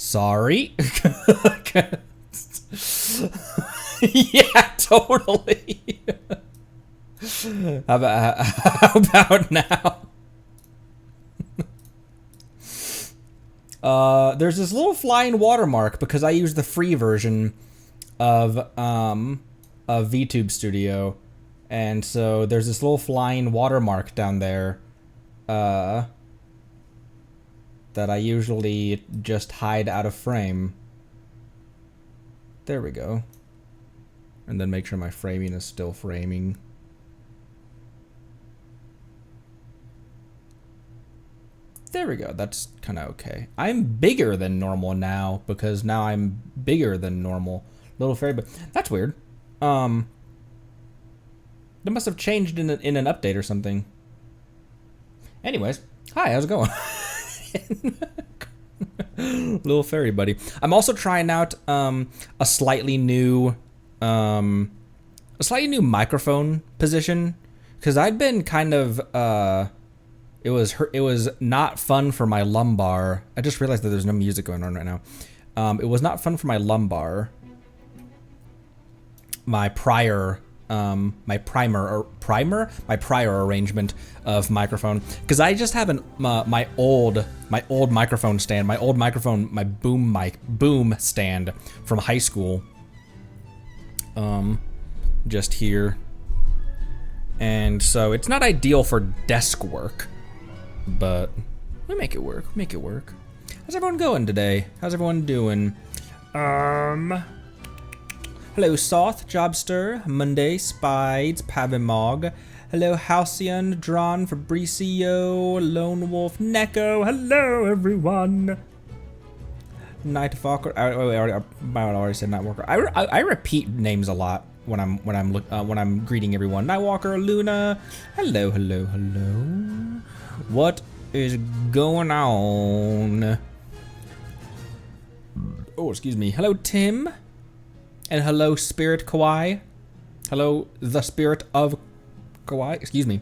Sorry. Yeah, totally. How about now? There's this little flying watermark because I use the free version of VTube Studio, and so there's this little flying watermark down there that I usually just hide out of frame. There we go. And then make sure my framing is still framing. There we go, that's kind of okay. I'm bigger than normal now because now I'm bigger than normal. Little fairy, but that's weird. That must have changed in an update or something. Anyways, hi, how's it going? Little fairy buddy. I'm also trying out a slightly new microphone position because I'd been kind of it was not fun for my lumbar. I just realized that there's no music going on right now. It was not fun for my lumbar. My prior arrangement of microphone, because I just have my old microphone stand, my boom stand from high school, just here, and so it's not ideal for desk work, but we make it work. How's everyone going today? How's everyone doing? Hello, Soth, Jobster, Monday, Spides, Pavimog. Hello, Halcyon, Drawn, Fabricio, Lone Wolf, Neko. Hello, everyone. Nightwalker. I already said Nightwalker. I repeat names a lot when I'm greeting everyone. Nightwalker, Luna. Hello. What is going on? Oh, excuse me. Hello, Tim. And hello, Spirit Kawaii. Hello, the Spirit of Kawaii. Excuse me.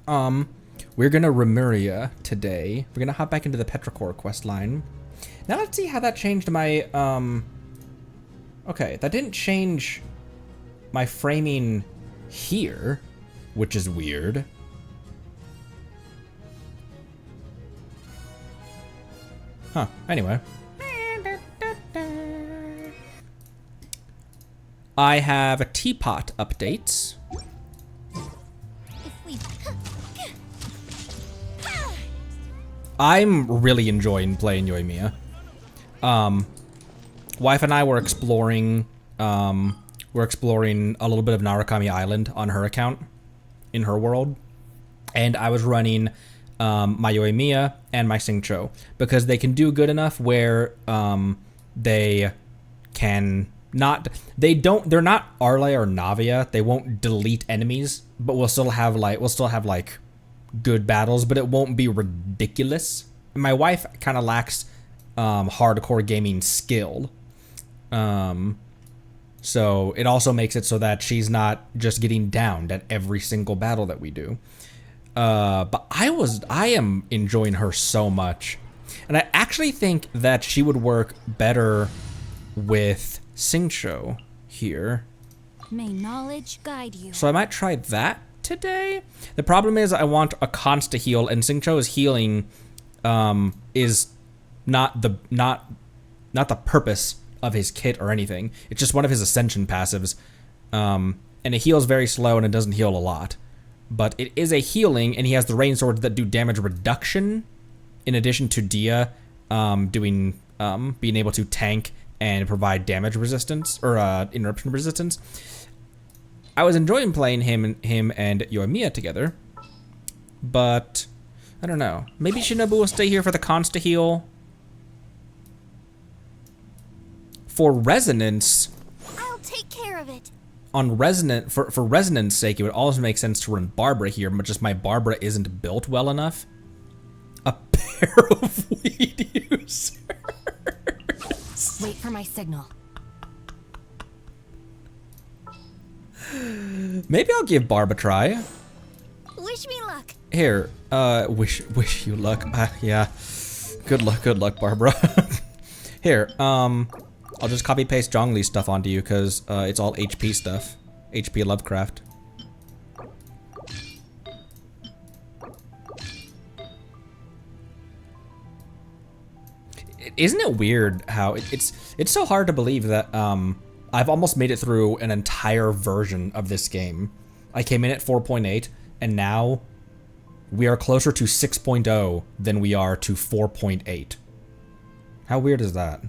We're gonna Remuria today. We're gonna hop back into the Petrichor questline. Now let's see how that changed my, okay, that didn't change my framing here, which is weird. Huh, anyway. I have a Teapot updates. I'm really enjoying playing Yoimiya. Wife and I were exploring a little bit of Narukami Island on her account, in her world, and I was running my Yoimiya and my Xingqiu because they can do good enough where they can not, they're not Arle or Navia. They won't delete enemies, but we'll still have like good battles, but it won't be ridiculous. My wife kind of lacks hardcore gaming skill. So it also makes it so that she's not just getting downed at every single battle that we do. But I am enjoying her so much. And I actually think that she would work better with Xingqiu here. May knowledge guide you. So I might try that today. The problem is I want a consta heal, and Xingqiu's healing is not the purpose of his kit or anything. It's just one of his ascension passives. And it heals very slow and it doesn't heal a lot. But it is a healing, and he has the rain swords that do damage reduction in addition to Dia being able to tank and provide damage resistance or interruption resistance. I was enjoying playing him and Yoimiya together, but I don't know. Maybe Shinobu will stay here for the consta heal. For resonance, I'll take care of it. On for resonance sake, it would also make sense to run Barbara here, but just my Barbara isn't built well enough. A pair of weed users. Wait for my signal. Maybe I'll give Barb a try. Wish me luck. Here, wish you luck. Yeah. Good luck, Barbara. Here, I'll just copy paste Zhongli's stuff onto you because it's all HP stuff. HP Lovecraft. Isn't it weird how it's so hard to believe that I've almost made it through an entire version of this game. I came in at 4.8 and now we are closer to 6.0 than we are to 4.8. How weird is that?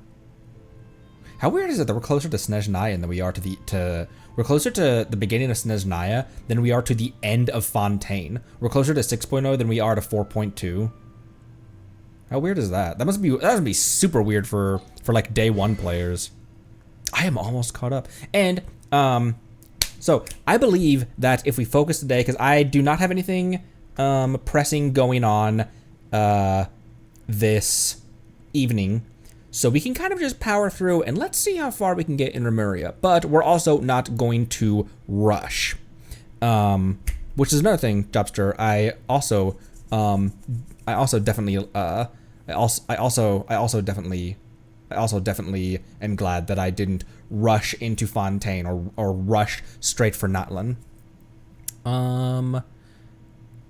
How weird is it that we're closer to Snezhnaya than we are we're closer to the beginning of Snezhnaya than we are to the end of Fontaine. We're closer to 6.0 than we are to 4.2. How weird is that? That must be super weird for like day one players. I am almost caught up. And so I believe that if we focus today, because I do not have anything pressing going on this evening, so we can kind of just power through and let's see how far we can get in Remuria. But we're also not going to rush, which is another thing, Jobster. I also definitely am glad that I didn't rush into Fontaine or rush straight for Natlan.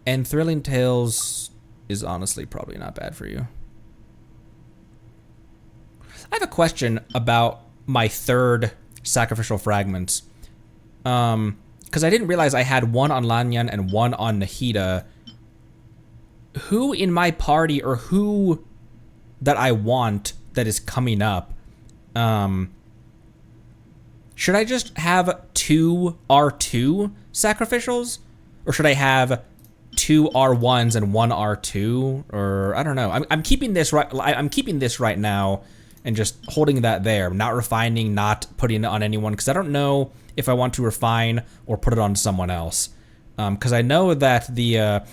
And Thrilling Tales is honestly probably not bad for you. I have a question about my third sacrificial fragments. Because I didn't realize I had one on Lanyan and one on Nahida. Who in my party or who that I want that is coming up, should I just have 2 R2 sacrificials? Or should I have 2 R1s and 1 R2? Or I don't know. I'm keeping this right now and just holding that there. Not refining, not putting it on anyone, because I don't know if I want to refine or put it on someone else. Because I know that the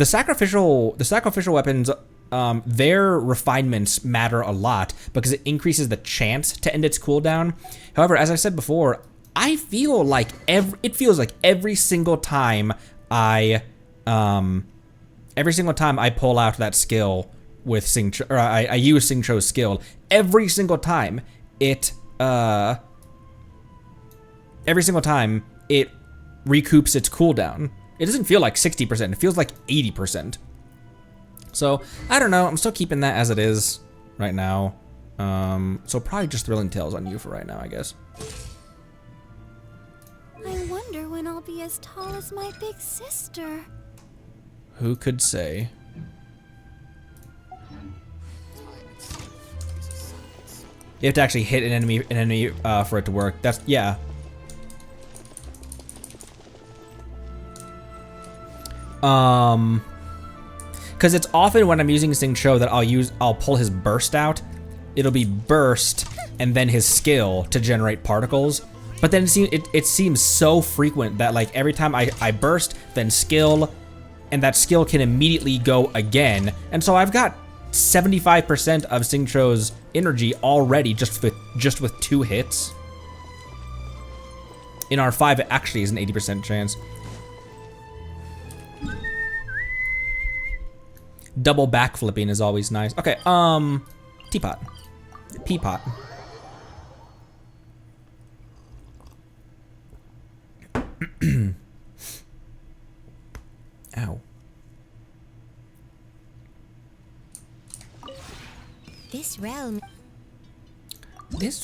sacrificial weapons, their refinements matter a lot because it increases the chance to end its cooldown. However, as I said before, I feel like every single time I pull out that skill with Xingqiu, or I use Xingqiu's skill, every single time it recoups its cooldown. It doesn't feel like 60%, it feels like 80%. So, I don't know, I'm still keeping that as it is right now. So probably just Thrilling Tales on you for right now, I guess. I wonder when I'll be as tall as my big sister. Who could say? You have to actually hit an enemy for it to work. That's, yeah. Because it's often when I'm using Xingqiu that I'll pull his burst out. It'll be burst and then his skill to generate particles. But then it seems so frequent that like every time I burst, then skill, and that skill can immediately go again. And so I've got 75% of Xingqiu's energy already just with 2 hits. In R5, it actually is an 80% chance. Double backflipping is always nice. Okay, Teapot. Peapot. Ow. This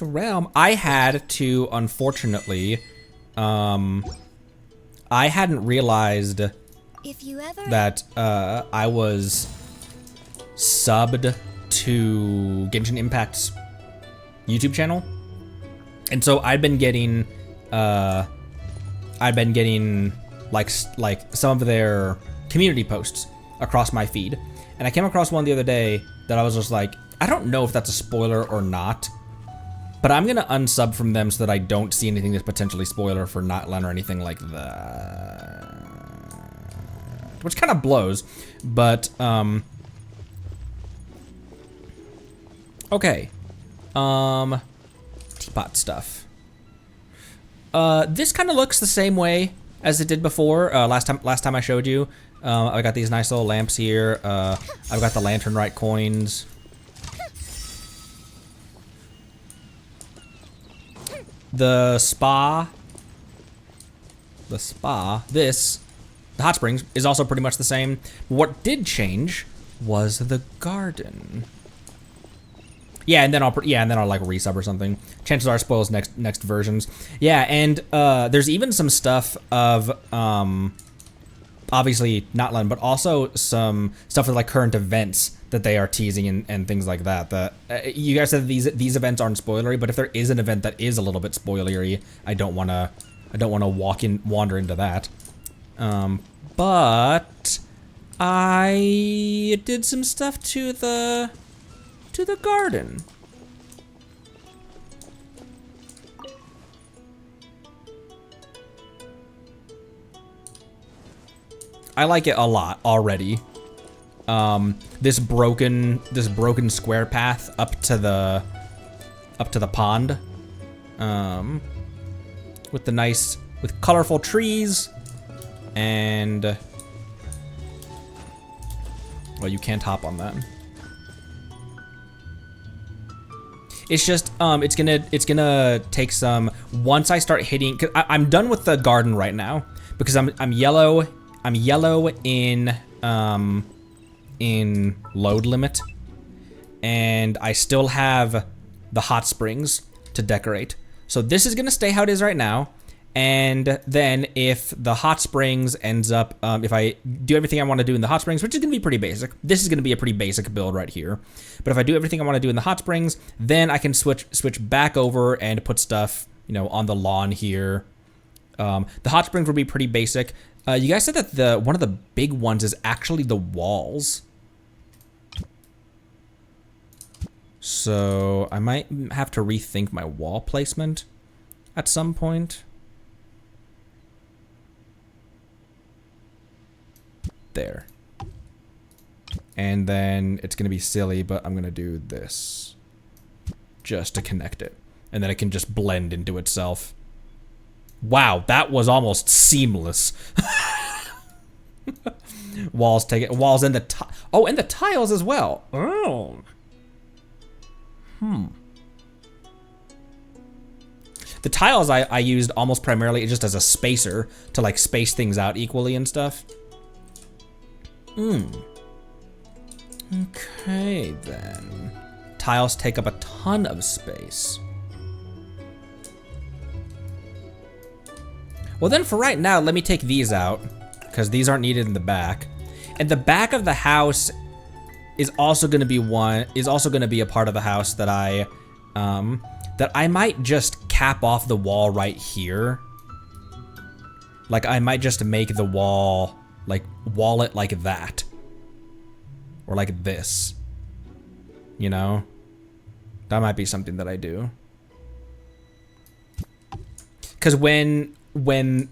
realm, I had to, unfortunately, I hadn't realized if you ever that I was subbed to Genshin Impact's YouTube channel, and so I'd been getting like some of their community posts across my feed, and I came across one the other day that I was just like, I don't know if that's a spoiler or not, but I'm gonna unsub from them so that I don't see anything that's potentially spoiler for Natlan or anything like that. Which kind of blows, but okay. Teapot stuff. This kind of looks the same way as it did before. Last time I showed you. I got these nice little lamps here. I've got the lantern right coins. The hot springs is also pretty much the same. What did change was the garden. Yeah, and then I'll like resub or something. Chances are it spoils next versions. Yeah, and there's even some stuff of obviously not London, but also some stuff with like current events that they are teasing and things like that. You guys said these events aren't spoilery, but if there is an event that is a little bit spoilery, I don't wanna wander into that. But I did some stuff to the garden. I like it a lot already. This broken square path up to the pond. With colorful trees and well, you can't hop on that. It's just it's gonna take some once I start hitting. Cause I'm done with the garden right now because I'm yellow. I'm yellow in load limit, and I still have the hot springs to decorate. So this is gonna stay how it is right now. And then if the hot springs ends up, if I do everything I want to do in the hot springs, which is going to be pretty basic, this is going to be a pretty basic build right here. But if I do everything I want to do in the hot springs, then I can switch back over and put stuff, you know, on the lawn here. The hot springs will be pretty basic. You guys said that one of the big ones is actually the walls. So I might have to rethink my wall placement at some point. There. And then it's gonna be silly, but I'm gonna do this just to connect it. And then it can just blend into itself. Wow, that was almost seamless. Walls in the and the tiles as well. Oh. The tiles I used almost primarily just as a spacer to like space things out equally and stuff. Okay, then. Tiles take up a ton of space. Well, then for right now, let me take these out, because these aren't needed in the back. And the back of the house is also going to be a part of the house that I might just cap off the wall right here. Like, I might just make the wall, like, wall it like that. Or like this. You know? That might be something that I do. Because when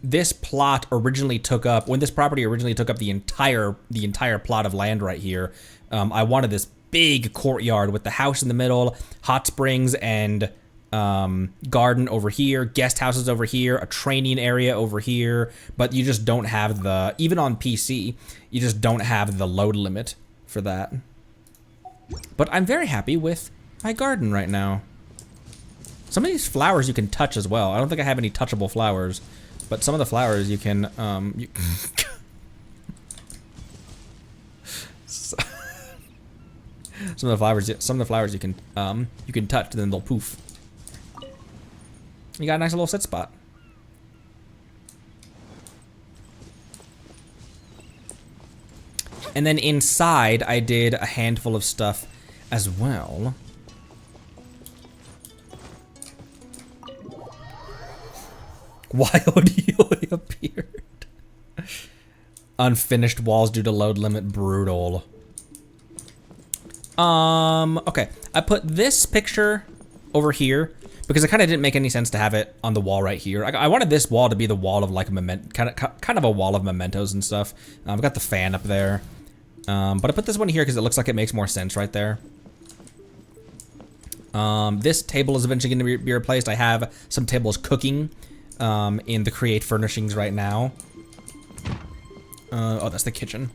this property originally took up the entire plot of land right here, I wanted this big courtyard with the house in the middle, hot springs and garden over here, guest houses over here, a training area over here, but you just don't have even on PC, you just don't have the load limit for that. But I'm very happy with my garden right now. Some of these flowers you can touch as well. I don't think I have any touchable flowers, but some of the flowers you can some of the flowers you can touch and then they'll poof. You got a nice little sit spot. And then inside, I did a handful of stuff as well. Wild Yui appeared. Unfinished walls due to load limit, brutal. Okay. I put this picture over here because it kind of didn't make any sense to have it on the wall right here. I wanted this wall to be the wall of like kind of a wall of mementos and stuff. I've got the fan up there. But I put this one here because it looks like it makes more sense right there. This table is eventually going to be replaced. I have some tables cooking in the create furnishings right now. Oh, that's the kitchen.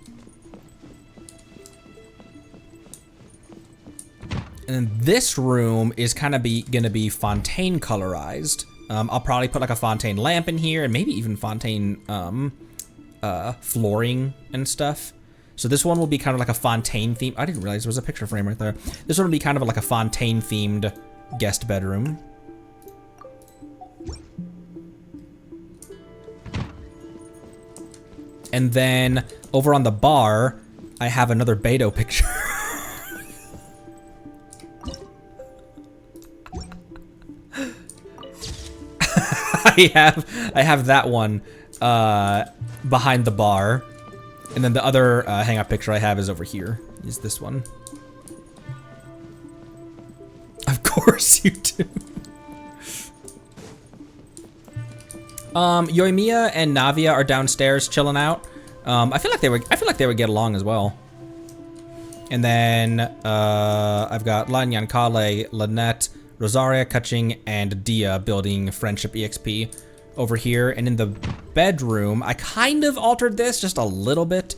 And then this room is kind of gonna be Fontaine colorized. I'll probably put like a Fontaine lamp in here and maybe even Fontaine flooring and stuff. So this one will be kind of like a Fontaine theme. I didn't realize there was a picture frame right there. This one will be kind of like a Fontaine themed guest bedroom. And then over on the bar, I have another Beto picture. I have that one behind the bar, and then the other hangout picture I have is over here. Is this one? Of course you do. Yoimiya and Navia are downstairs chilling out. I feel like they would get along as well. And then I've got Lanyan, Kale, Lynette, Rosaria, Kaching, and Dia building Friendship EXP over here. And in the bedroom, I kind of altered this just a little bit,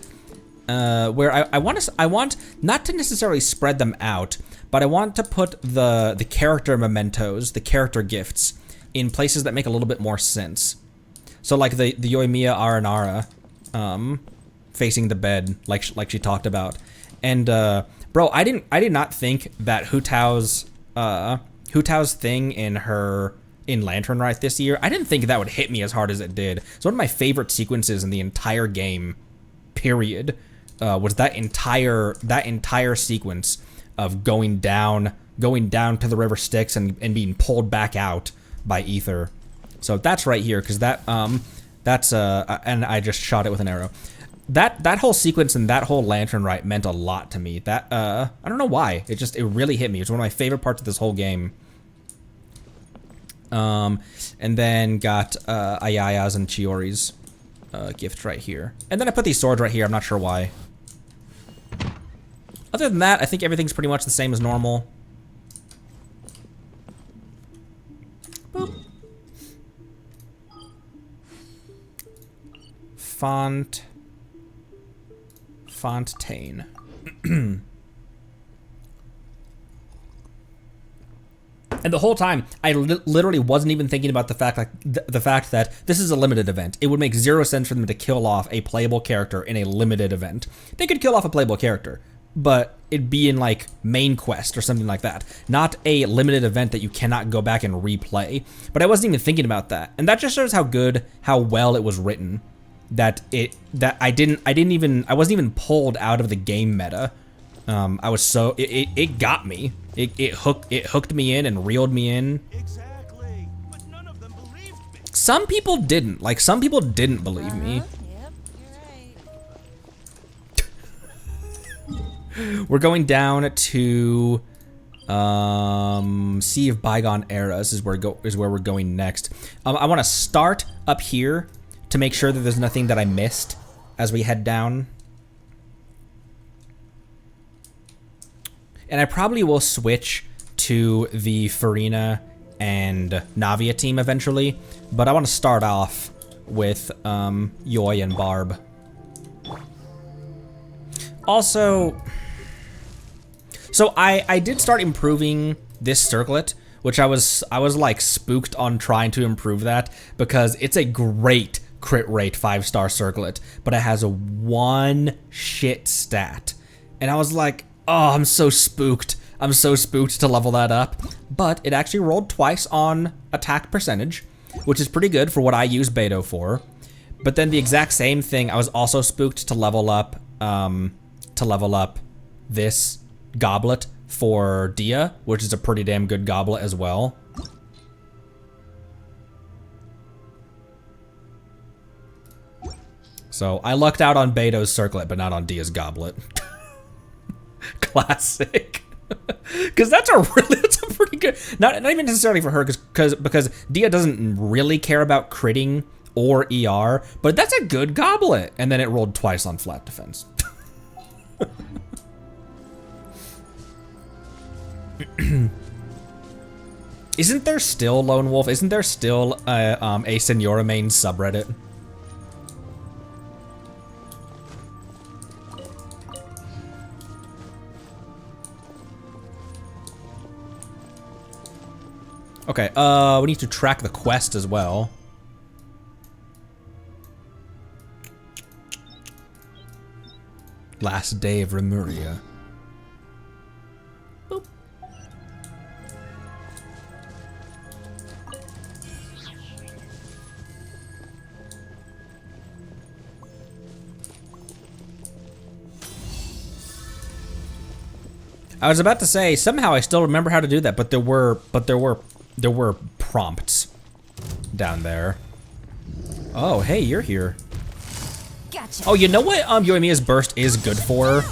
where I want not to necessarily spread them out, but I want to put the character mementos, the character gifts, in places that make a little bit more sense. So like the Yoimiya Aranara, facing the bed, like she talked about. And bro, I did not think that Hu Tao's thing in Lantern Rite this year, I didn't think that would hit me as hard as it did. It's one of my favorite sequences in the entire game, period. Was that entire sequence of going down to the river Styx and being pulled back out by Ether. So that's right here, because that's and I just shot it with an arrow. That whole sequence and that whole Lantern Rite meant a lot to me. That I don't know why. It really hit me. It's one of my favorite parts of this whole game. And then got Ayaya's and Chiori's gift right here. And then I put these swords right here. I'm not sure why. Other than that, I think everything's pretty much the same as normal. Boop. Fontaine. And the whole time, I literally wasn't even thinking about the fact that this is a limited event. It would make zero sense for them to kill off a playable character in a limited event. They could kill off a playable character, but it'd be in like main quest or something like that, not a limited event that you cannot go back and replay. But I wasn't even thinking about that, and that just shows how well it was written. I wasn't even pulled out of the game meta. It got me. It hooked me in and reeled me in. Exactly, but none of them believed me. Some people didn't. Like, some people didn't believe me. Yep, you're right. We're going down to Sea of Bygone Eras is where we're going next. I want to start up here to make sure that there's nothing that I missed as we head down. And I probably will switch to the Farina and Navia team eventually, but I want to start off with Yoi and Barb. Also, so I did start improving this circlet, which I was like spooked on trying to improve that, because it's a great crit rate 5-star circlet, but it has a 1 shit stat. And I was like, oh, I'm so spooked. I'm so spooked to level that up. But it actually rolled twice on attack percentage, which is pretty good for what I use Beto for. But then the exact same thing, I was also spooked to level up this goblet for Dia, which is a pretty damn good goblet as well. So I lucked out on Beto's circlet, but not on Dia's goblet. Classic. Because that's a pretty good, not even necessarily for her, because Dia doesn't really care about critting or ER, but that's a good goblet. And then it rolled twice on flat defense. Isn't there still Lone Wolf? Isn't there still a Senora main subreddit? Okay, we need to track the quest as well. Last day of Remuria. Boop. I was about to say, somehow I still remember how to do that, but there were prompts down there. Oh, hey, you're here. Gotcha. Oh, you know what Yoimiya's burst is good for?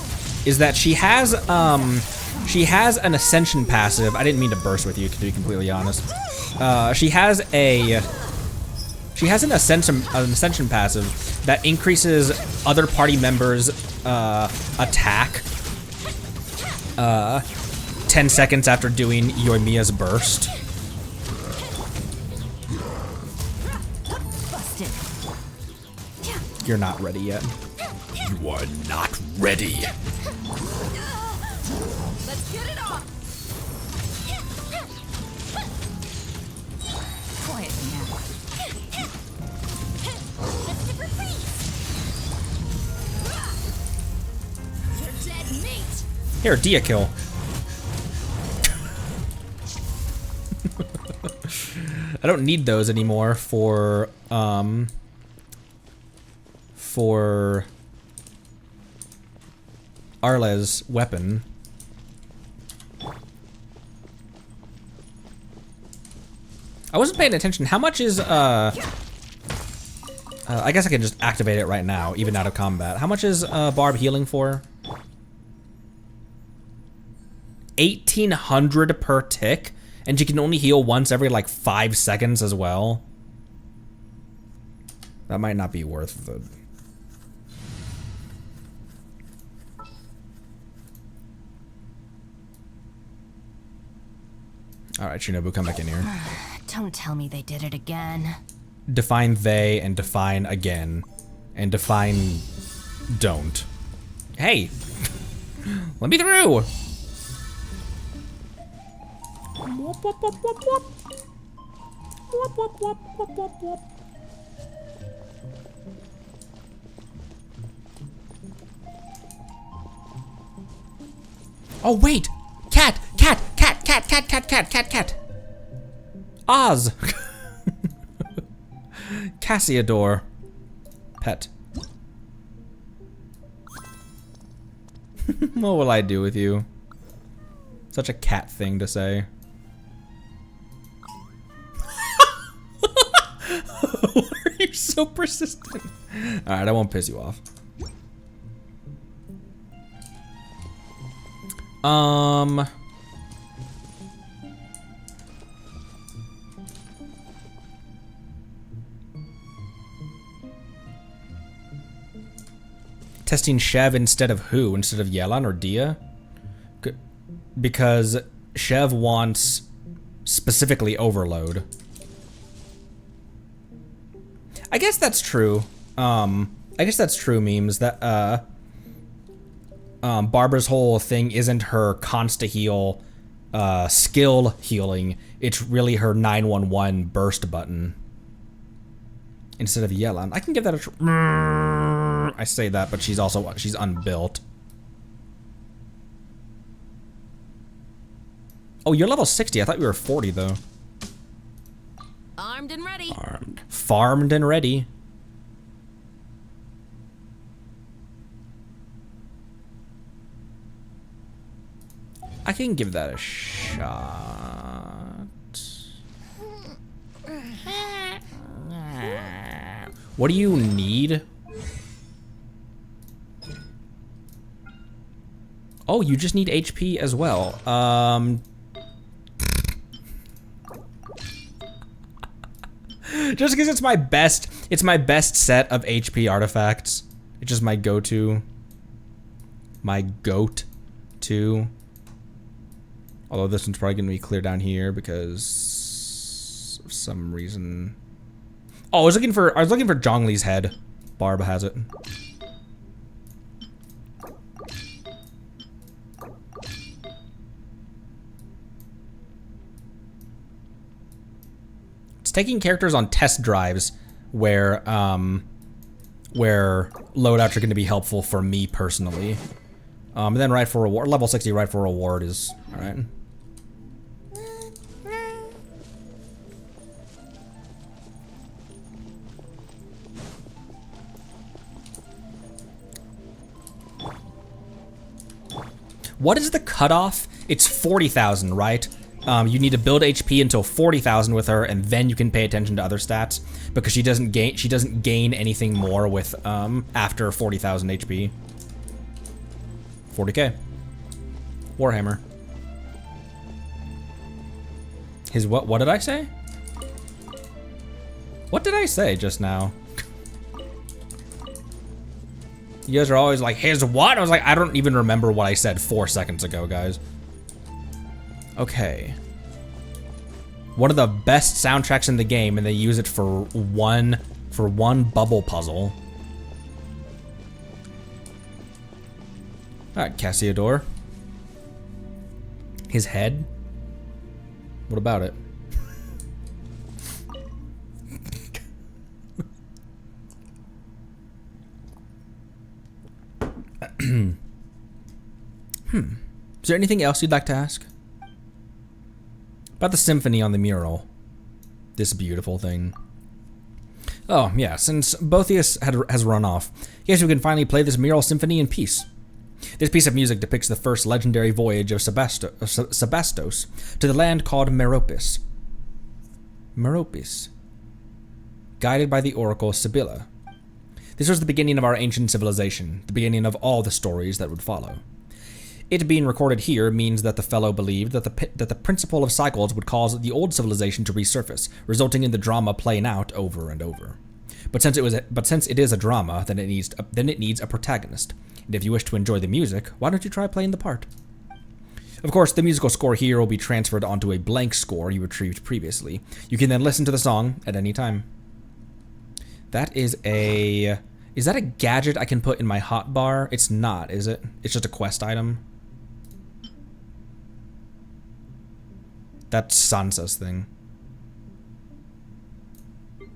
Is that she has an ascension passive. I didn't mean to burst with you, to be completely honest. She has an ascension passive that increases other party members' attack 10 seconds after doing Yoimiya's burst. Busted. You're not ready yet. You are not ready. Let's get it on. Quiet now. Let's dip her face. You're dead meat. Here, Dia kill. I don't need those anymore for Arle's weapon. I wasn't paying attention. How much is I guess I can just activate it right now, even out of combat. How much is Barb healing for? 1,800 per tick, and she can only heal once every like 5 seconds as well. That might not be worth the... Alright, Shinobu, come back in here. Don't tell me they did it again. Define they and define again. And define don't. Hey! Let me through! Whoop, whoop, whoop, whoop, whoop. Whoop, whoop, whoop, whoop, whoop, whoop. Oh wait! Cat! Cat! Cat! Cat! Cat! Cat! Cat! Cat! Cat! Oz! Cassiodor. Pet. What will I do with you? Such a cat thing to say. Why are you so persistent? Alright, I won't piss you off. Testing Shev instead of who? Instead of Yelan or Dia? Because Shev wants specifically Overload. I guess that's true. I guess that's true, memes. That Barbara's whole thing isn't her consta-heal skill healing. It's really her 911 burst button. Instead of Yelan. I can give that a try. I say that, but she's unbuilt. Oh, you're level 60. I thought you were 40 though. Armed and ready. Armed. Farmed and ready. I can give that a shot. What do you need? Oh, you just need HP as well. Just because it's my best set of HP artifacts. It's just my go-to. My goat-to. Although this one's probably gonna be clear down here because for some reason. Oh, I was looking for Zhongli's head. Barb has it. It's taking characters on test drives where loadouts are going to be helpful for me personally. And then right for reward, level 60 right for reward is all right. What is the cutoff? It's 40,000, right? You need to build HP until 40,000 with her, and then you can pay attention to other stats because she doesn't gain anything more with after 40,000 HP. 40k. Warhammer. His what? What did I say? What did I say just now? You guys are always like, his what? I was like, I don't even remember what I said 4 seconds ago, guys. Okay. One of the best soundtracks in the game, and they use it for one bubble puzzle. Alright, Cassiodor. His head? What about it? Is there anything else you'd like to ask? About the symphony on the mural. This beautiful thing. Oh, yeah, since Boethius has run off, yes, we can finally play this mural symphony in peace. This piece of music depicts the first legendary voyage of Sebastos to the land called Meropis. Meropis. Guided by the oracle Sibylla. This was the beginning of our ancient civilization, the beginning of all the stories that would follow. It being recorded here means that the fellow believed that the principle of cycles would cause the old civilization to resurface, resulting in the drama playing out over and over. But since it is a drama, then it needs a protagonist. And if you wish to enjoy the music, why don't you try playing the part? Of course, the musical score here will be transferred onto a blank score you retrieved previously. You can then listen to the song at any time. That is a... Is that a gadget I can put in my hotbar? It's not, is it? It's just a quest item. That's Sansa's thing. It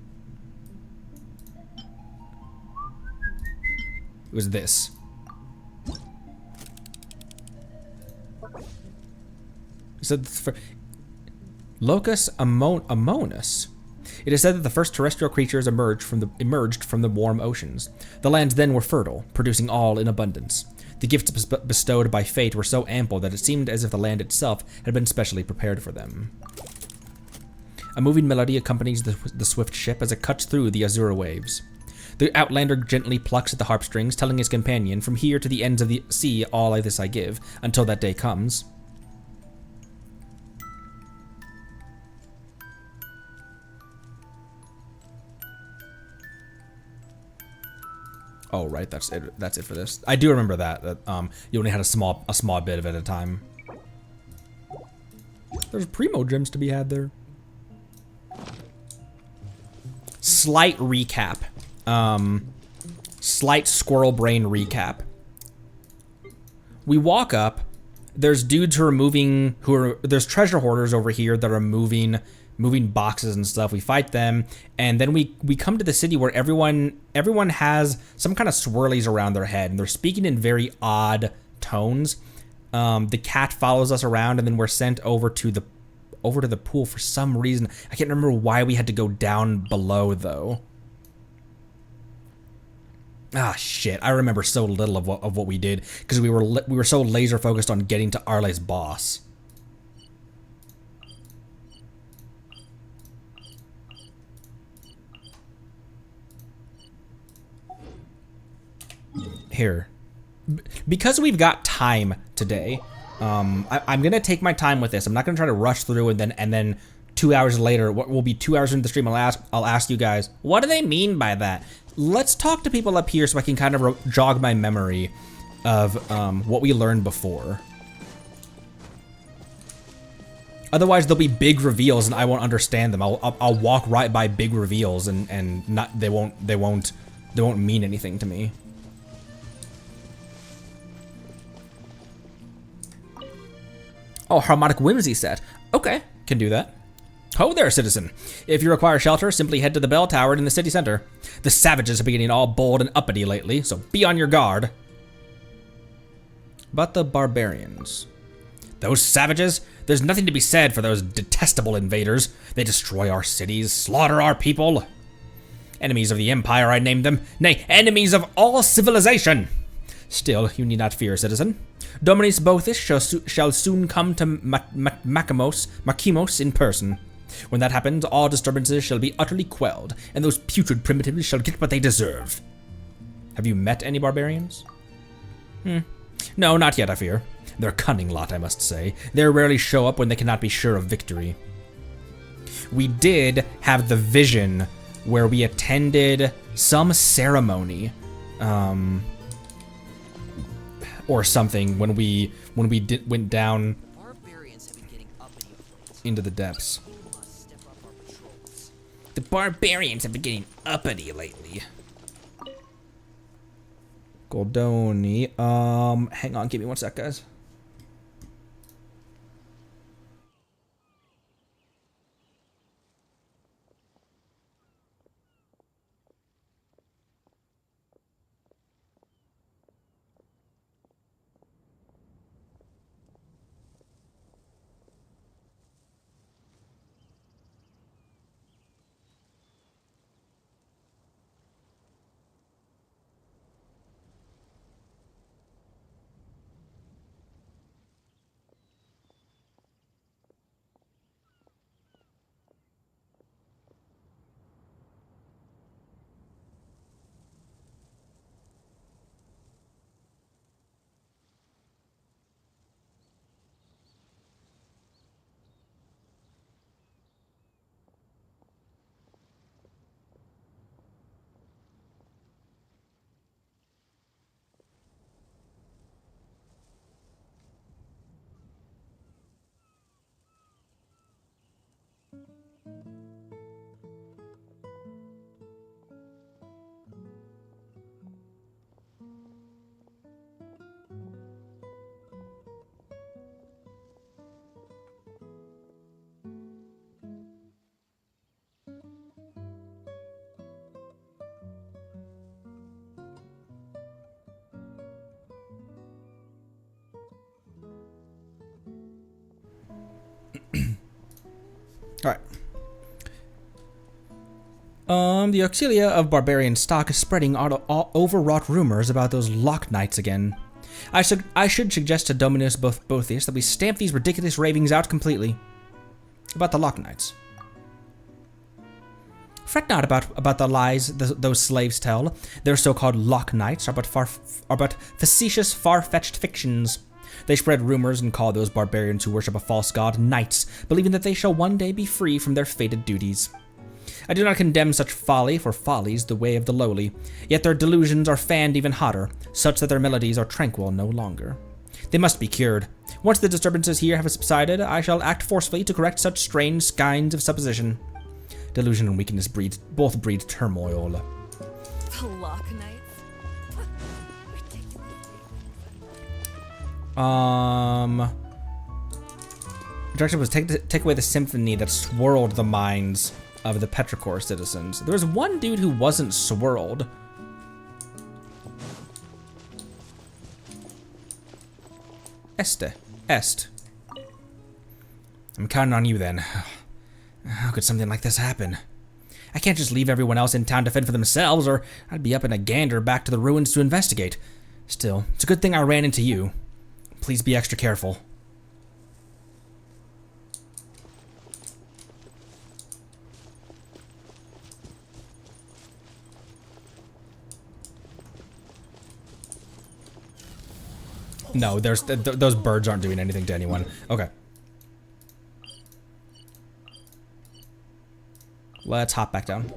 was this. It said for Locus Amonis. It is said that the first terrestrial creatures emerged from the warm oceans. The lands then were fertile, producing all in abundance. The gifts bestowed by fate were so ample that it seemed as if the land itself had been specially prepared for them. A moving melody accompanies the swift ship as it cuts through the azure waves. The outlander gently plucks at the harp strings, telling his companion, "From here to the ends of the sea, all this I give, until that day comes." Oh, right, that's it. That's it for this. I do remember that you only had a small bit of it at a time. There's primo gems to be had there. Slight recap. Slight squirrel brain recap. We walk up. There's dudes there's treasure hoarders over here that are moving boxes and stuff. We fight them, and then we come to the city where everyone has some kind of swirlies around their head, and they're speaking in very odd tones. The cat follows us around, and then we're sent over to the pool for some reason. I can't remember why we had to go down below though. Ah, shit! I remember so little of what we did because we were so laser focused on getting to Arle's boss. Here, because we've got time today, I'm gonna take my time with this. I'm not gonna try to rush through and then 2 hours later, what will be 2 hours into the stream, I'll ask you guys, what do they mean by that? Let's talk to people up here so I can kind of jog my memory of what we learned before. Otherwise, there'll be big reveals and I won't understand them. I'll walk right by big reveals and not they won't mean anything to me. Oh, harmonic whimsy set. Okay, can do that. Ho there, citizen. If you require shelter, simply head to the bell tower in the city center. The savages have been getting all bold and uppity lately, so be on your guard. But the barbarians. Those savages? There's nothing to be said for those detestable invaders. They destroy our cities, slaughter our people. Enemies of the Empire, I named them. Nay, enemies of all civilization. Still, you need not fear, citizen. Dominus Boethus shall soon come to Makimos in person. When that happens, all disturbances shall be utterly quelled, and those putrid primitives shall get what they deserve. Have you met any barbarians? No, not yet, I fear. They're a cunning lot, I must say. They rarely show up when they cannot be sure of victory. We did have the vision where we attended some ceremony, or something when we went down into the depths. The barbarians have been getting uppity lately. Goldoni. Hang on, give me one sec, guys. Alright. The Auxilia of barbarian stock is spreading overwrought rumors about those Lock Knights again. I should suggest to Dominus Boethus that we stamp these ridiculous ravings out completely. About the Lock Knights. Fret not about the lies those slaves tell. Their so-called Lock Knights are but facetious, far-fetched fictions. They spread rumors and call those barbarians who worship a false god knights, believing that they shall one day be free from their fated duties. I do not condemn such folly, for folly's the way of the lowly, yet their delusions are fanned even hotter, such that their melodies are tranquil no longer. They must be cured. Once the disturbances here have subsided, I shall act forcefully to correct such strange kinds of supposition. Delusion and weakness both breed turmoil. The Lock Knights. Objective was take away the symphony that swirled the minds of the Petrichor citizens. There was one dude who wasn't swirled. Est. I'm counting on you then. How could something like this happen? I can't just leave everyone else in town to fend for themselves, or I'd be up in a gander back to the ruins to investigate. Still, it's a good thing I ran into you. Please be extra careful. No, those birds aren't doing anything to anyone. Okay. Let's hop back down.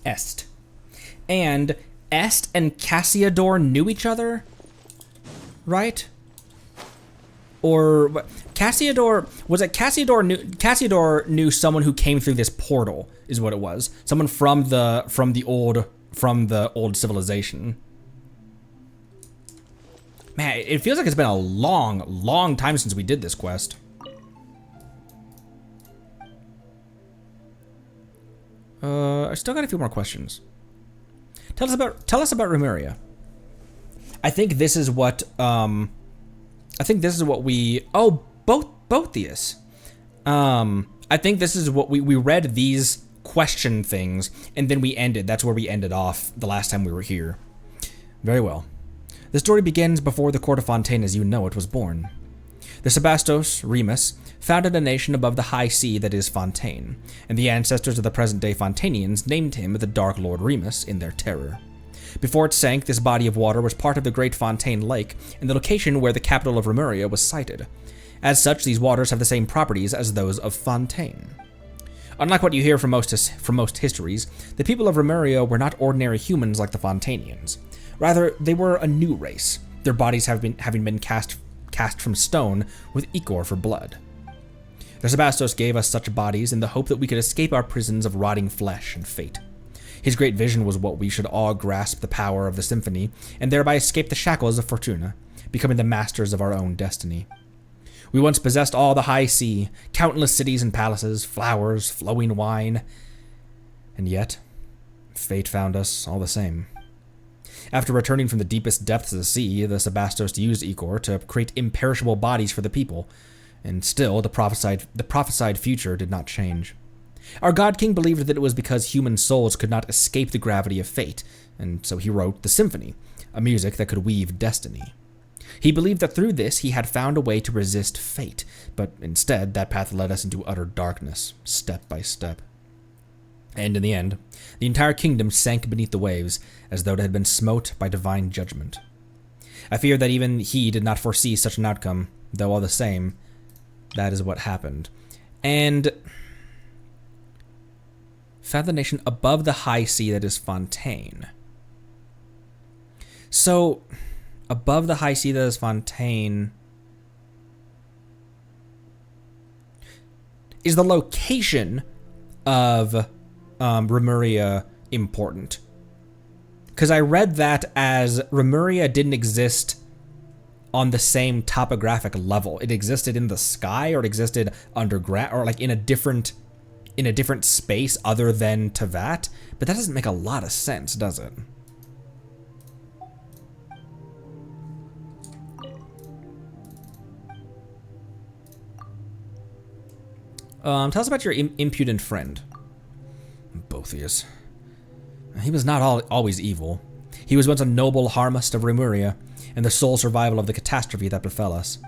Est. And Est and Cassiodor knew each other? Right? Or Cassiodor, was it Cassiodor knew someone who came through this portal, is what it was. Someone from the old civilization. Man, it feels like it's been a long time since we did this quest. I still got a few more questions. Tell us about Remuria. I think this is what we. Oh, Botheus. I think this is what we read these question things, and then we ended. That's where we ended off the last time we were here. Very well. The story begins before the court of Fontaine as you know it was born. The Sebastos, Remus, founded a nation above the high sea that is Fontaine, and the ancestors of the present-day Fontanians named him the Dark Lord Remus in their terror. Before it sank, this body of water was part of the Great Fontaine Lake and the location where the capital of Remuria was sited. As such, these waters have the same properties as those of Fontaine. Unlike what you hear from most histories, the people of Remuria were not ordinary humans like the Fontanians. Rather, they were a new race, their bodies having been cast from stone with ichor for blood. The Sebastos gave us such bodies in the hope that we could escape our prisons of rotting flesh and fate. His great vision was what we should all grasp the power of the symphony, and thereby escape the shackles of Fortuna, becoming the masters of our own destiny. We once possessed all the high sea, countless cities and palaces, flowers, flowing wine, and yet, fate found us all the same. After returning from the deepest depths of the sea, the Sebastos used ichor to create imperishable bodies for the people, and still the prophesied future did not change. Our God King believed that it was because human souls could not escape the gravity of fate, and so he wrote the symphony, a music that could weave destiny. He believed that through this he had found a way to resist fate, but instead that path led us into utter darkness, step by step. And in the end, the entire kingdom sank beneath the waves, as though it had been smote by divine judgment. I fear that even he did not foresee such an outcome, though all the same, that is what happened. And found the nation above the high sea that is Fontaine. So, above the high sea that is Fontaine, is the location of Remuria important? Because I read that as Remuria didn't exist on the same topographic level. It existed in the sky, or it existed underground, or like in a different space other than Tevat. But that doesn't make a lot of sense, does it? Tell us about your impudent friend. Botheus. He was not always evil. He was once a noble harmist of Remuria, and the sole survival of the catastrophe that befell us.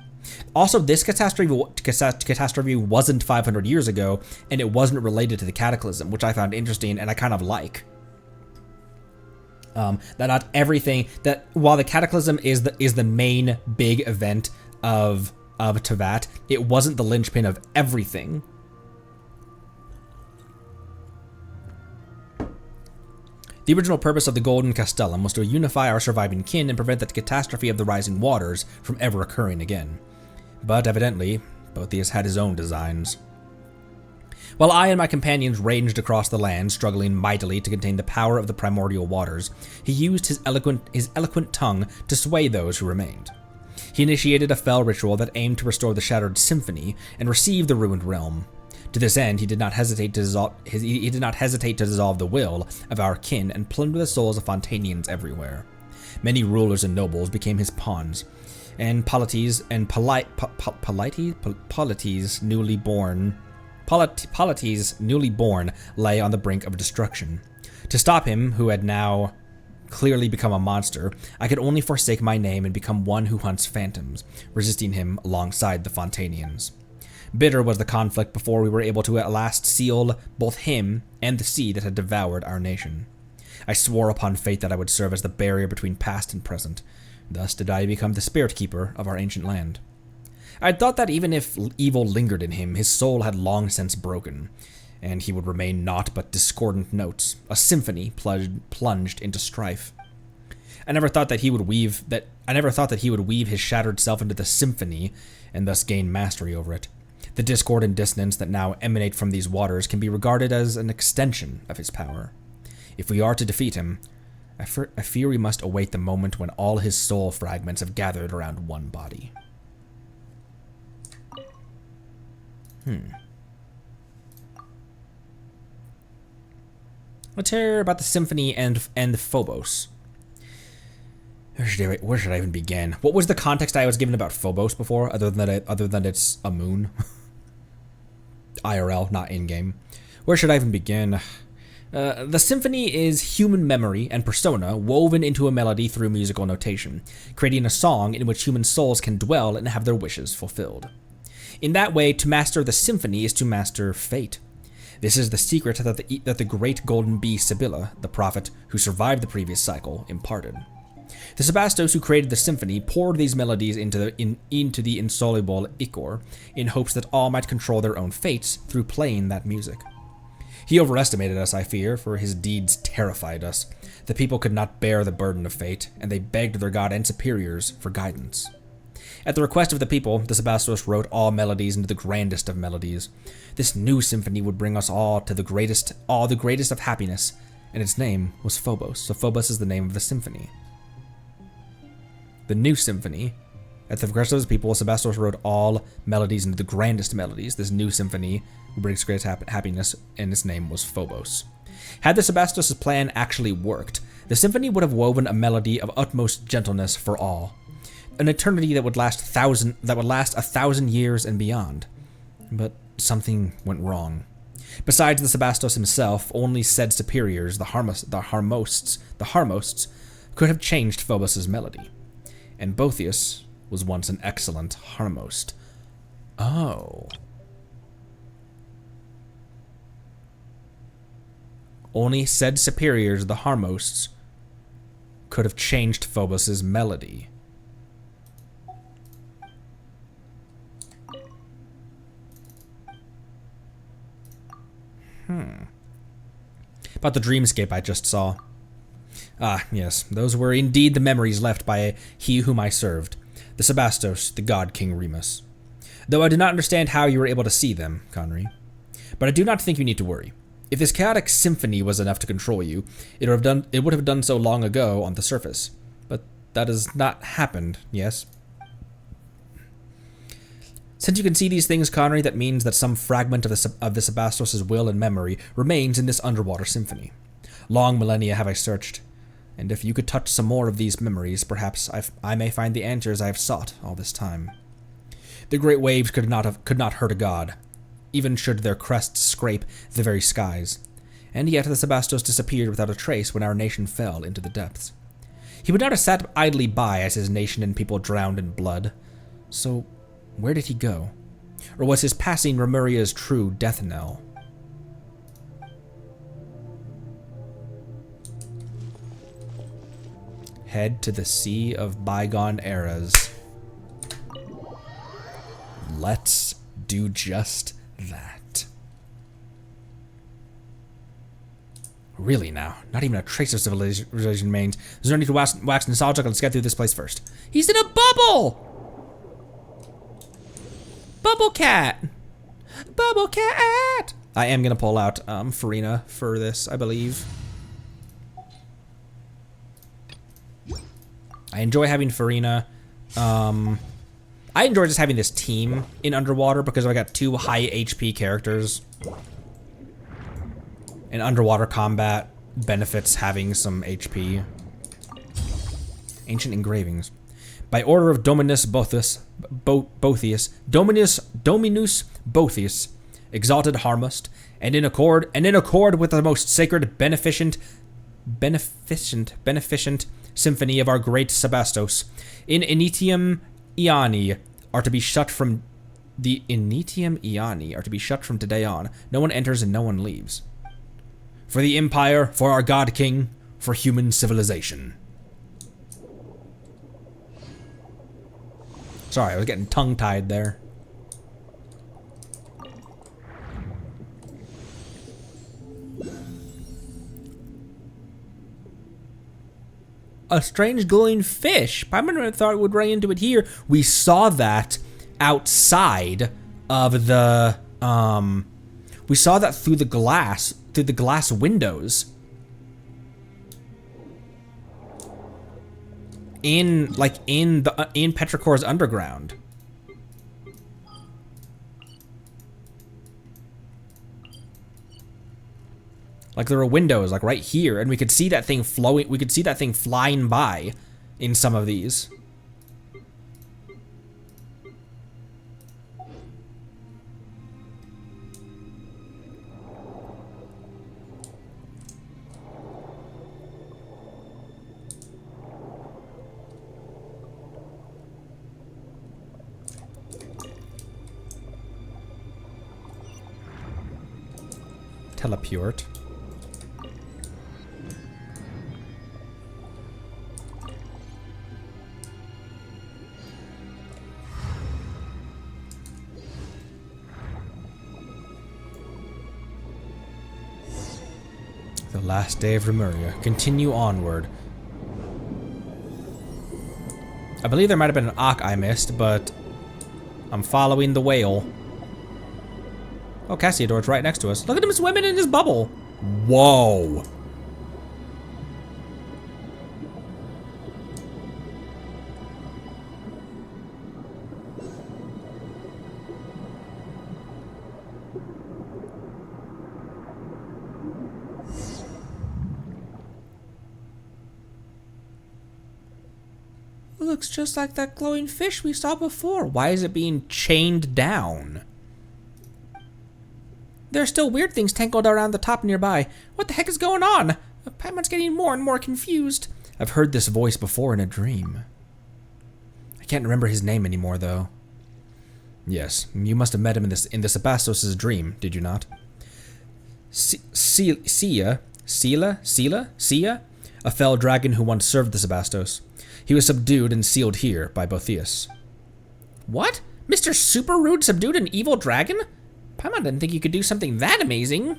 Also, this catastrophe wasn't 500 years ago, and it wasn't related to the Cataclysm, which I found interesting and I kind of like. That not everything, that while the Cataclysm is the main big event of Tevat, it wasn't the linchpin of everything. The original purpose of the Golden Castellum was to unify our surviving kin and prevent the catastrophe of the rising waters from ever occurring again. But evidently, Botheus had his own designs. While I and my companions ranged across the land, struggling mightily to contain the power of the primordial waters, he used his eloquent tongue to sway those who remained. He initiated a fell ritual that aimed to restore the shattered symphony and receive the ruined realm. To this end, he did not hesitate to dissolve the will of our kin and plunder the souls of Fontanians everywhere. Many rulers and nobles became his pawns, and Polites newly born lay on the brink of destruction. To stop him, who had now clearly become a monster, I could only forsake my name and become one who hunts phantoms, resisting him alongside the Fontanians. Bitter was the conflict before we were able to at last seal both him and the sea that had devoured our nation. I swore upon fate that I would serve as the barrier between past and present. Thus did I become the spirit keeper of our ancient land. I had thought that even if evil lingered in him, his soul had long since broken, and he would remain naught but discordant notes, a symphony plunged into strife. I never thought that he would weave his shattered self into the symphony and thus gain mastery over it. The discord and dissonance that now emanate from these waters can be regarded as an extension of his power. If we are to defeat him, I fear we must await the moment when all his soul fragments have gathered around one body. Let's hear about the symphony and Phobos. Where should I even begin? What was the context I was given about Phobos before, other than it's a moon? IRL, not in-game. Where should I even begin? The symphony is human memory and persona woven into a melody through musical notation, creating a song in which human souls can dwell and have their wishes fulfilled. In that way, to master the symphony is to master fate. This is the secret that the great golden bee Sibylla, the prophet who survived the previous cycle, imparted. The Sebastos who created the symphony poured these melodies into the insoluble ichor in hopes that all might control their own fates through playing that music. He overestimated us, I fear, for his deeds terrified us. The people could not bear the burden of fate, and they begged their god and superiors for guidance. At the request of the people, the Sebastos wrote all melodies into the grandest of melodies. This new symphony would bring us all to the greatest of happiness, and its name was Phobos. So Phobos is the name of the symphony. The new symphony. At the request of the people, Sebastos wrote all melodies into the grandest melodies. This new symphony would bring us greatest happiness, and its name was Phobos. Had the Sebastos' plan actually worked, the symphony would have woven a melody of utmost gentleness for all. An eternity that would last 1,000 years and beyond. But something went wrong. Besides the Sebastos himself, only said superiors, the Harmosts, could have changed Phobos' melody. And Boethius was once an excellent Harmost. Oh. Only said superiors, the Harmosts, could have changed Phobos' melody. About the dreamscape I just saw. Ah, yes, those were indeed the memories left by he whom I served, the Sebastos, the god King Remus. Though I do not understand how you were able to see them, Conry. But I do not think you need to worry. If this chaotic symphony was enough to control you, it would have done so long ago on the surface. But that has not happened, yes? Since you can see these things, Conry, that means that some fragment of the Sebastos' will and memory remains in this underwater symphony. Long millennia have I searched, and if you could touch some more of these memories, perhaps I may find the answers I have sought all this time. The great waves could not hurt a god, even should their crests scrape the very skies. And yet the Sebastos disappeared without a trace when our nation fell into the depths. He would not have sat idly by as his nation and people drowned in blood. So where did he go? Or was his passing Remuria's true death knell? Head to the sea of bygone eras. Let's do just that. Really now, not even a trace of civilization remains. There's no need to wax nostalgic. Let's get through this place first. He's in a bubble! Bubble cat! Bubble cat! I am gonna pull out Farina for this, I believe. I enjoy having Farina. I enjoy just having this team in Underwater because I got 2 high HP characters. And underwater combat benefits having some HP. Ancient engravings. By order of Dominus Boethius, Dominus Boethius, exalted Harmost, and in accord with the most sacred beneficent symphony of our great Sebastos, in Initium Iani are to be shut from today on. No one enters and no one leaves. For the Empire, for our God King, for human civilization. Sorry, I was getting tongue-tied there. a strange glowing fish. Paimon thought it would run into it here. We saw that outside of the, we saw that through the glass windows. In Petrichor's underground. Like there were windows like right here, and we could see that thing flowing, we could see that thing flying by in some of these. Teleport. The last day of Remuria. Continue onward. I believe there might have been an Ock I missed, but I'm following the whale. Oh, Cassiodor's right next to us. Look at him swimming in his bubble. Whoa. Looks just like that glowing fish we saw before. Why is it being chained down? There are still weird things tangled around the top nearby. What the heck is going on? Paimon's getting more and more confused. I've heard this voice before in a dream. I can't remember his name anymore, though. Yes, you must have met him in this Sebastos' dream, did you not? Sia, a fell dragon who once served the Sebastos. He was subdued and sealed here by Botheus. What? Mr. Super Rude subdued an evil dragon? Paimon didn't think you could do something that amazing.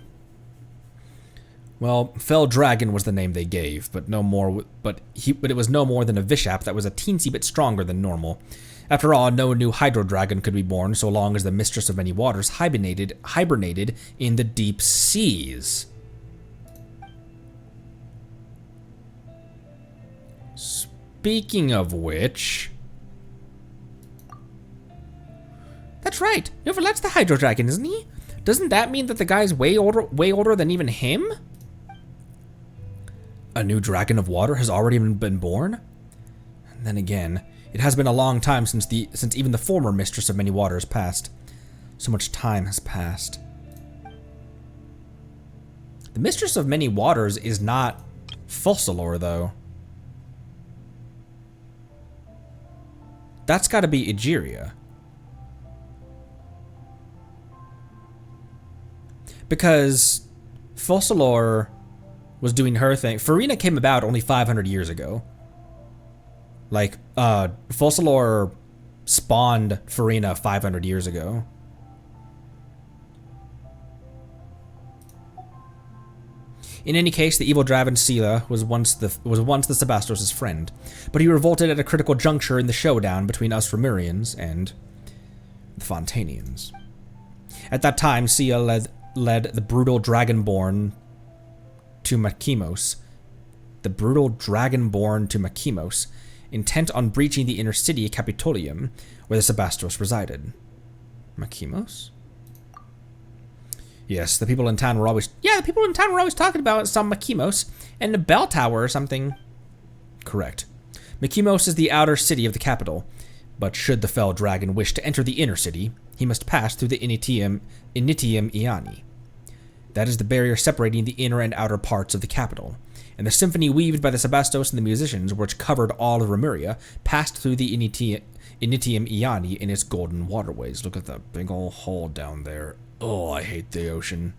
Well, Fell Dragon was the name they gave, but it was no more than a Vishap that was a teensy bit stronger than normal. After all, no new Hydro Dragon could be born so long as the Mistress of Many Waters hibernated in the deep seas. Speaking of which... That's right. Novelet's the Hydro Dragon, isn't he? Doesn't that mean that the guy's way older than even him? A new Dragon of Water has already been born? And then again, it has been a long time since even the former Mistress of Many Waters passed. So much time has passed. The Mistress of Many Waters is not Focalors, though. That's gotta be Egeria. Because Focalors was doing her thing. Farina came about only 500 years ago. Like, Focalors spawned Farina 500 years ago. In any case, the evil dragon Sela was once the Sebastos' friend, but he revolted at a critical juncture in the showdown between us Remurians and the Fontanians. At that time, Sela led the brutal Dragonborn to Makimos. Intent on breaching the inner city Capitolium, where the Sebastos resided. Makimos? Yes, the people in town were always talking about some Makimos and a bell tower or something. Correct. Makimos is the outer city of the capital, but should the fell dragon wish to enter the inner city, he must pass through the Initium Iani. That is the barrier separating the inner and outer parts of the capital, and the symphony weaved by the Sebastos and the musicians, which covered all of Remuria, passed through the Initium Iani in its golden waterways. Look at that big old hole down there. Oh, I hate the ocean.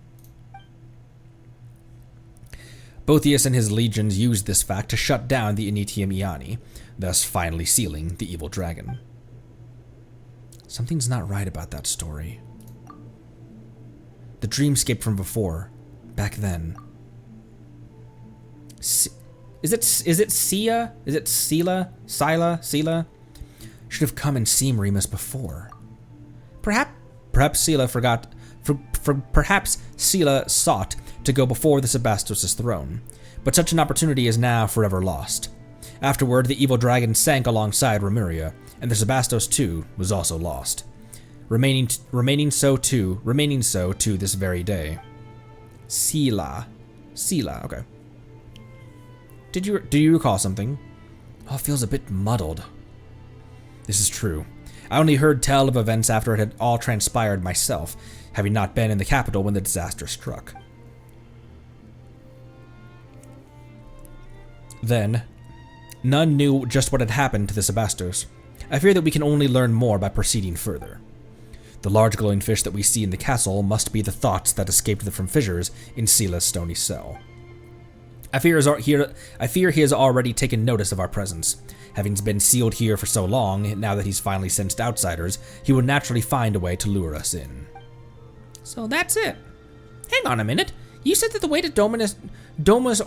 Botheus and his legions used this fact to shut down the Initium Iani, thus finally sealing the evil dragon. Something's not right about that story. The dreamscape from before, back then. Is Is it Sia? Is it Sela? Sela? Should have come and seen Remus before. Perhaps Sela forgot. Perhaps Sela sought to go before the Sebastos' throne, but such an opportunity is now forever lost. Afterward, the evil dragon sank alongside Remuria, and the Sebastos too was also lost, remaining so to this very day. Sela, okay. Do you recall something? Oh, it feels a bit muddled. This is true. I only heard tell of events after it had all transpired myself, having not been in the capital when the disaster struck. Then, none knew just what had happened to the Sebastos. I fear that we can only learn more by proceeding further. The large glowing fish that we see in the castle must be the thoughts that escaped from fissures in Sela's stony cell. I fear he has already taken notice of our presence. Having been sealed here for so long, now that he's finally sensed outsiders, he will naturally find a way to lure us in. So that's it. Hang on a minute. You said that the way to Domus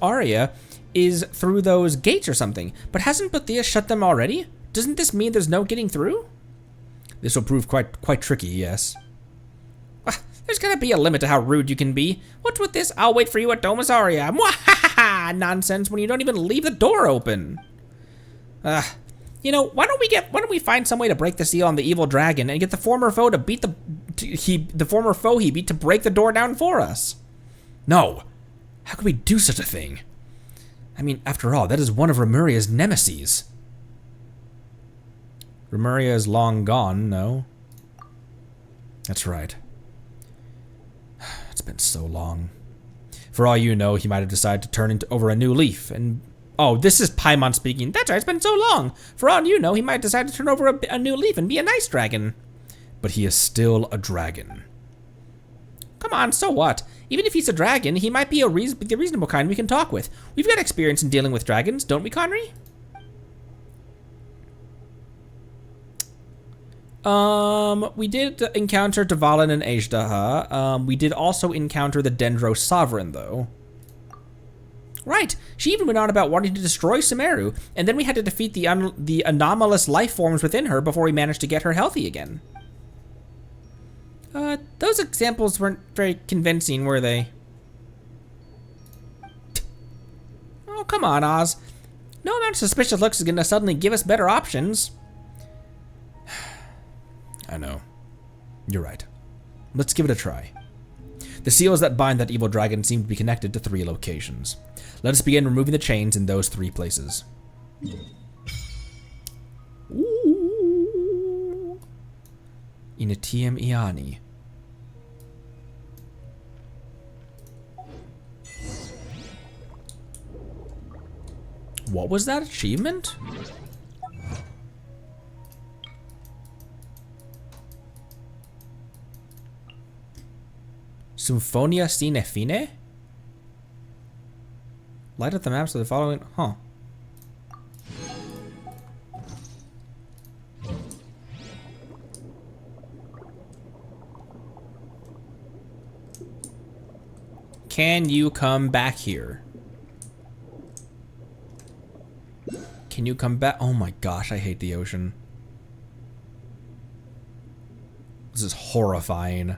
Aurea is through those gates or something, but hasn't Bethia shut them already? Doesn't this mean there's no getting through? This will prove quite tricky, yes. There's gotta be a limit to how rude you can be. What's with this? I'll wait for you at Domus Aurea. Mwahaha! Nonsense when you don't even leave the door open. You know, why don't we find some way to break the seal on the evil dragon and get the former foe to beat the former foe he beat to break the door down for us? No. How could we do such a thing? I mean, after all, that is one of Remuria's nemeses. Remuria is long gone, no? That's right. It's been so long. For all you know, he might have decided to turn over a new leaf and... Oh, this is Paimon speaking. That's right, it's been so long. For all you know, he might decide to turn over a new leaf and be a nice dragon. But he is still a dragon. Come on, so what? Even if he's a dragon, he might be the reasonable kind we can talk with. We've got experience in dealing with dragons, don't we, Conry? We did encounter Dvalin and Ajdaha. We did also encounter the Dendro Sovereign, though. Right, she even went on about wanting to destroy Sumeru, and then we had to defeat the anomalous life forms within her before we managed to get her healthy again. Those examples weren't very convincing, were they? Oh, come on, Oz. No amount of suspicious looks is gonna suddenly give us better options. I know. You're right. Let's give it a try. The seals that bind that evil dragon seem to be connected to 3 locations. Let us begin removing the chains in those 3 places. Ooh. Initium Iani. What was that achievement? Symphonia Sine Fine? Light up the maps of the following... Huh. Can you come back here? Can you come back? Oh my gosh, I hate the ocean. This is horrifying.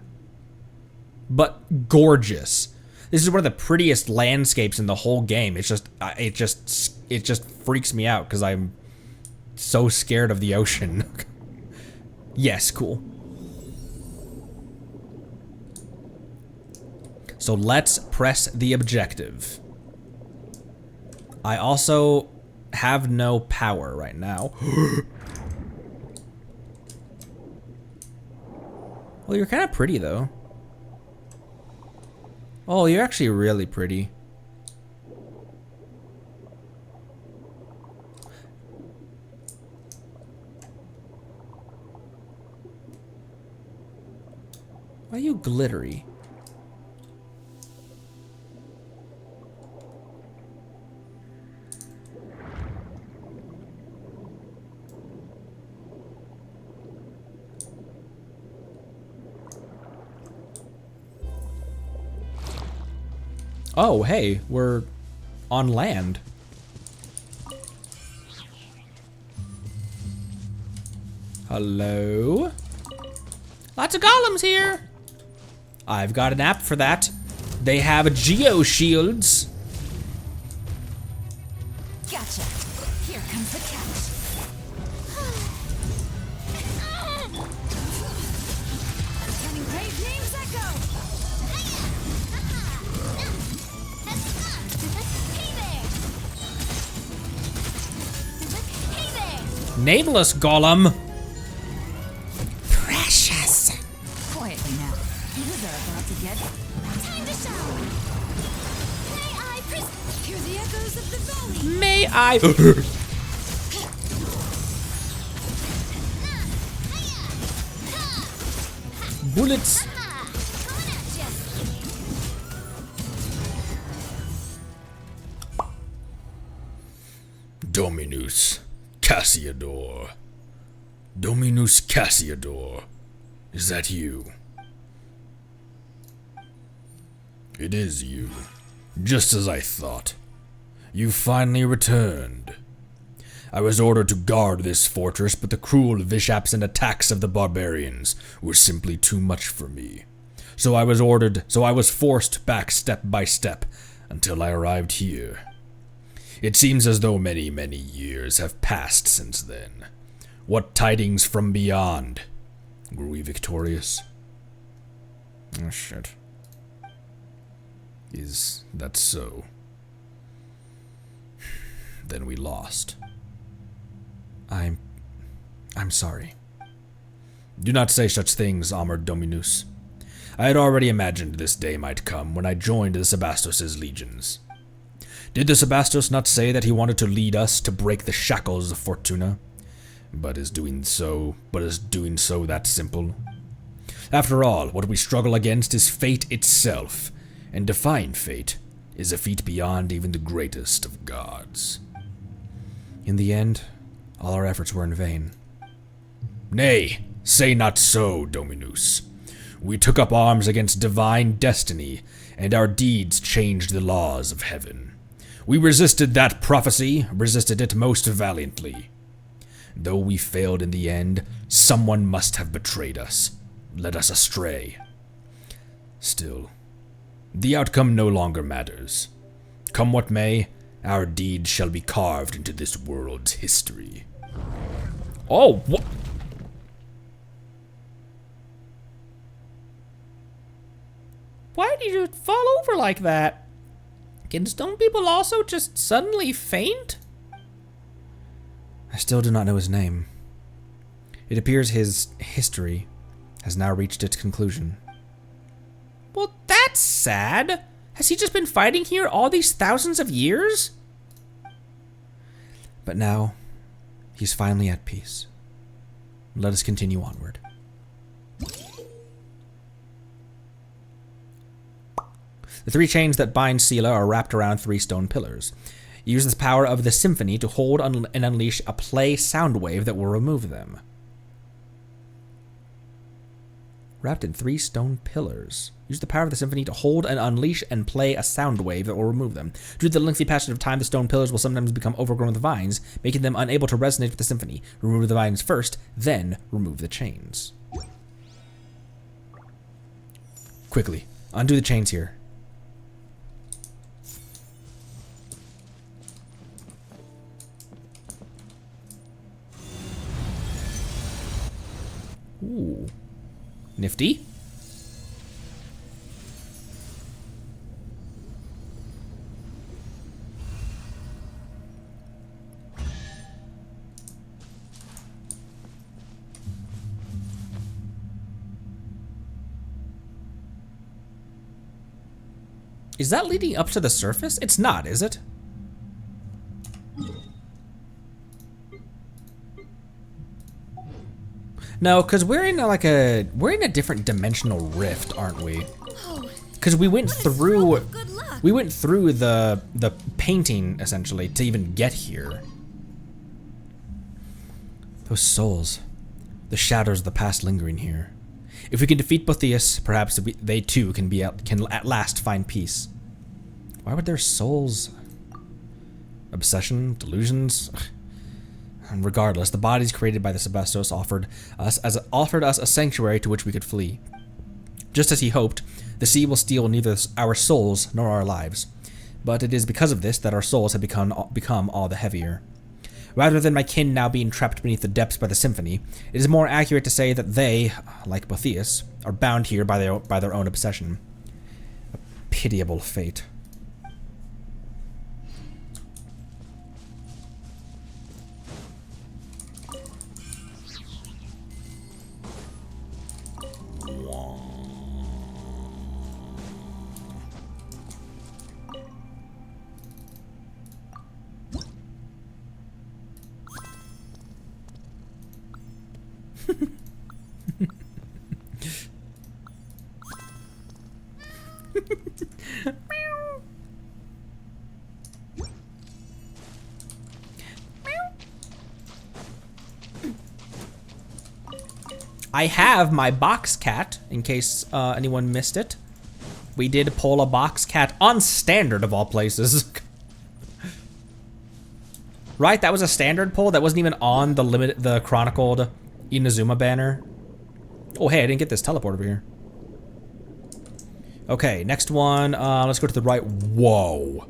But gorgeous. This is one of the prettiest landscapes in the whole game. It's just, it just freaks me out because I'm so scared of the ocean. Yes, cool. So let's press the objective. I also have no power right now. Well, you're kind of pretty though. Oh, you're actually really pretty. Why are you glittery? Oh, hey, we're on land. Hello? Lots of golems here. I've got an app for that. They have geo shields. Gotcha. Here comes the catch. Getting great names echo. Hey there. Nameless golem. Precious. Quietly now. You are about to get time to shower. May I hear the echoes of the valley? May I? Bullets. Dominus Cassiodor. Dominus Cassiodor. Is that you? It is you. Just as I thought. You finally returned. I was ordered to guard this fortress, but the cruel vishaps and attacks of the barbarians were simply too much for me. So I was forced back step by step until I arrived here. It seems as though many, many years have passed since then. What tidings from beyond? Were we victorious? Oh shit. Is that so? Then we lost. I'm sorry. Do not say such things, Armored Dominus. I had already imagined this day might come when I joined the Sebastos' legions. Did the Sebastos not say that he wanted to lead us to break the shackles of Fortuna? But is doing so that simple? After all, what we struggle against is fate itself, and defying fate is a feat beyond even the greatest of gods. In the end, all our efforts were in vain. Nay, say not so, Dominus. We took up arms against divine destiny, and our deeds changed the laws of heaven. We resisted that prophecy, resisted it most valiantly. Though we failed in the end, someone must have betrayed us, led us astray. Still, the outcome no longer matters. Come what may, our deeds shall be carved into this world's history. Oh, what? Why did you fall over like that? Can stone people also just suddenly faint? I still do not know his name. It appears his history has now reached its conclusion. Well, that's sad. Has he just been fighting here all these thousands of years? But now, he's finally at peace. Let us continue onward. The 3 chains that bind Sela are wrapped around 3 stone pillars. Use the power of the symphony to hold and unleash a play sound wave that will remove them. Wrapped in 3 stone pillars. Use the power of the symphony to hold and unleash and play a sound wave that will remove them. Due to the lengthy passage of time, the stone pillars will sometimes become overgrown with vines, making them unable to resonate with the symphony. Remove the vines first, then remove the chains. Quickly, undo the chains here. Ooh. Nifty. Is that leading up to the surface? It's not, is it? No, because we're in a different dimensional rift, aren't we? Because we went through the painting essentially to even get here. Those souls, the shadows of the past lingering here. If we can defeat Botheus, perhaps they too can at last find peace. Why would their souls Obsession? Delusions? Ugh. And regardless, the bodies created by the Sebastos offered us a sanctuary to which we could flee. Just as he hoped, the sea will steal neither our souls nor our lives. But it is because of this that our souls have become all the heavier. Rather than my kin now being trapped beneath the depths by the symphony, it is more accurate to say that they, like Botheus, are bound here by their own obsession. A pitiable fate. I have my box cat, in case anyone missed it. We did pull a box cat on standard of all places. Right, that was a standard pull. That wasn't even on the chronicled Inazuma banner. Oh, hey, I didn't get this teleport over here. Okay, next one. Let's go to the right. Whoa.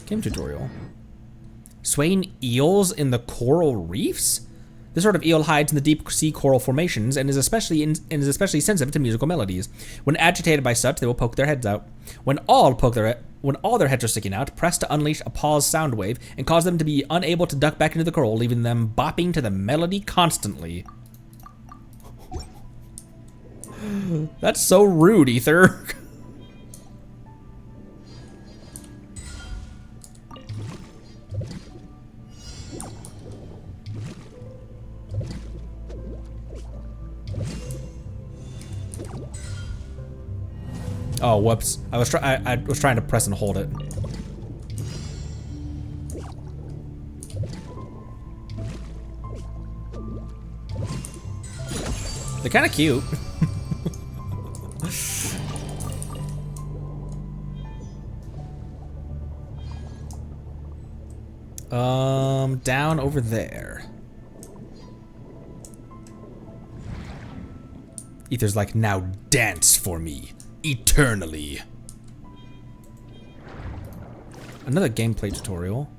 Game tutorial. Swaying eels in the coral reefs? This sort of eel hides in the deep sea coral formations and is especially sensitive to musical melodies. When agitated by such, they will poke their heads out. When all their heads are sticking out, press to unleash a pause sound wave and cause them to be unable to duck back into the coral, leaving them bopping to the melody constantly. That's so rude, Ether. Oh, whoops. I was trying to press and hold it. They're kind of cute. Down over there. Ether's like, now dance for me. Eternally. Another gameplay tutorial.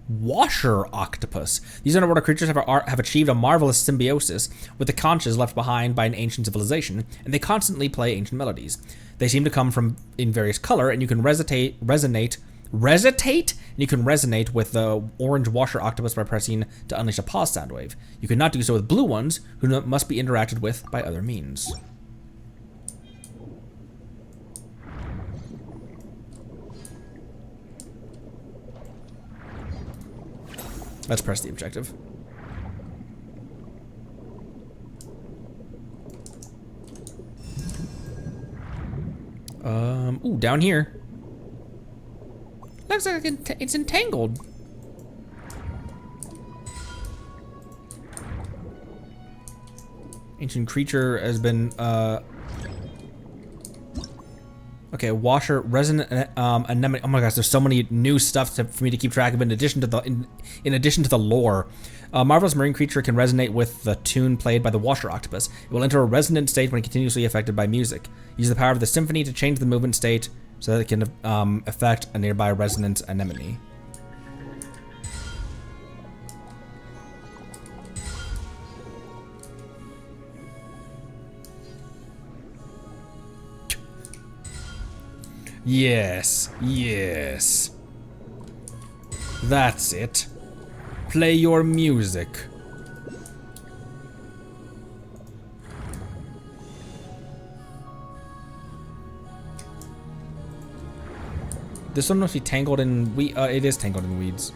Washer octopus. These underwater creatures have achieved a marvelous symbiosis with the conches left behind by an ancient civilization, and they constantly play ancient melodies. They seem to come from in various color, and you can resonate? And you can resonate with the orange washer octopus by pressing to unleash a pause sound wave. You cannot do so with blue ones, who must be interacted with by other means. Let's press the objective. Ooh, down here. Looks like it's entangled. Ancient creature has been, okay, washer, resonant, anemone. Oh my gosh, there's so many new stuff for me to keep track of in addition to the lore. A marvelous marine creature can resonate with the tune played by the washer octopus. It will enter a resonant state when continuously affected by music. Use the power of the symphony to change the movement state so that it can affect a nearby resonant anemone. Yes, yes. That's it. Play your music. This one must be tangled in it is tangled in weeds.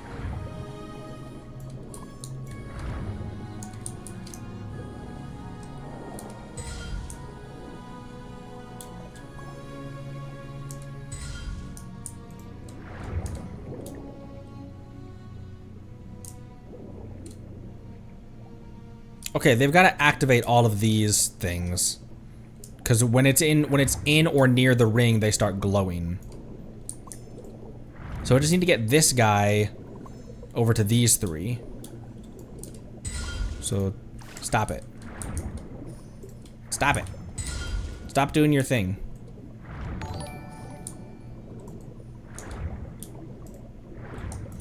Okay, they've got to activate all of these things. Because when it's in or near the ring, they start glowing. So I just need to get this guy over to these three. So stop it. Stop it. Stop doing your thing.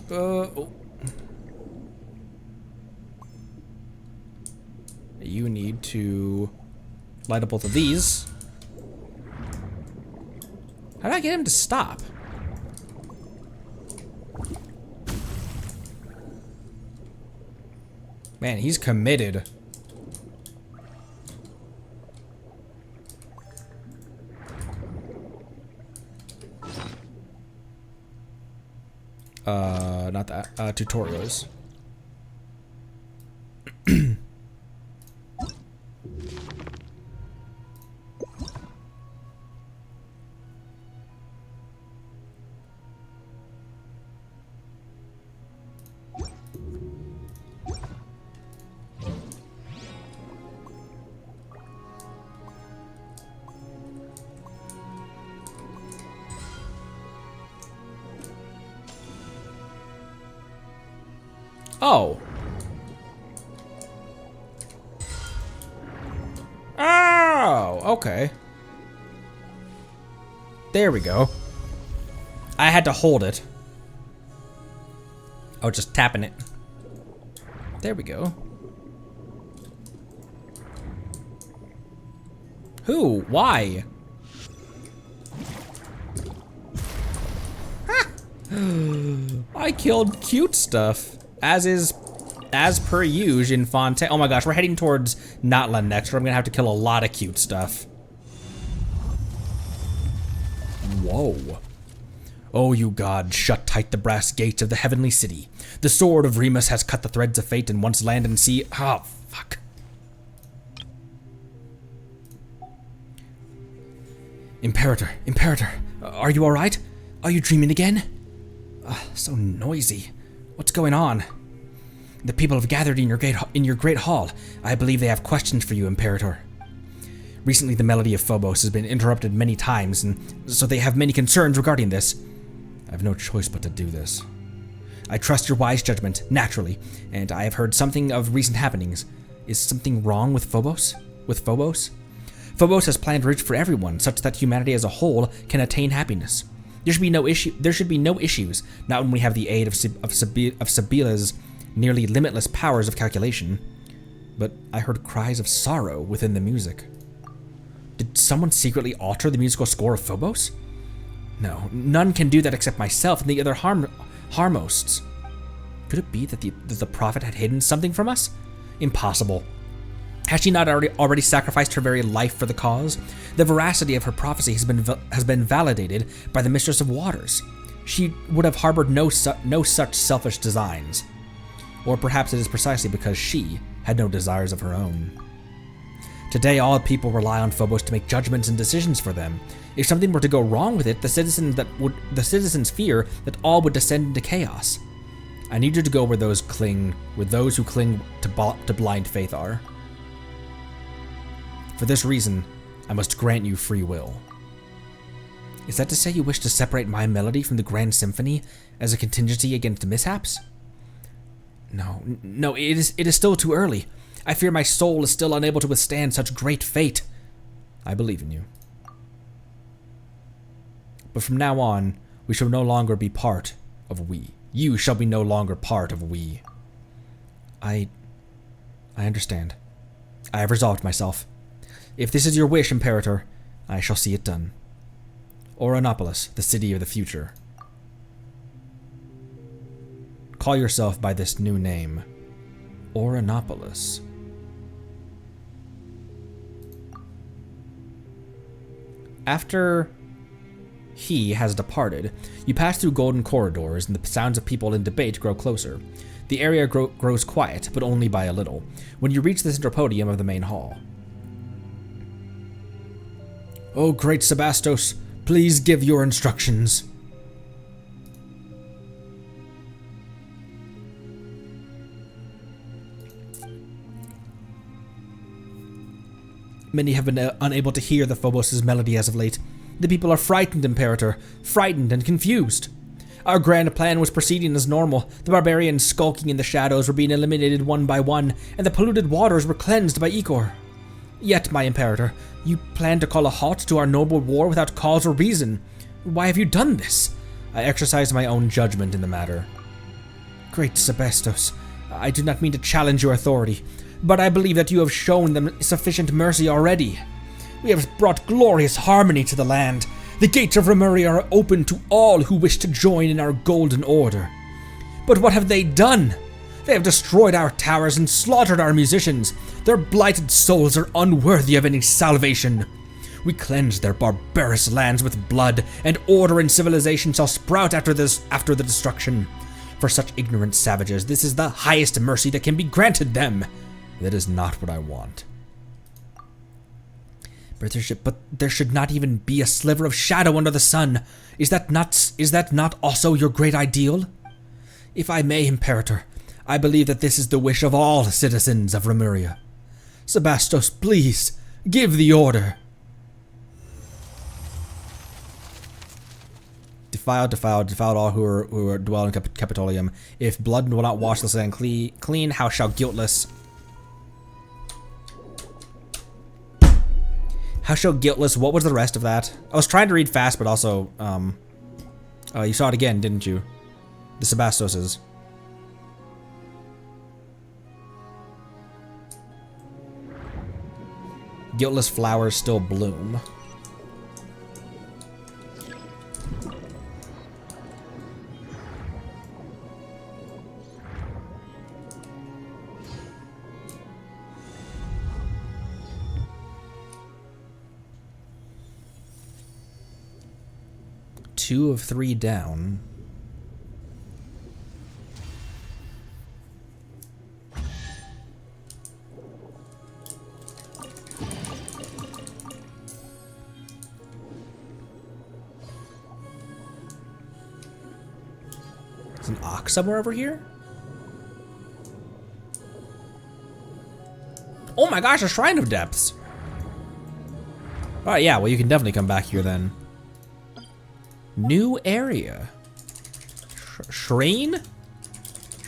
Oh. You need to light up both of these. How do I get him to stop? Man, he's committed. Not that. Tutorials. Oh. Oh, okay. There we go. I had to hold it. Oh, just tapping it. There we go. Who? Why? I killed cute stuff. As per usual in Fontaine. Oh my gosh, we're heading towards Notland next, where I'm gonna have to kill a lot of cute stuff. Whoa. Oh, you god, shut tight the brass gates of the heavenly city. The sword of Remus has cut the threads of fate, and once land and sea. Oh, fuck. Imperator, are you alright? Are you dreaming again? So noisy. What's going on? The people have gathered in your great hall. I believe they have questions for you, Imperator. Recently, the melody of Phobos has been interrupted many times, and so they have many concerns regarding this. I have no choice but to do this. I trust your wise judgment, naturally, and I have heard something of recent happenings. Is something wrong with Phobos? Phobos has planned rich for everyone, such that humanity as a whole can attain happiness. There should be no issues, not when we have the aid of Sabila's nearly limitless powers of calculation. But I heard cries of sorrow within the music. Did someone secretly alter the musical score of Phobos? No, none can do that except myself and the other Harmosts. Could it be that the prophet had hidden something from us? Impossible. Has she not already sacrificed her very life for the cause? The veracity of her prophecy has been validated by the Mistress of Waters. She would have harbored no such selfish designs. Or perhaps it is precisely because she had no desires of her own. Today, all people rely on Phobos to make judgments and decisions for them. If something were to go wrong with it, the citizens fear that all would descend into chaos. I need you to go where those who cling to blind faith are. For this reason, I must grant you free will. Is that to say you wish to separate my melody from the grand symphony as a contingency against mishaps? No, it is still too early. I fear my soul is still unable to withstand such great fate. I believe in you. But from now on, we shall no longer be part of we. You shall be no longer part of we. I understand. I have resolved myself. If this is your wish, Imperator, I shall see it done. Oranopolis, the city of the future. Call yourself by this new name. Oranopolis. After he has departed, you pass through golden corridors and the sounds of people in debate grow closer. The area grows quiet, but only by a little, when you reach the center podium of the main hall. Oh, great Sebastos, please give your instructions. Many have been unable to hear the Phobos' melody as of late. The people are frightened, Imperator, frightened and confused. Our grand plan was proceeding as normal. The barbarians skulking in the shadows were being eliminated one by one, and the polluted waters were cleansed by Ichor. Yet, my Imperator, you plan to call a halt to our noble war without cause or reason. Why have you done this? I exercised my own judgment in the matter. Great Sebastos, I do not mean to challenge your authority, but I believe that you have shown them sufficient mercy already. We have brought glorious harmony to the land. The gates of Remuria are open to all who wish to join in our golden order. But what have they done? They have destroyed our towers and slaughtered our musicians. Their blighted souls are unworthy of any salvation. We cleanse their barbarous lands with blood, and order and civilization shall sprout after the destruction. For such ignorant savages, this is the highest mercy that can be granted them. That is not what I want. But there should not even be a sliver of shadow under the sun. Is that not also your great ideal? If I may, Imperator, I believe that this is the wish of all citizens of Remuria. Sebastos, please, give the order. Defiled all who are dwell in Capitolium. If blood will not wash the land clean, how shall guiltless... What was the rest of that? I was trying to read fast, but also, you saw it again, didn't you? The Sebastoses. Guiltless flowers still bloom. Two of 3 down. Is an ox somewhere over here? Oh my gosh, a Shrine of Depths. Alright, yeah, well you can definitely come back here then. New area. Shrine?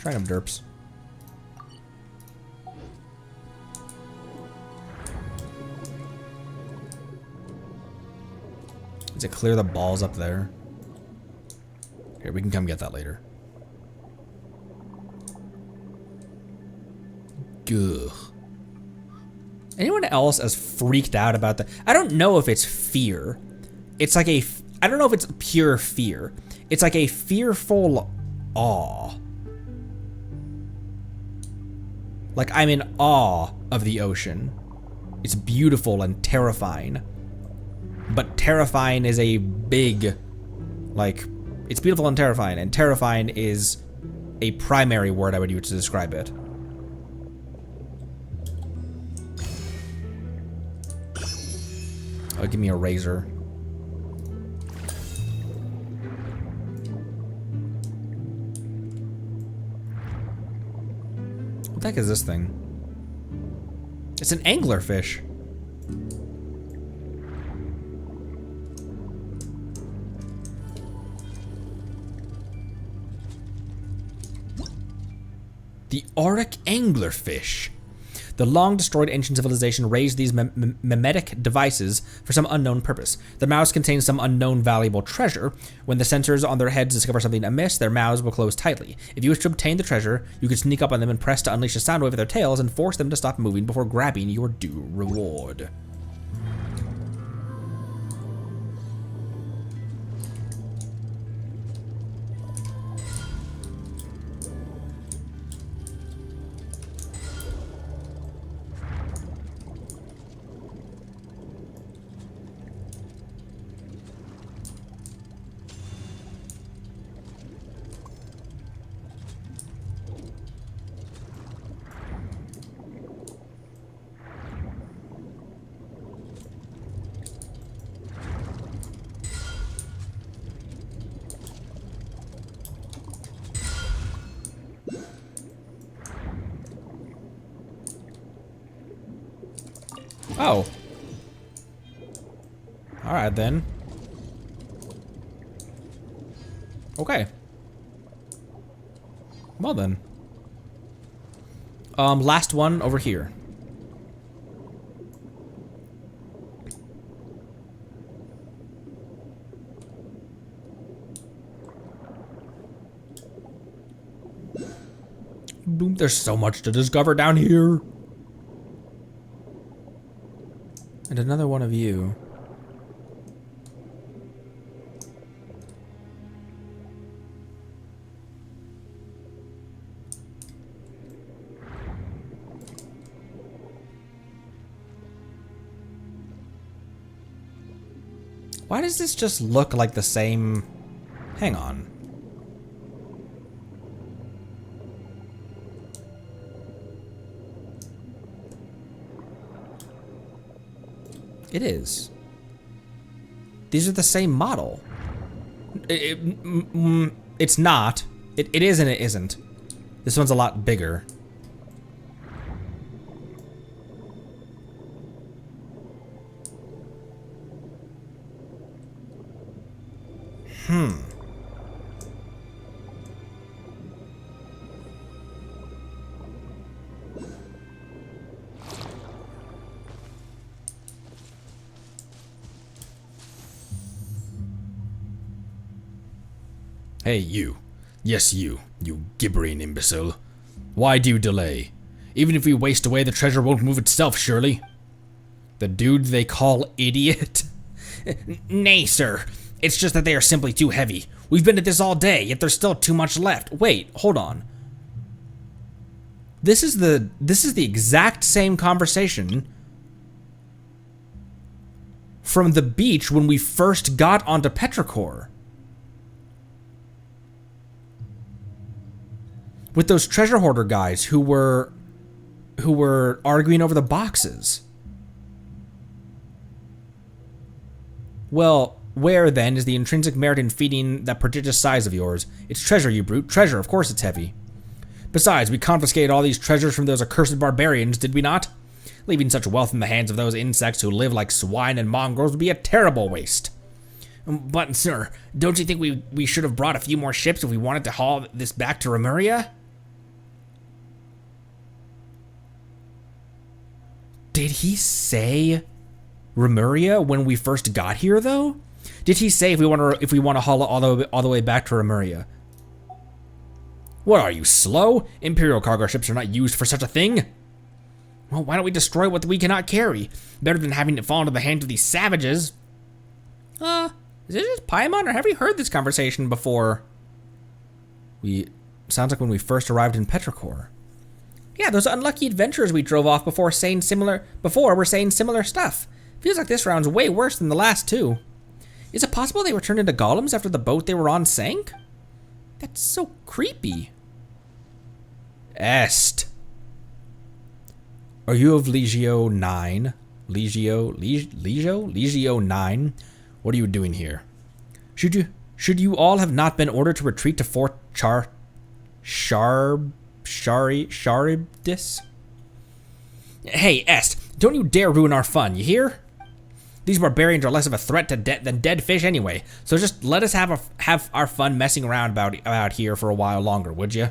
Shrine of Derps. Does it clear the balls up there? Here, we can come get that later. Gugh. Anyone else as freaked out about that? I don't know if it's fear. It's like a... I don't know if it's pure fear. It's like a fearful awe. Like I'm in awe of the ocean. It's beautiful and terrifying. But terrifying is a big, like, it's beautiful and terrifying is a primary word I would use to describe it. Oh, give me a razor. What the heck is this thing? It's an anglerfish. The auric anglerfish. The long-destroyed ancient civilization raised these mimetic devices for some unknown purpose. Their mouths contain some unknown valuable treasure. When the sensors on their heads discover something amiss, their mouths will close tightly. If you wish to obtain the treasure, you can sneak up on them and press to unleash a sound wave of their tails and force them to stop moving before grabbing your due reward. Oh, Alright then. Okay. Well then. Last one over here. Boom, there's so much to discover down here. And another one of you. Why does this just look like the same? Hang on. It is. These are the same model. It's not. It is and it isn't. This one's a lot bigger. Hey, you. Yes, you gibbering imbecile. Why do you delay? Even if we waste away, the treasure won't move itself, surely. The dude they call idiot? Nay, sir. It's just that they are simply too heavy. We've been at this all day, yet there's still too much left. Wait, hold on. This is the exact same conversation from the beach when we first got onto Petrichor. With those treasure hoarder guys who were arguing over the boxes. Well, where then is the intrinsic merit in feeding that prodigious size of yours? It's treasure, you brute. Treasure, of course it's heavy. Besides, we confiscated all these treasures from those accursed barbarians, did we not? Leaving such wealth in the hands of those insects who live like swine and mongrels would be a terrible waste. But, sir, don't you think we should have brought a few more ships if we wanted to haul this back to Remuria? Did he say Remuria when we first got here, though? Did he say if we want to haul it all the way back to Remuria? What are you, slow? Imperial cargo ships are not used for such a thing. Well, why don't we destroy what we cannot carry? Better than having it fall into the hands of these savages. Is it just Paimon, or have we heard this conversation before? Sounds like when we first arrived in Petrichor. Yeah, those unlucky adventurers we drove off before were saying similar stuff. Feels like this round's way worse than the last two. Is it possible they were turned into golems after the boat they were on sank? That's so creepy. Est. Are you of Legio 9? Legio 9? What are you doing here? Should you all have not been ordered to retreat to Fort Charybdis? Hey, Est, don't you dare ruin our fun, you hear? These barbarians are less of a threat to than dead fish anyway, so just let us have our fun messing around about here for a while longer, would you?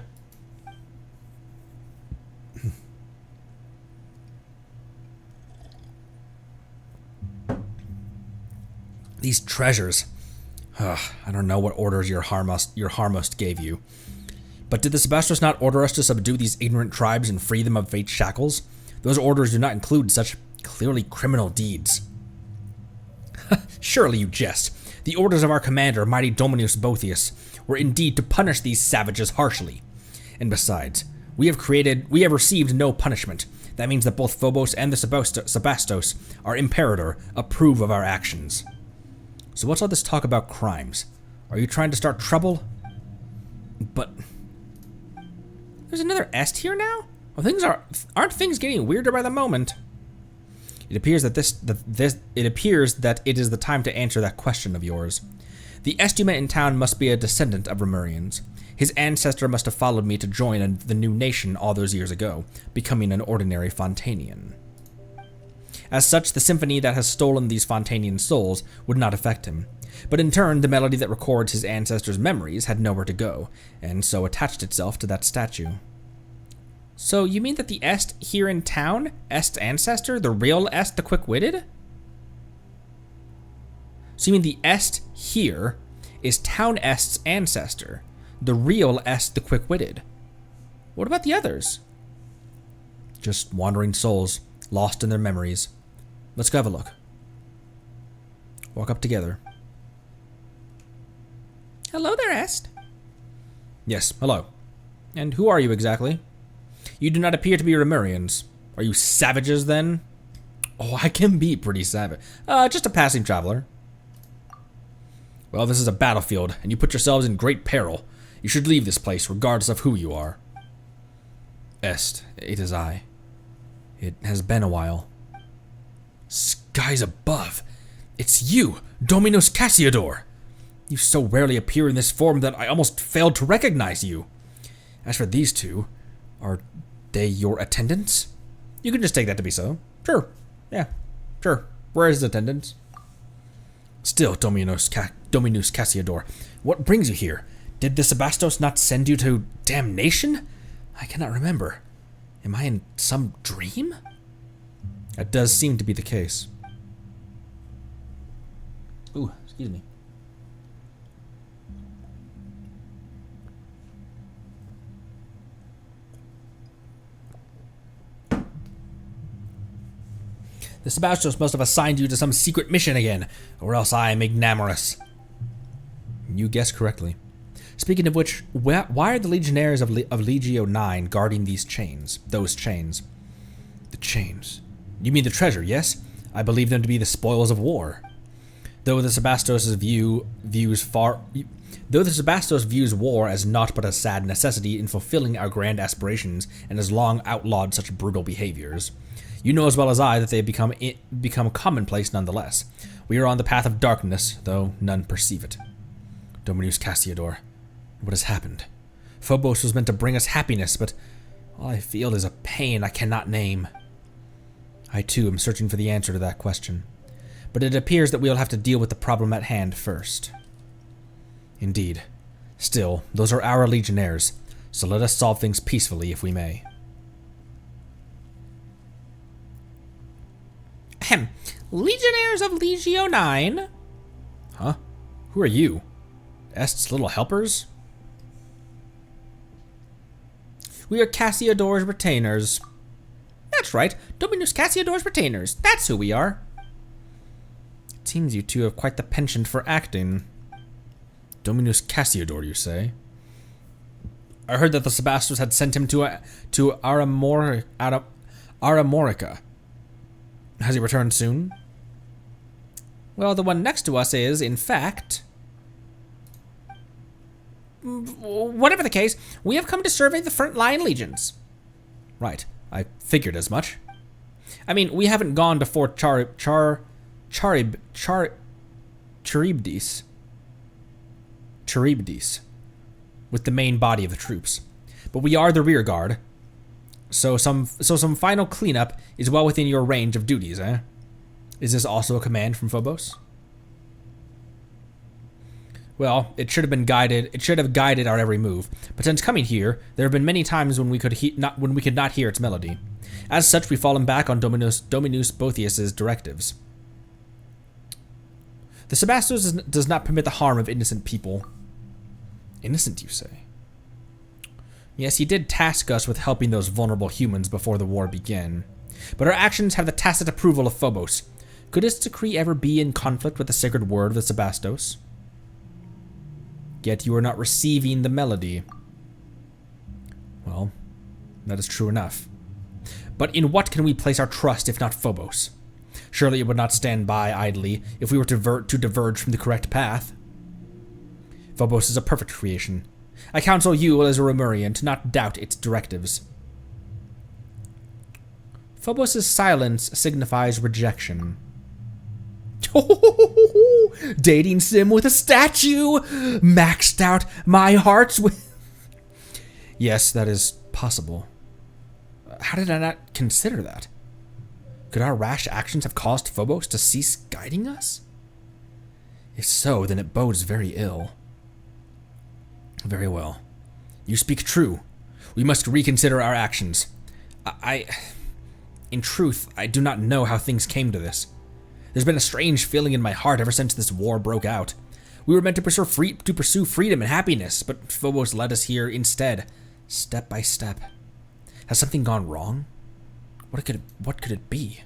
These treasures. I don't know what orders your Harmost gave you. But did the Sebastos not order us to subdue these ignorant tribes and free them of fate's shackles? Those orders do not include such clearly criminal deeds. Surely you jest. The orders of our commander, mighty Dominus Boethius, were indeed to punish these savages harshly. And besides, we have received no punishment. That means that both Phobos and the Sebastos, our imperator, approve of our actions. So what's all this talk about crimes? Are you trying to start trouble? But there's another Est here now? Well, aren't things getting weirder by the moment? It appears that it is the time to answer that question of yours. The Est you met in town must be a descendant of Remurians. His ancestor must have followed me to join the new nation all those years ago, becoming an ordinary Fontanian. As such, the symphony that has stolen these Fontanian souls would not affect him. But in turn, the melody that records his ancestors' memories had nowhere to go, and so attached itself to that statue. So you mean that the Est here in town, Est's ancestor, the real Est the quick-witted? So you mean the Est here is town Est's ancestor, the real Est the quick-witted? What about the others? Just wandering souls, lost in their memories. Let's go have a look. Walk up together. Hello there, Est. Yes, hello. And who are you exactly? You do not appear to be Remurians. Are you savages then? Oh, I can be pretty savage. Just a passing traveler. Well, this is a battlefield, and you put yourselves in great peril. You should leave this place, regardless of who you are. Est, it is I. It has been a while. Skies above! It's you, Dominus Cassiodor! You so rarely appear in this form that I almost failed to recognize you. As for these two, are they your attendants? You can just take that to be so. Sure. Yeah. Sure. Where is his attendants? Still, Dominus Cassiodor, what brings you here? Did the Sebastos not send you to damnation? I cannot remember. Am I in some dream? That does seem to be the case. Ooh, excuse me. The Sebastos must have assigned you to some secret mission again, or else I am ignominious. You guessed correctly. Speaking of which, why are the legionnaires of Legio 9 guarding these chains? Those chains. The chains. You mean the treasure, yes? I believe them to be the spoils of war. Though the Sebastos views war as naught but a sad necessity in fulfilling our grand aspirations and has long outlawed such brutal behaviors. You know as well as I that they have become commonplace nonetheless. We are on the path of darkness, though none perceive it. Dominus Cassiodor, what has happened? Phobos was meant to bring us happiness, but all I feel is a pain I cannot name. I too am searching for the answer to that question, but it appears that we will have to deal with the problem at hand first. Indeed. Still, those are our legionnaires, so let us solve things peacefully if we may. Ahem. Legionnaires of Legio 9? Huh? Who are you? Est's little helpers? We are Cassiodor's retainers. That's right, Dominus Cassiodor's retainers. That's who we are. It seems you two have quite the penchant for acting. Dominus Cassiodor, you say? I heard that the Sebastos had sent him to Aramorica. Has he returned soon? Well, the one next to us is, in fact... Whatever the case, we have come to survey the front-line legions. Right, I figured as much. I mean, we haven't gone to Fort Charybdis with the main body of the troops, but we are the rear guard. So some final cleanup is well within your range of duties, eh? Is this also a command from Phobos? Well, it should have guided our every move. But since coming here, there have been many times when we could not hear its melody. As such, we've fallen back on Dominus Boethius's directives. The Sebastos does not permit the harm of innocent people. Innocent, you say? Yes, he did task us with helping those vulnerable humans before the war began. But our actions have the tacit approval of Phobos. Could his decree ever be in conflict with the sacred word of the Sebastos? Yet you are not receiving the melody. Well, that is true enough. But in what can we place our trust if not Phobos? Surely it would not stand by idly if we were to diverge from the correct path. Phobos is a perfect creation. I counsel you as a Remurian to not doubt its directives. Phobos' silence signifies rejection. Dating sim with a statue! Maxed out my hearts with... Yes, that is possible. How did I not consider that? Could our rash actions have caused Phobos to cease guiding us? If so, then it bodes very ill. Very well. You speak true. We must reconsider our actions. In truth, I do not know how things came to this. There's been a strange feeling in my heart ever since this war broke out. We were meant to pursue freedom and happiness, but Phobos led us here instead, step by step. Has something gone wrong? What could it be?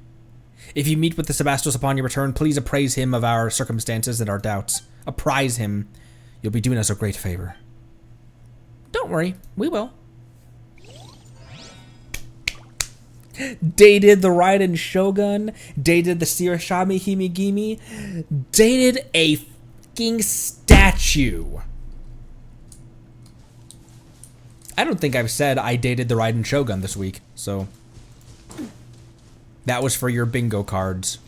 If you meet with the Sebastos upon your return, please appraise him of our circumstances and our doubts. Apprise him. You'll be doing us a great favor. Don't worry, we will. Dated the Raiden Shogun. Dated the Shirashami Himigimi. Dated a fucking statue. I don't think I've said I dated the Raiden Shogun this week, so that was for your bingo cards.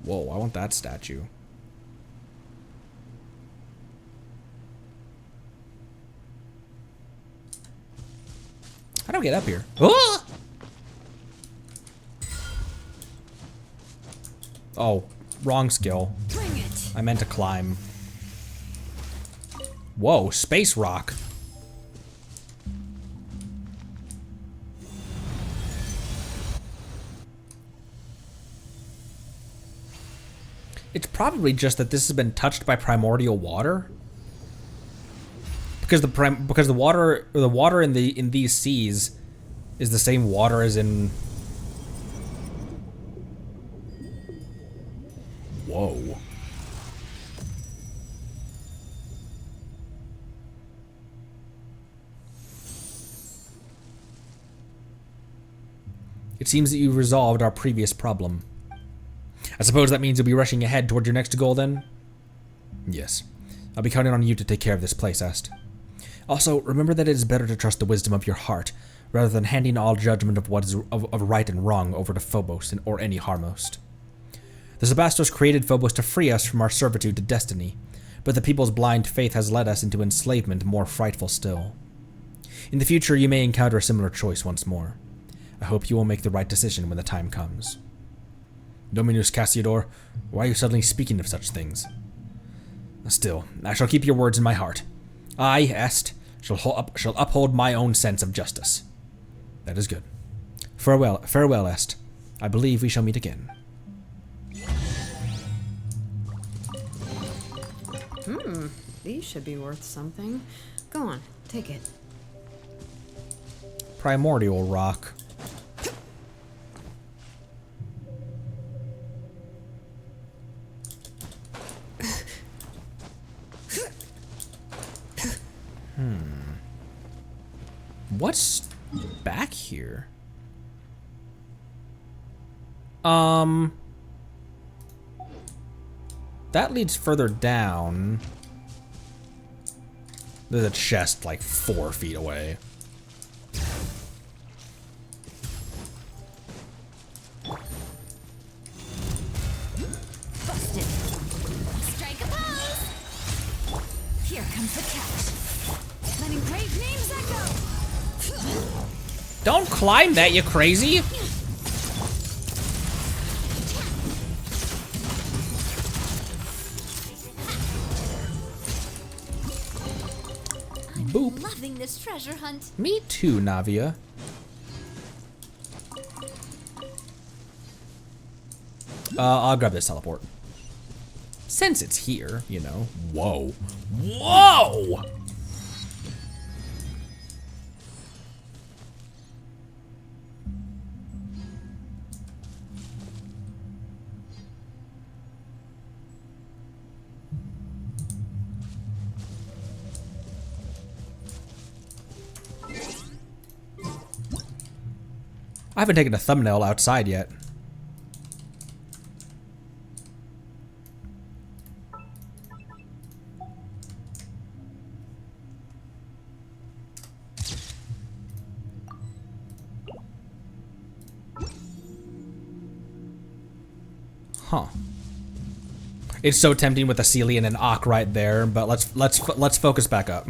Whoa, I want that statue. How do I get up here? Oh! Oh, wrong skill. Bring it. I meant to climb. Whoa, space rock. It's probably just that this has been touched by primordial water. Because the water in these seas is the same water as in. Whoa. It seems that you've resolved our previous problem. I suppose that means you'll be rushing ahead toward your next goal then? Yes. I'll be counting on you to take care of this place, Est. Also, remember that it is better to trust the wisdom of your heart, rather than handing all judgment of what is of right and wrong over to Phobos or any Harmost. The Sebastos created Phobos to free us from our servitude to destiny, but the people's blind faith has led us into enslavement more frightful still. In the future, you may encounter a similar choice once more. I hope you will make the right decision when the time comes. Dominus Cassiodor, why are you suddenly speaking of such things? Still, I shall keep your words in my heart. I, Est, shall uphold my own sense of justice. That is good. Farewell, Est. I believe we shall meet again. These should be worth something. Go on, take it. Primordial rock. What's back here? That leads further down. There's a chest like 4 feet away. Busted. Strike a pose. Here comes the catch. Letting great names echo. Don't climb that, you crazy! Boop. Loving this treasure hunt. Me too, Navia. I'll grab this teleport. Since it's here, you know. Whoa. Whoa! I haven't taken a thumbnail outside yet. Huh. It's so tempting with a Celia and an Ock right there, but let's focus back up.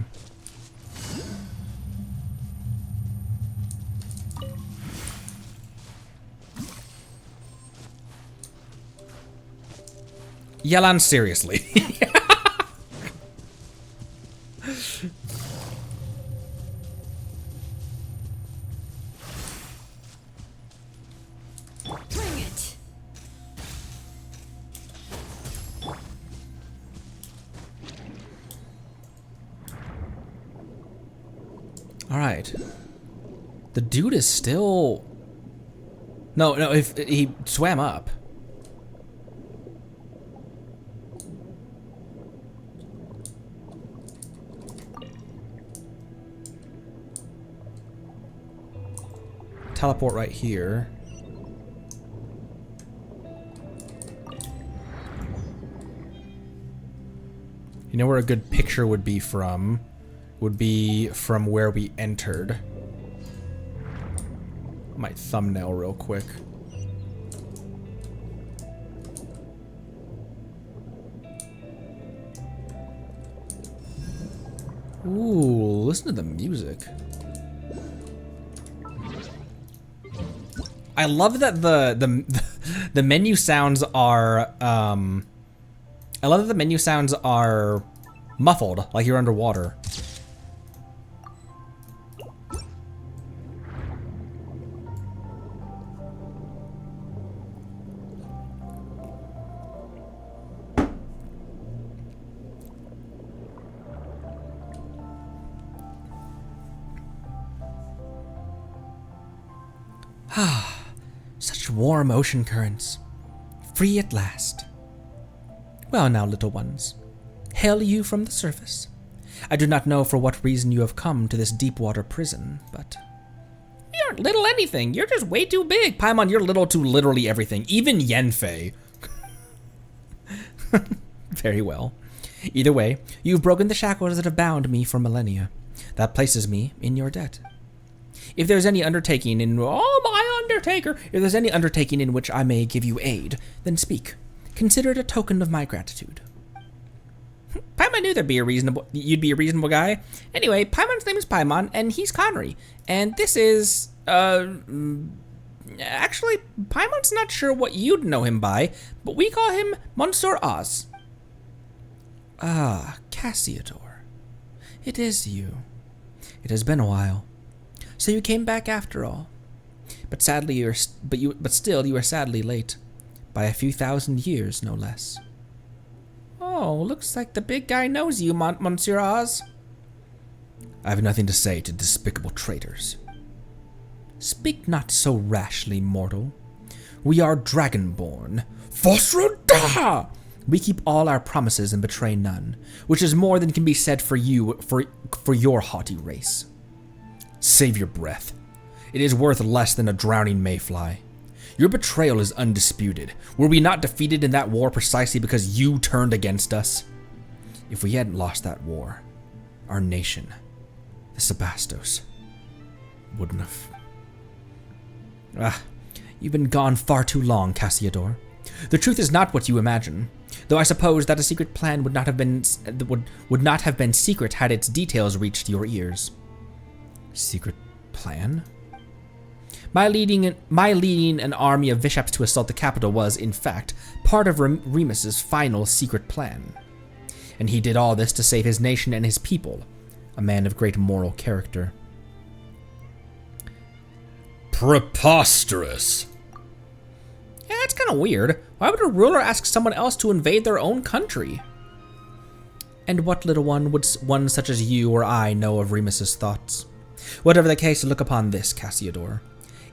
Yelan, seriously. Bring it. All right. The dude is still... No, if he swam up. Teleport right here. You know where a good picture would be from? Would be from where we entered. My thumbnail real quick. Ooh, listen to the music. I love that the menu sounds are I love that the menu sounds are muffled, like you're underwater. Such warm ocean currents, free at last. Well now, little ones, hail you from the surface. I do not know for what reason you have come to this deep water prison, but... You aren't little anything, you're just way too big. Paimon, you're little to literally everything, even Yenfei. Very well. Either way, you've broken the shackles that have bound me for millennia. That places me in your debt. If there's any undertaking in... Oh, my undertaker! If there's any undertaking in which I may give you aid, then speak. Consider it a token of my gratitude. Paimon knew you'd be a reasonable guy. Anyway, Paimon's name is Paimon, and he's Connery. And this is... Actually, Paimon's not sure what you'd know him by, but we call him Monsieur Oz. Ah, Cassiodor. It is you. It has been a while. So you came back after all. But sadly, still you are sadly late. By a few thousand years, no less. Oh, looks like the big guy knows you, Monsieur Oz. I have nothing to say to despicable traitors. Speak not so rashly, mortal. We are dragonborn. Fosroda! We keep all our promises and betray none, which is more than can be said for you, for your haughty race. Save your breath. It is worth less than a drowning mayfly. Your betrayal is undisputed. Were we not defeated in that war precisely because you turned against us? If we hadn't lost that war, our nation, the Sebastos, wouldn't have. Ah, you've been gone far too long, Cassiodor. The truth is not what you imagine, though I suppose that a secret plan would not have been secret had its details reached your ears. Secret plan? My leading an army of Vishaps to assault the capital was, in fact, part of Remus's final secret plan. And he did all this to save his nation and his people, a man of great moral character. Preposterous. Yeah, that's kind of weird. Why would a ruler ask someone else to invade their own country? And what little one would one such as you or I know of Remus's thoughts? Whatever the case, look upon this, Cassiodor.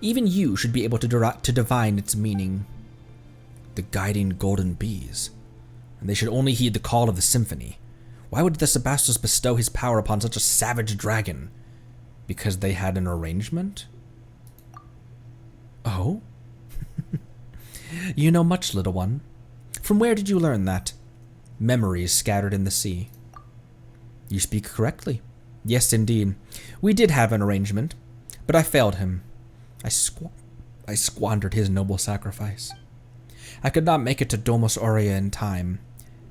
Even you should be able to divine its meaning. The guiding golden bees. And they should only heed the call of the symphony. Why would the Sebastos bestow his power upon such a savage dragon? Because they had an arrangement? Oh? You know much, little one. From where did you learn that? Memories scattered in the sea. You speak correctly. Yes, indeed. We did have an arrangement, but I failed him. I squandered his noble sacrifice. I could not make it to Domus Aurea in time,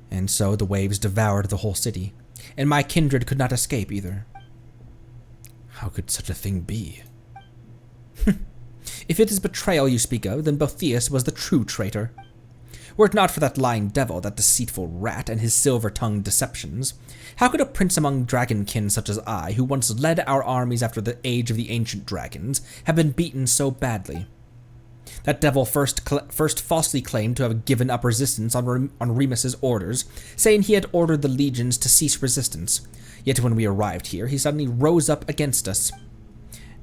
And so the waves devoured the whole city, and my kindred could not escape either. How could such a thing be? If it is betrayal you speak of, then Boethius was the true traitor. Were it not for that lying devil, that deceitful rat, and his silver-tongued deceptions, how could a prince among dragonkin such as I, who once led our armies after the age of the ancient dragons, have been beaten so badly? That devil first falsely claimed to have given up resistance on Remus's orders, saying he had ordered the legions to cease resistance. Yet when we arrived here, he suddenly rose up against us.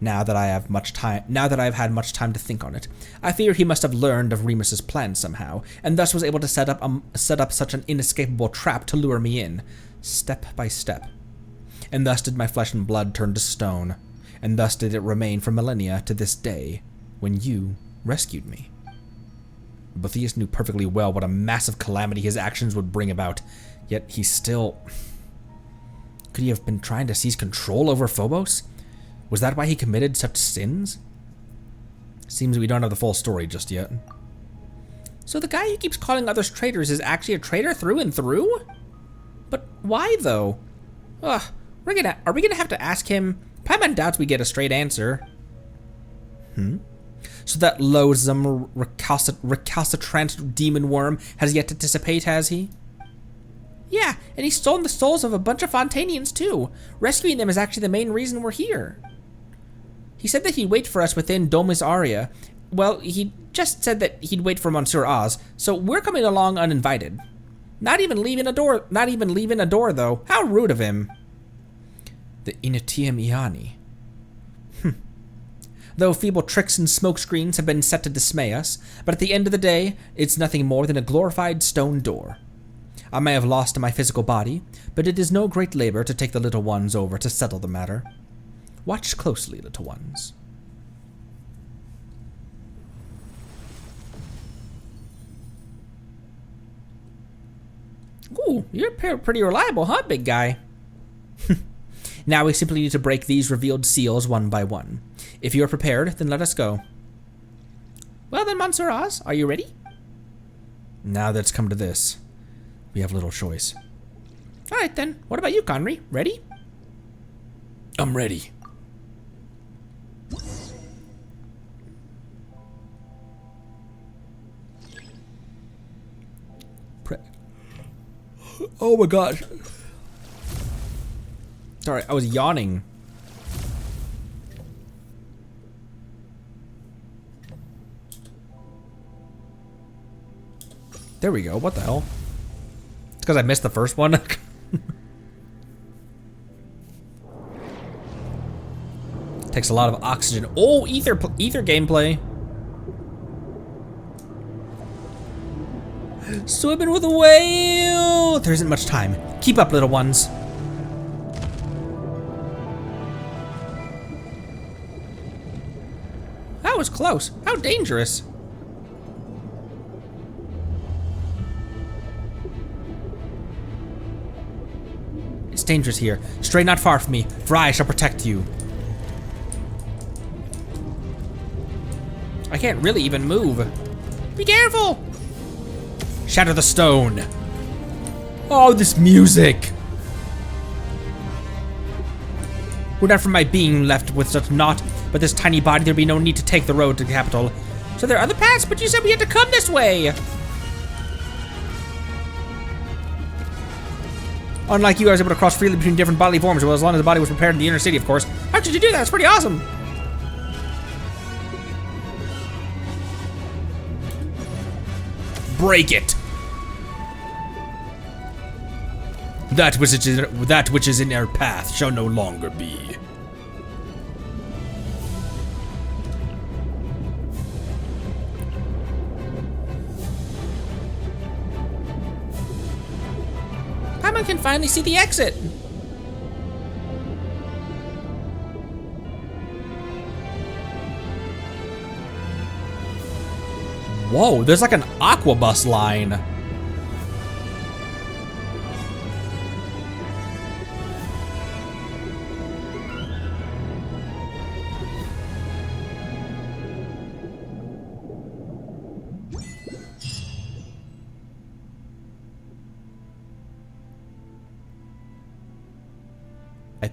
Now that I have had much time to think on it, I fear he must have learned of Remus's plan somehow, and thus was able to set up such an inescapable trap to lure me in, step by step. And thus did my flesh and blood turn to stone, and thus did it remain for millennia to this day, when you rescued me. Boethius knew perfectly well what a massive calamity his actions would bring about, yet he still... Could he have been trying to seize control over Phobos? Was that why he committed such sins? Seems we don't have the full story just yet. So the guy who keeps calling others traitors is actually a traitor through and through? But why though? Ugh, are we gonna have to ask him? Paimon doubts we get a straight answer. So that loathsome, recalcitrant demon worm has yet to dissipate, has he? Yeah, and he's stolen the souls of a bunch of Fontanians too. Rescuing them is actually the main reason we're here. He said that he'd wait for us within Domus Aurea. Well, he just said that he'd wait for Monsieur Oz, so we're coming along uninvited. Not even leaving a door though. How rude of him. The Initium Iani. Though feeble tricks and smokescreens have been set to dismay us, but at the end of the day, it's nothing more than a glorified stone door. I may have lost my physical body, but it is no great labor to take the little ones over to settle the matter. Watch closely, little ones. Ooh, you're pretty reliable, huh, big guy? Now we simply need to break these revealed seals one by one. If you are prepared, then let us go. Well then, Monsieur Oz, are you ready? Now that it's come to this, we have little choice. Alright then, what about you, Conry? Ready? I'm ready. Oh my gosh. Sorry, I was yawning. There we go, what the hell? It's because I missed the first one. Takes a lot of oxygen. Oh, ether gameplay. Swimming with a whale. There isn't much time. Keep up, little ones. That was close. How dangerous. It's dangerous here. Stray not far from me, for I shall protect you. I can't really even move. Be careful! Shatter the stone. Oh, this music! Were not for my being left with such naught but this tiny body, there'd be no need to take the road to the capital. So there are other paths, but you said we had to come this way! Unlike you, I was able to cross freely between different bodily forms, well, as long as the body was prepared in the inner city, of course. How did you do that? It's pretty awesome! Break it! That which is in our path shall no longer be. Paimon can finally see the exit! Whoa, there's like an aquabus line.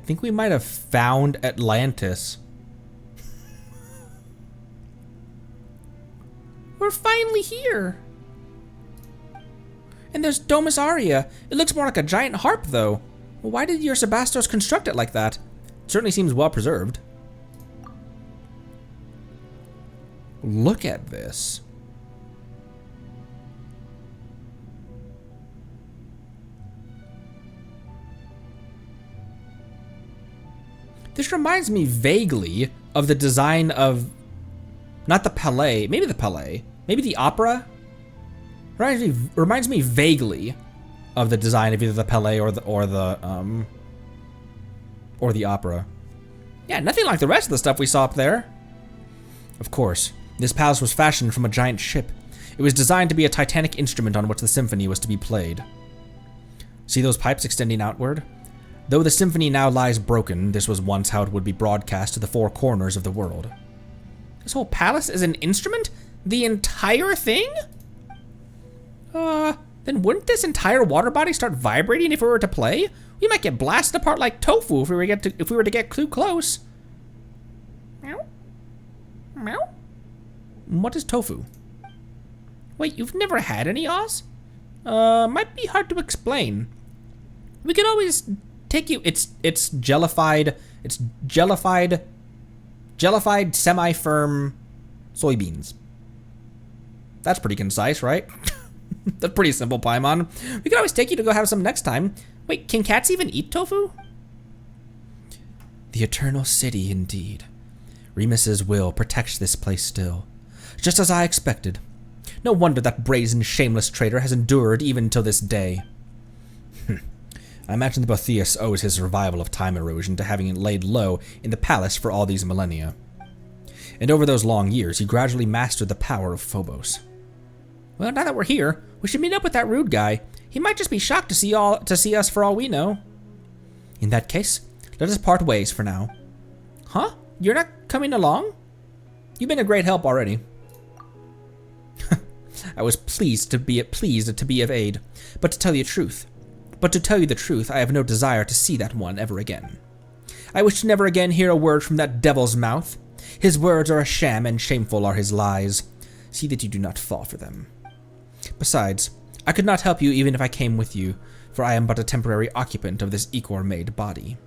think we might have found Atlantis. We're finally here. And there's Domus Aurea. It looks more like a giant harp, though. Well, why did your Sebastos construct it like that? It certainly seems well preserved. Look at this. This reminds me vaguely of the design of, not the Palais, maybe the Palais, maybe the Opera. Reminds me vaguely of the design of either the Palais or the Opera. Yeah, nothing like the rest of the stuff we saw up there. Of course, this palace was fashioned from a giant ship. It was designed to be a titanic instrument on which the symphony was to be played. See those pipes extending outward? Though the symphony now lies broken, this was once how it would be broadcast to the four corners of the world. This whole palace is an instrument? The entire thing? Then wouldn't this entire water body start vibrating if we were to play? We might get blasted apart like tofu if we were to get too close. Meow. Meow. What is tofu? Wait, you've never had any, Oz? Might be hard to explain. We could always take you. It's jellified semi-firm soybeans. That's pretty concise, right? That's pretty simple, Paimon. We could always take you to go have some next time. Wait, can cats even eat tofu? The Eternal City, indeed. Remus's will protects this place still, just as I expected. No wonder that brazen, shameless traitor has endured even till this day. I imagine the Botheus owes his survival of time erosion to having laid low in the palace for all these millennia. And over those long years, he gradually mastered the power of Phobos. Well, now that we're here, we should meet up with that rude guy. He might just be shocked to see us for all we know. In that case, let us part ways for now. Huh? You're not coming along? You've been a great help already. I was pleased to be of aid, but to tell you the truth, I have no desire to see that one ever again. I wish to never again hear a word from that devil's mouth. His words are a sham, and shameful are his lies. See that you do not fall for them. Besides, I could not help you even if I came with you, for I am but a temporary occupant of this ichor-made body.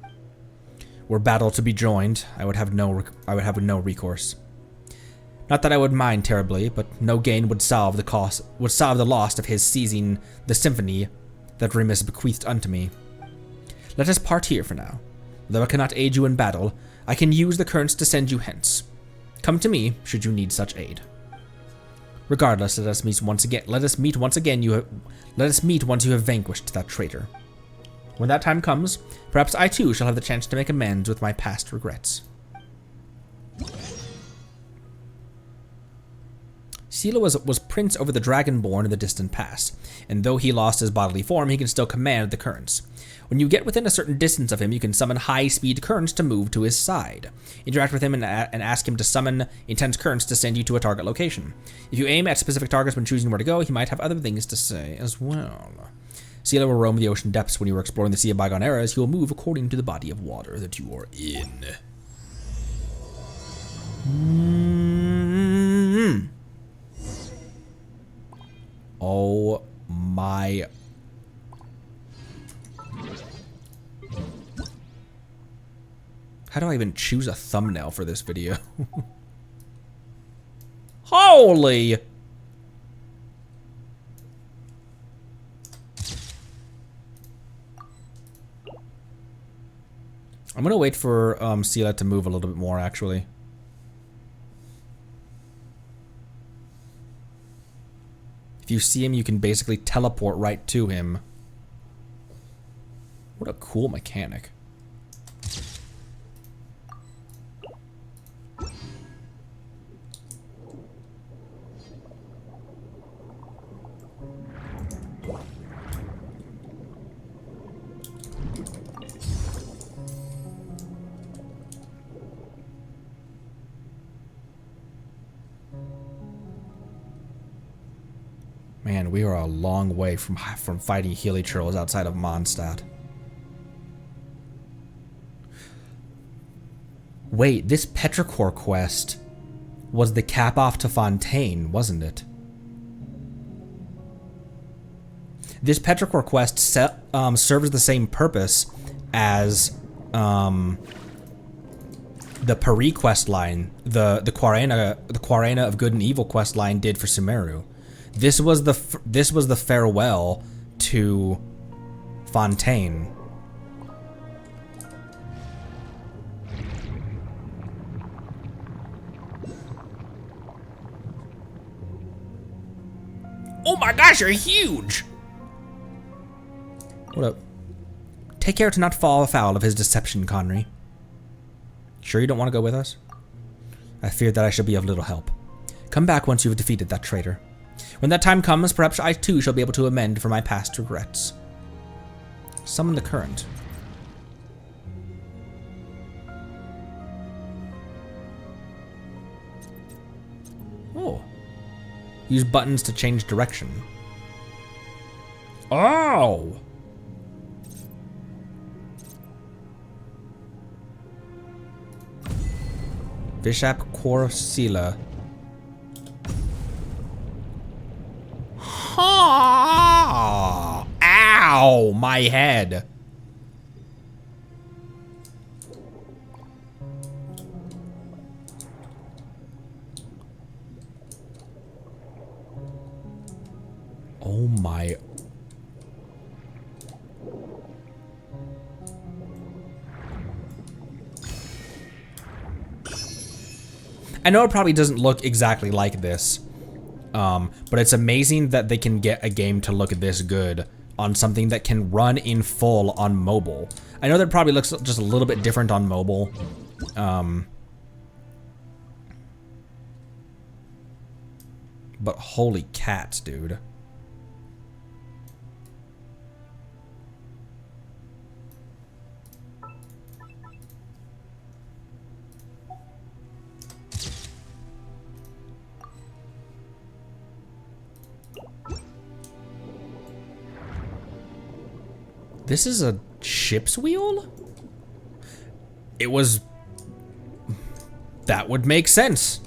Were battle to be joined, I would have no recourse. Not that I would mind terribly, but no gain would solve the loss of his seizing the symphony that Remus bequeathed unto me. Let us part here for now. Though I cannot aid you in battle, I can use the currents to send you hence. Come to me should you need such aid. Regardless, let us meet once you have vanquished that traitor. When that time comes, perhaps I too shall have the chance to make amends with my past regrets. Sila was prince over the Dragonborn in the distant past, and though he lost his bodily form, he can still command the currents. When you get within a certain distance of him, you can summon high-speed currents to move to his side. Interact with him and ask him to summon intense currents to send you to a target location. If you aim at specific targets when choosing where to go, he might have other things to say as well. Sila will roam the ocean depths when you are exploring the Sea of Bygone eras. He will move according to the body of water that you are in. Oh my. How do I even choose a thumbnail for this video? Holy! I'm gonna wait for Sila to move a little bit more, actually. If you see him, you can basically teleport right to him. What a cool mechanic. Man, we are a long way from fighting Healy Churls outside of Mondstadt. Wait, this Petrichor quest was the cap off to Fontaine, wasn't it? This Petrichor quest serves the same purpose as the Paris quest line, the Quarena of Good and Evil quest line did for Sumeru. This was the farewell to Fontaine. Oh my gosh, you're huge! What up? Take care to not fall afoul of his deception, Conry. Sure you don't want to go with us? I fear that I shall be of little help. Come back once you have defeated that traitor. When that time comes, perhaps I too shall be able to amend for my past regrets. Summon the current. Oh. Use buttons to change direction. Oh! Bishop Corsila. Ha! Ow! My head. Oh my. I know it probably doesn't look exactly like this, but it's amazing that they can get a game to look this good on something that can run in full on mobile. I know that probably looks just a little bit different on mobile. But holy cats, dude. This is a ship's wheel? It was... That would make sense.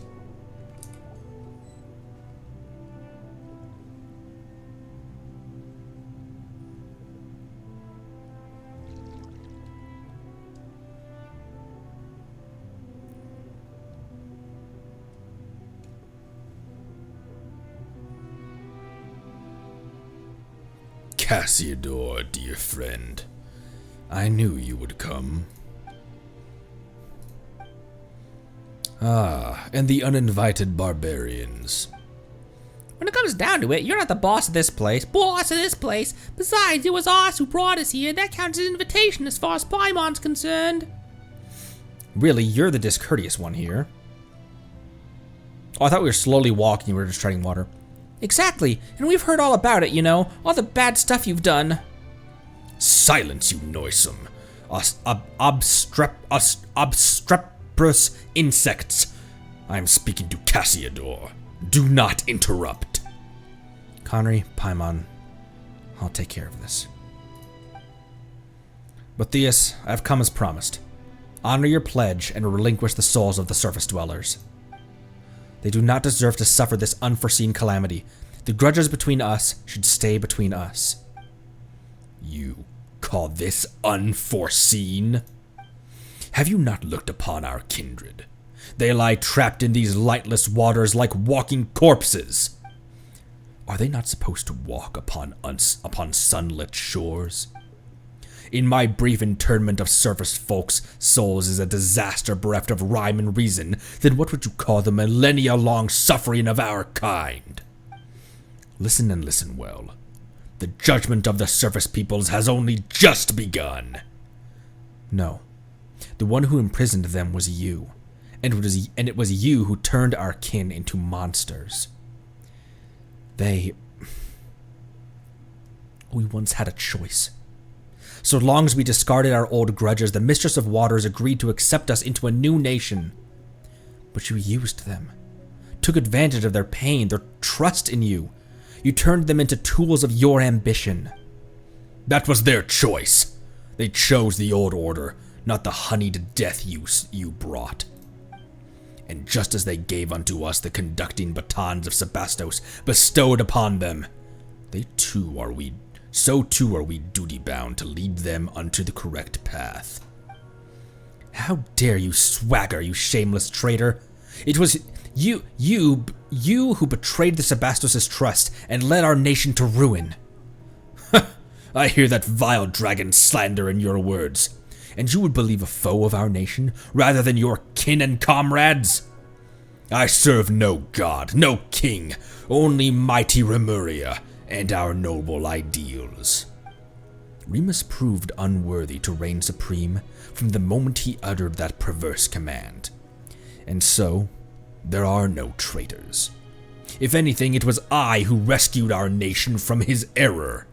Cassiodor, dear friend. I knew you would come. Ah, and the uninvited barbarians. When it comes down to it, you're not the boss of this place. Boss of this place. Besides, it was us who brought us here. That counts as an invitation as far as Paimon's concerned. Really, you're the discourteous one here. Oh, I thought we were slowly walking. We were just treading water. Exactly, and we've heard all about it, you know. All the bad stuff you've done. Silence, you noisome, obstreperous insects. I am speaking to Cassiodor. Do not interrupt. Conry, Paimon, I'll take care of this. But Theus, I have come as promised. Honor your pledge and relinquish the souls of the surface dwellers. They do not deserve to suffer this unforeseen calamity. The grudges between us should stay between us. You call this unforeseen? Have you not looked upon our kindred? They lie trapped in these lightless waters like walking corpses. Are they not supposed to walk upon sunlit shores? In my brief internment of surface folks' souls is a disaster bereft of rhyme and reason, then what would you call the millennia-long suffering of our kind? Listen and listen well. The judgment of the surface peoples has only just begun. No. The one who imprisoned them was you, and it was you who turned our kin into monsters. We once had a choice. So long as we discarded our old grudges, the Mistress of Waters agreed to accept us into a new nation. But you used them, took advantage of their pain, their trust in you. You turned them into tools of your ambition. That was their choice. They chose the old order, not the honeyed death you brought. And just as they gave unto us the conducting batons of Sebastos bestowed upon them, so too are we duty-bound to lead them unto the correct path. How dare you swagger, you shameless traitor? It was you who betrayed the Sebastos' trust and led our nation to ruin. I hear that vile dragon slander in your words. And you would believe a foe of our nation rather than your kin and comrades? I serve no god, no king, only mighty Remuria and our noble ideals. Remus proved unworthy to reign supreme from the moment he uttered that perverse command. And so, there are no traitors. If anything, it was I who rescued our nation from his error.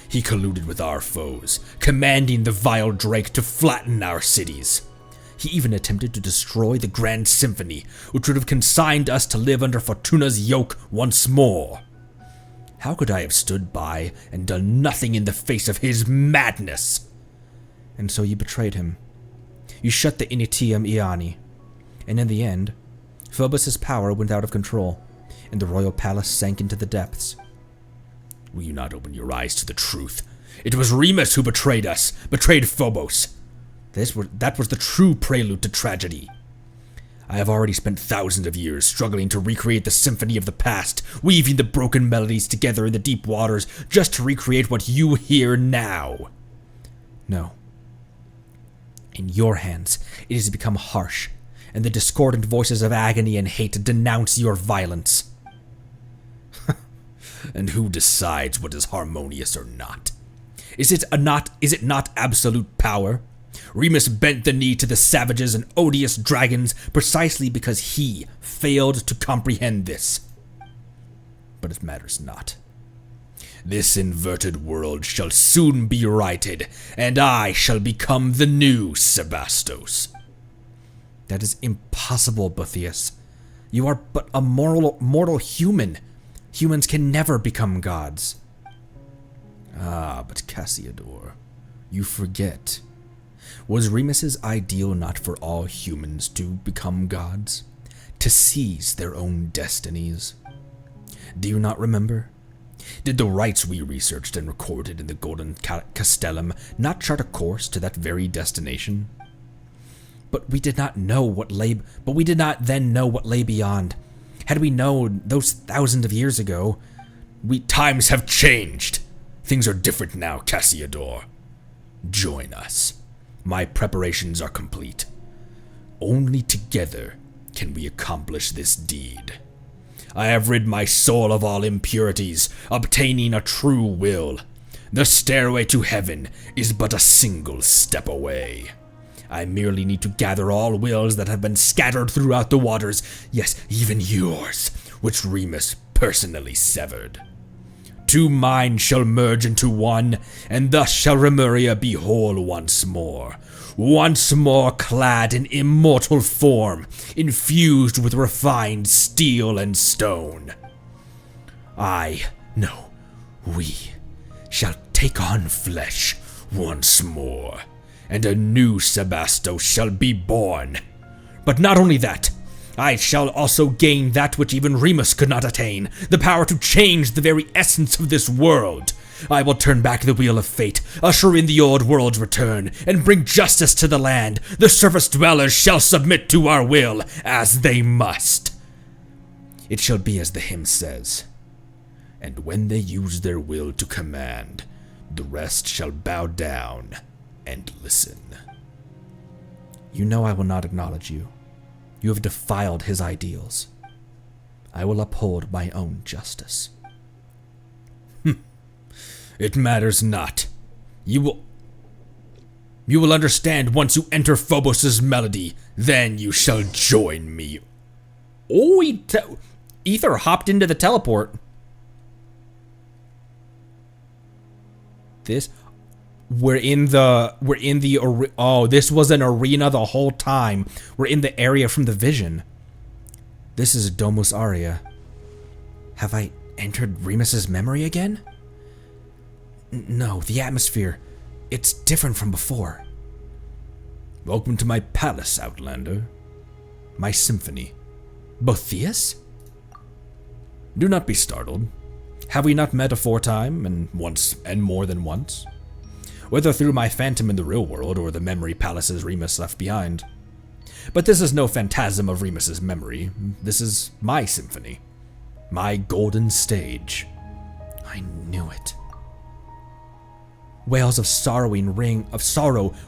He colluded with our foes, commanding the vile Drake to flatten our cities. He even attempted to destroy the Grand Symphony, which would have consigned us to live under Fortuna's yoke once more. How could I have stood by and done nothing in the face of his madness? And so you betrayed him. You shut the Initium Iani. And in the end, Phobos' power went out of control, and the royal palace sank into the depths. Will you not open your eyes to the truth? It was Remus who betrayed us, betrayed Phobos. That was the true prelude to tragedy. I have already spent thousands of years struggling to recreate the symphony of the past, weaving the broken melodies together in the deep waters just to recreate what you hear now. No. In your hands, it has become harsh, and the discordant voices of agony and hate denounce your violence. And who decides what is harmonious or not? Is it not absolute power? Remus bent the knee to the savages and odious dragons precisely because he failed to comprehend this. But it matters not. This inverted world shall soon be righted, and I shall become the new Sebastos. That is impossible, Boethius. You are but a mortal human. Humans can never become gods. Ah, but Cassiodor, you forget. Was Remus's ideal not for all humans to become gods? To seize their own destinies? Do you not remember? Did the rites we researched and recorded in the Golden Castellum not chart a course to that very destination? But we did not then know what lay beyond. Had we known those thousands of years ago, Times have changed. Things are different now, Cassiodor. Join us. My preparations are complete. Only together can we accomplish this deed. I have rid my soul of all impurities, obtaining a true will. The stairway to heaven is but a single step away. I merely need to gather all wills that have been scattered throughout the waters, yes, even yours, which Remus personally severed. Two minds shall merge into one, and thus shall Remuria be whole once more clad in immortal form, infused with refined steel and stone. We shall take on flesh once more, and a new Sebastos shall be born. But not only that, I shall also gain that which even Remus could not attain, the power to change the very essence of this world. I will turn back the wheel of fate, usher in the old world's return, and bring justice to the land. The surface dwellers shall submit to our will, as they must. It shall be as the hymn says, and when they use their will to command, the rest shall bow down and listen. You know I will not acknowledge you. You have defiled his ideals. I will uphold my own justice. It matters not. You will understand once you enter Phobos' melody. Then you shall join me. Oh, Ether hopped into the teleport. This this was an arena the whole time. We're in the area from the vision. This is Domus Aria. Have I entered Remus's memory again? No, the atmosphere. It's different from before. Welcome to my palace, Outlander. My symphony. Botheus? Do not be startled. Have we not met aforetime, and once, and more than once? Whether through my phantom in the real world, or the memory palaces Remus left behind. But this is no phantasm of Remus's memory. This is my symphony. My golden stage. I knew it. Wails of sorrow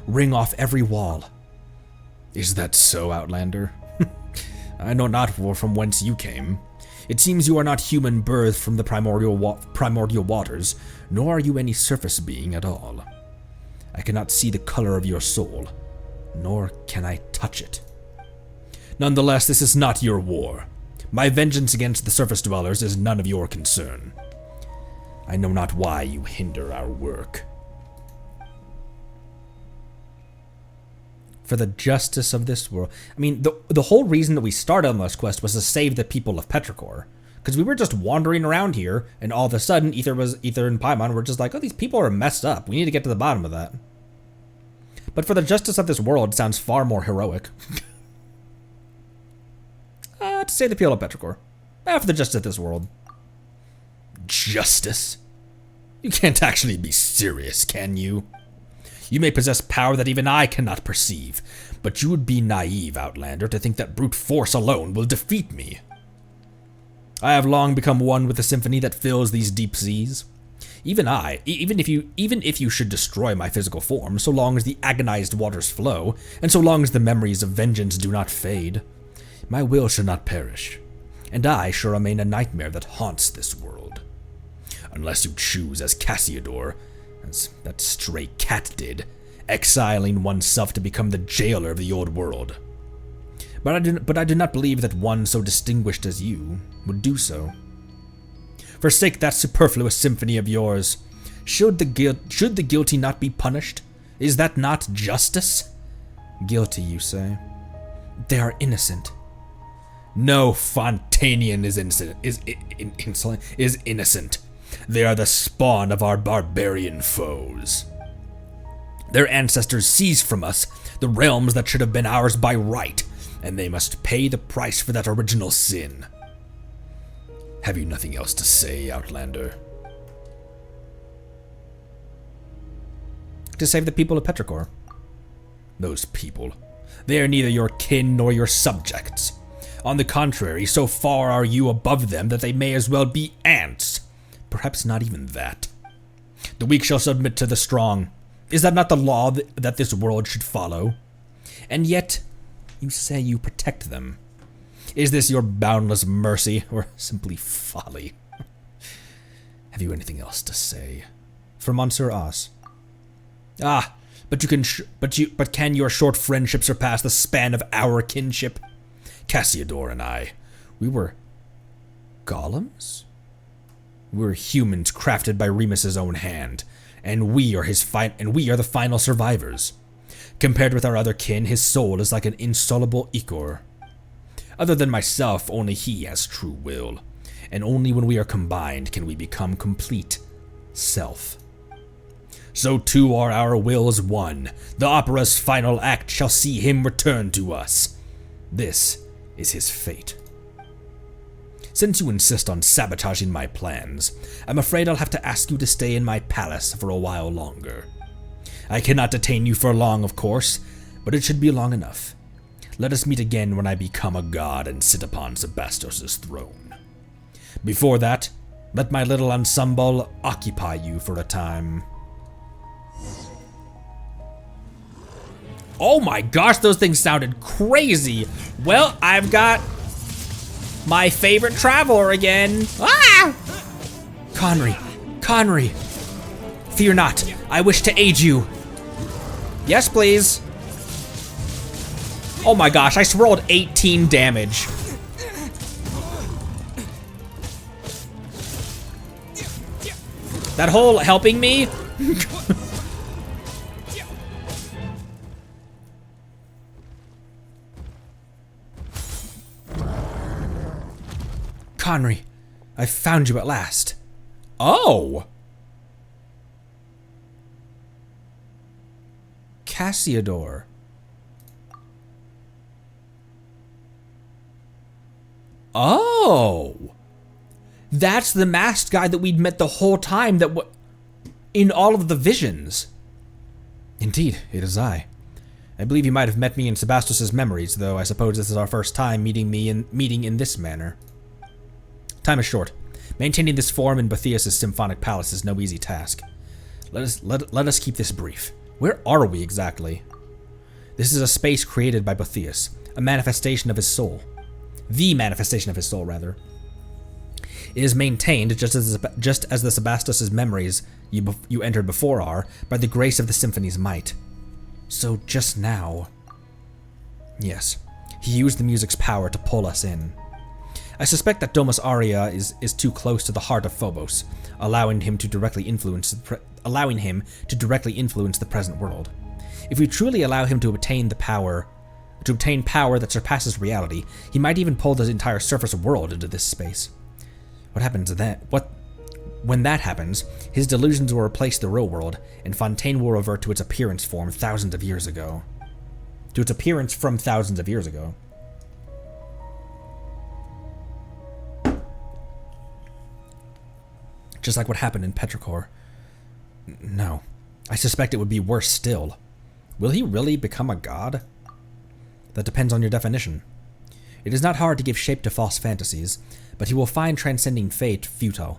ring off every wall. Is that so, Outlander? I know not from whence you came. It seems you are not human birthed from the primordial waters, nor are you any surface being at all. I cannot see the color of your soul, nor can I touch it. Nonetheless, this is not your war. My vengeance against the surface dwellers is none of your concern. I know not why you hinder our work. For the justice of this world. I mean, the whole reason that we started on this quest was to save the people of Petrichor. Because we were just wandering around here, and all of a sudden, Ether and Paimon were just like, oh, these people are messed up. We need to get to the bottom of that. But for the justice of this world sounds far more heroic. To save the people of Petrichor. For the justice of this world. Justice? You can't actually be serious, can you? You may possess power that even I cannot perceive, but you would be naive, Outlander, to think that brute force alone will defeat me. I have long become one with the symphony that fills these deep seas. Even if you should destroy my physical form, so long as the agonized waters flow, and so long as the memories of vengeance do not fade, my will shall not perish, and I shall remain a nightmare that haunts this world. Unless you choose as Cassiodor, as that stray cat did, exiling oneself to become the jailer of the old world. But I do not believe that one so distinguished as you would do so. Forsake that superfluous symphony of yours. Should the guilty not be punished? Is that not justice? Guilty, you say? They are innocent. No Fontanian is innocent. They are the spawn of our barbarian foes. Their ancestors seized from us the realms that should have been ours by right, and they must pay the price for that original sin. Have you nothing else to say, Outlander? To save the people of Petrichor. Those people. They are neither your kin nor your subjects. On the contrary, so far are you above them that they may as well be ants. Perhaps not even that. The weak shall submit to the strong. Is that not the law that this world should follow? And yet, you say you protect them. Is this your boundless mercy, or simply folly? Have you anything else to say? For Monsieur Os. But can your short friendship surpass the span of our kinship? Cassiodor and I, we were golems? We were humans crafted by Remus's own hand, and we are the final survivors. Compared with our other kin, his soul is like an insoluble ichor. Other than myself, only he has true will, and only when we are combined can we become complete self. So too are our wills one. The opera's final act shall see him return to us. This is his fate. Since you insist on sabotaging my plans, I'm afraid I'll have to ask you to stay in my palace for a while longer. I cannot detain you for long, of course, but it should be long enough. Let us meet again when I become a god and sit upon Sebastos' throne. Before that, let my little ensemble occupy you for a time. Oh my gosh, those things sounded crazy. Well, I've got my favorite traveler again. Ah! Conry! Fear not, I wish to aid you. Yes, please. Oh my gosh, I swirled 18 damage. That whole helping me? Conry, I found you at last. Oh! Cassiodor. Oh! That's the masked guy that we'd met the whole time in all of the visions. Indeed, it is I. I believe you might have met me in Sebastos' memories, though I suppose this is our first time meeting in this manner. Time is short. Maintaining this form in Botheus' symphonic palace is no easy task. Let us keep this brief. Where are we exactly? This is a space created by Botheus, a manifestation of his soul. The manifestation of his soul, rather. It is maintained, just as the Sebastos' memories you entered before are, by the grace of the symphony's might. So just now... Yes, he used the music's power to pull us in. I suspect that Domus Aurea is too close to the heart of Phobos, allowing him to directly influence the present world. If we truly allow him to obtain power that surpasses reality, he might even pull the entire surface world into this space. What happens then? When that happens, his delusions will replace the real world, and Fontaine will revert to its appearance form thousands of years ago. To its appearance from thousands of years ago. Just like what happened in Petrichor. No. I suspect it would be worse still. Will he really become a god? That depends on your definition. It is not hard to give shape to false fantasies, but he will find transcending fate futile.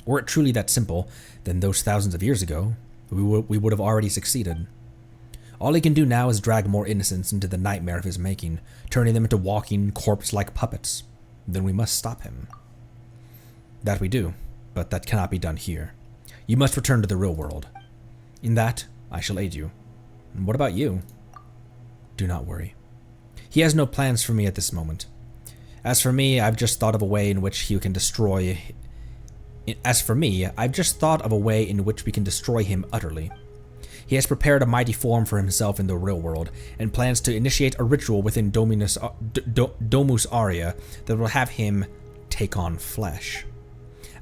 Were it truly that simple, then those thousands of years ago, we would have already succeeded. All he can do now is drag more innocents into the nightmare of his making, turning them into walking, corpse-like puppets. Then we must stop him. That we do, but that cannot be done here. You must return to the real world. In that, I shall aid you. And what about you? Do not worry. He has no plans for me at this moment. As for me, I've just thought of a way in which we can destroy him utterly. He has prepared a mighty form for himself in the real world, and plans to initiate a ritual within Domus Aurea that will have him take on flesh.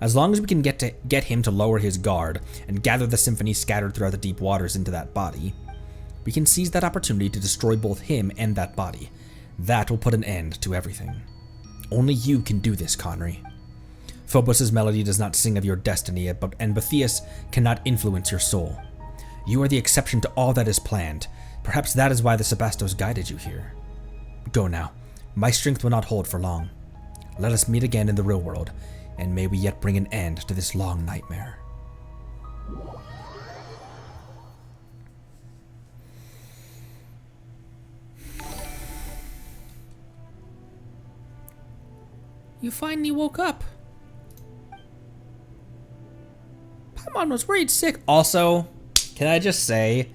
As long as we can get him to lower his guard and gather the symphony scattered throughout the deep waters into that body, we can seize that opportunity to destroy both him and that body. That will put an end to everything. Only you can do this, Conry. Phobos' melody does not sing of your destiny, and Botheus cannot influence your soul. You are the exception to all that is planned. Perhaps that is why the Sebastos guided you here. Go now. My strength will not hold for long. Let us meet again in the real world, and may we yet bring an end to this long nightmare. You finally woke up. Paimon was worried sick. Also, can I just say,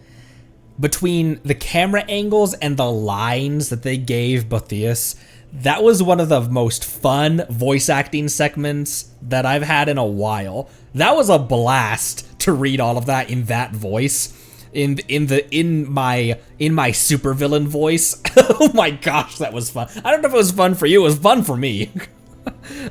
between the camera angles and the lines that they gave Botheus, that was one of the most fun voice acting segments that I've had in a while. That was a blast to read all of that in that voice, in my supervillain voice. Oh my gosh, that was fun. I don't know if it was fun for you. It was fun for me.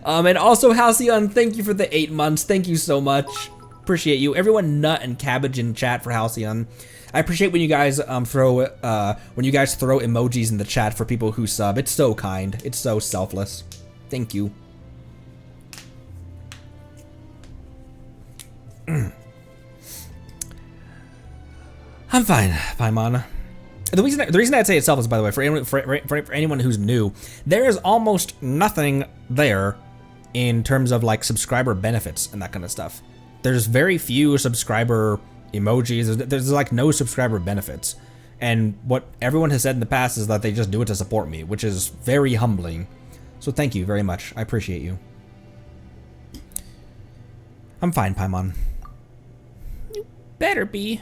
And also, Halcyon, thank you for the 8 months. Thank you so much. Appreciate you. Everyone nut and cabbage in chat for Halcyon. I appreciate when you guys throw emojis in the chat for people who sub. It's so kind. It's so selfless. Thank you. I'm fine, Paimon. The reason I'd say it's selfless, by the way, for anyone who's new, there is almost nothing there in terms of like subscriber benefits and that kind of stuff. There's very few subscriber emojis. There's like no subscriber benefits. And what everyone has said in the past is that they just do it to support me, which is very humbling. So thank you very much. I appreciate you. I'm fine, Paimon. You better be.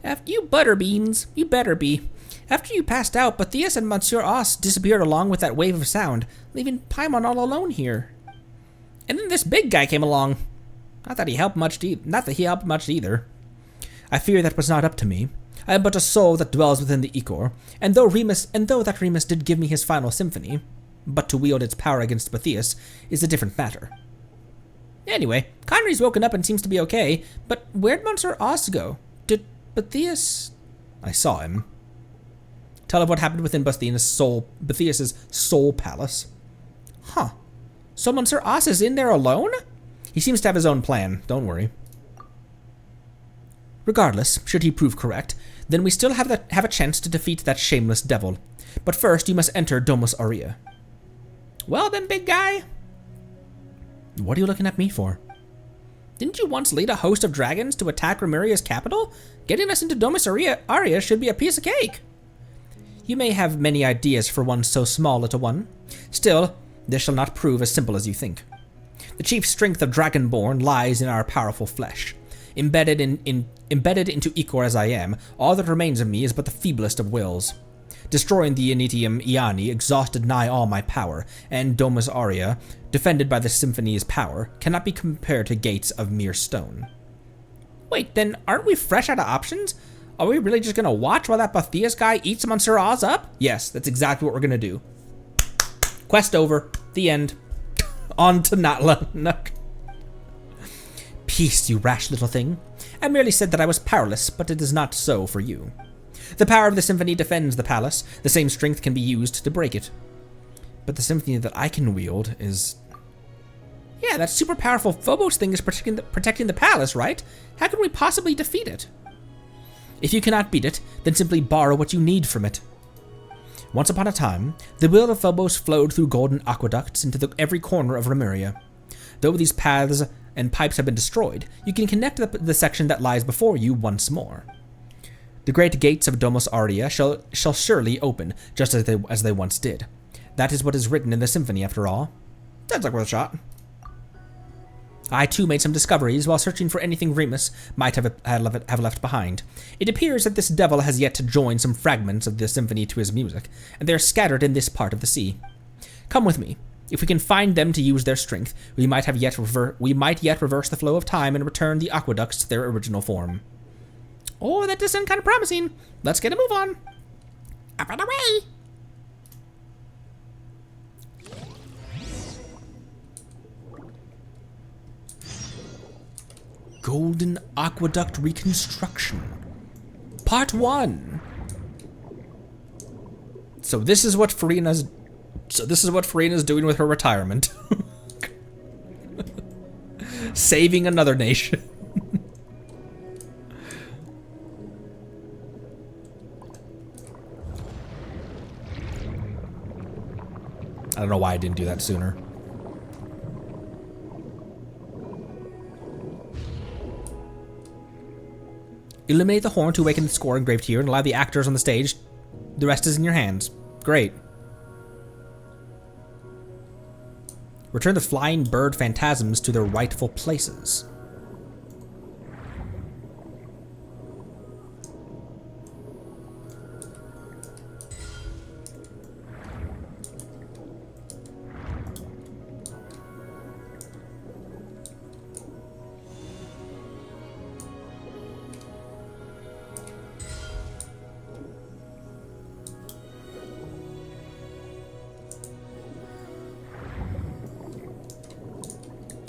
After you butterbeans, you better be. After you passed out, Botheus and Monsieur Os disappeared along with that wave of sound, leaving Paimon all alone here. And then this big guy came along. Not that he helped much either. I fear that was not up to me. I am but a soul that dwells within the Ichor, and though that Remus did give me his final symphony, but to wield its power against Botheus is a different matter. Anyway, Conry's woken up and seems to be okay, but where'd Monsieur Os go? Did Botheus... I saw him. Tell of what happened within Bathias' soul palace. Huh. So Monsieur As is in there alone? He seems to have his own plan, don't worry. Regardless, should he prove correct, then we still have a chance to defeat that shameless devil. But first, you must enter Domus Aurea. Well then, big guy. What are you looking at me for? Didn't you once lead a host of dragons to attack Remuria's capital? Getting us into Domus Aurea should be a piece of cake. You may have many ideas for one so small, little one. Still, this shall not prove as simple as you think. The chief strength of Dragonborn lies in our powerful flesh. Embedded into Ichor as I am, all that remains of me is but the feeblest of wills. Destroying the Initium Iani exhausted nigh all my power, and Domus Aurea, defended by the Symphony's power, cannot be compared to gates of mere stone. Wait, then aren't we fresh out of options? Are we really just gonna watch while that Bathias guy eats Monsieur As up? Yes, that's exactly what we're gonna do. Quest over. The end. On to Natla. Peace, you rash little thing. I merely said that I was powerless, but it is not so for you. The power of the Symphony defends the palace. The same strength can be used to break it. But the Symphony that I can wield is... Yeah, that super powerful Phobos thing is protecting the palace, right? How can we possibly defeat it? If you cannot beat it, then simply borrow what you need from it. Once upon a time, the will of Phobos flowed through golden aqueducts into every corner of Remuria. Though these paths and pipes have been destroyed, you can connect the section that lies before you once more. The great gates of Domus Aurea shall surely open, just as they once did. That is what is written in the Symphony, after all. Sounds like worth a shot. I too made some discoveries while searching for anything Remus might have left behind. It appears that this devil has yet to join some fragments of the Symphony to his music, and they are scattered in this part of the sea. Come with me. If we can find them to use their strength, we might yet reverse the flow of time and return the aqueducts to their original form. Oh, that does sound kind of promising. Let's get a move on. Up and away! Golden Aqueduct Reconstruction. Part 1. So this is what Farina's doing with her retirement. Saving another nation. I don't know why I didn't do that sooner. Illuminate the horn to awaken the score engraved here and allow the actors on the stage. The rest is in your hands. Great. Return the flying bird phantasms to their rightful places.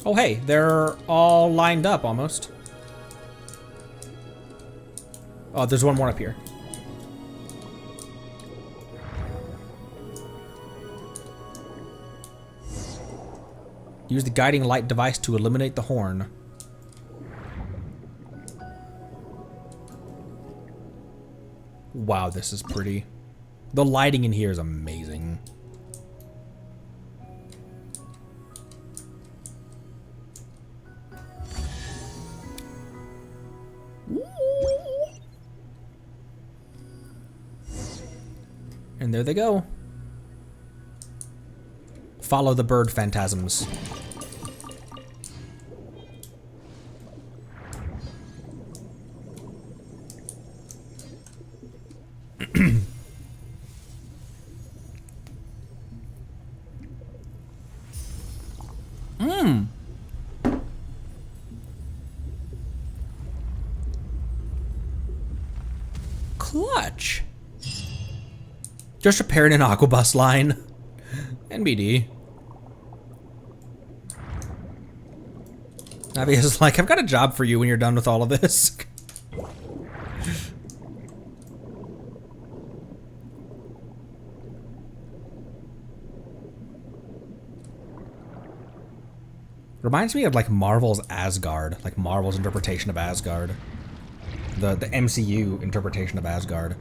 Oh hey, they're all lined up almost. Oh, there's one more up here. Use the guiding light device to illuminate the horn. Wow, this is pretty. The lighting in here is amazing. And there they go. Follow the bird phantasms. Clutch. Just repairing an aquabus line. NBD. Navia's like, I've got a job for you when you're done with all of this. Reminds me of like Marvel's Asgard, like Marvel's interpretation of Asgard. The MCU interpretation of Asgard.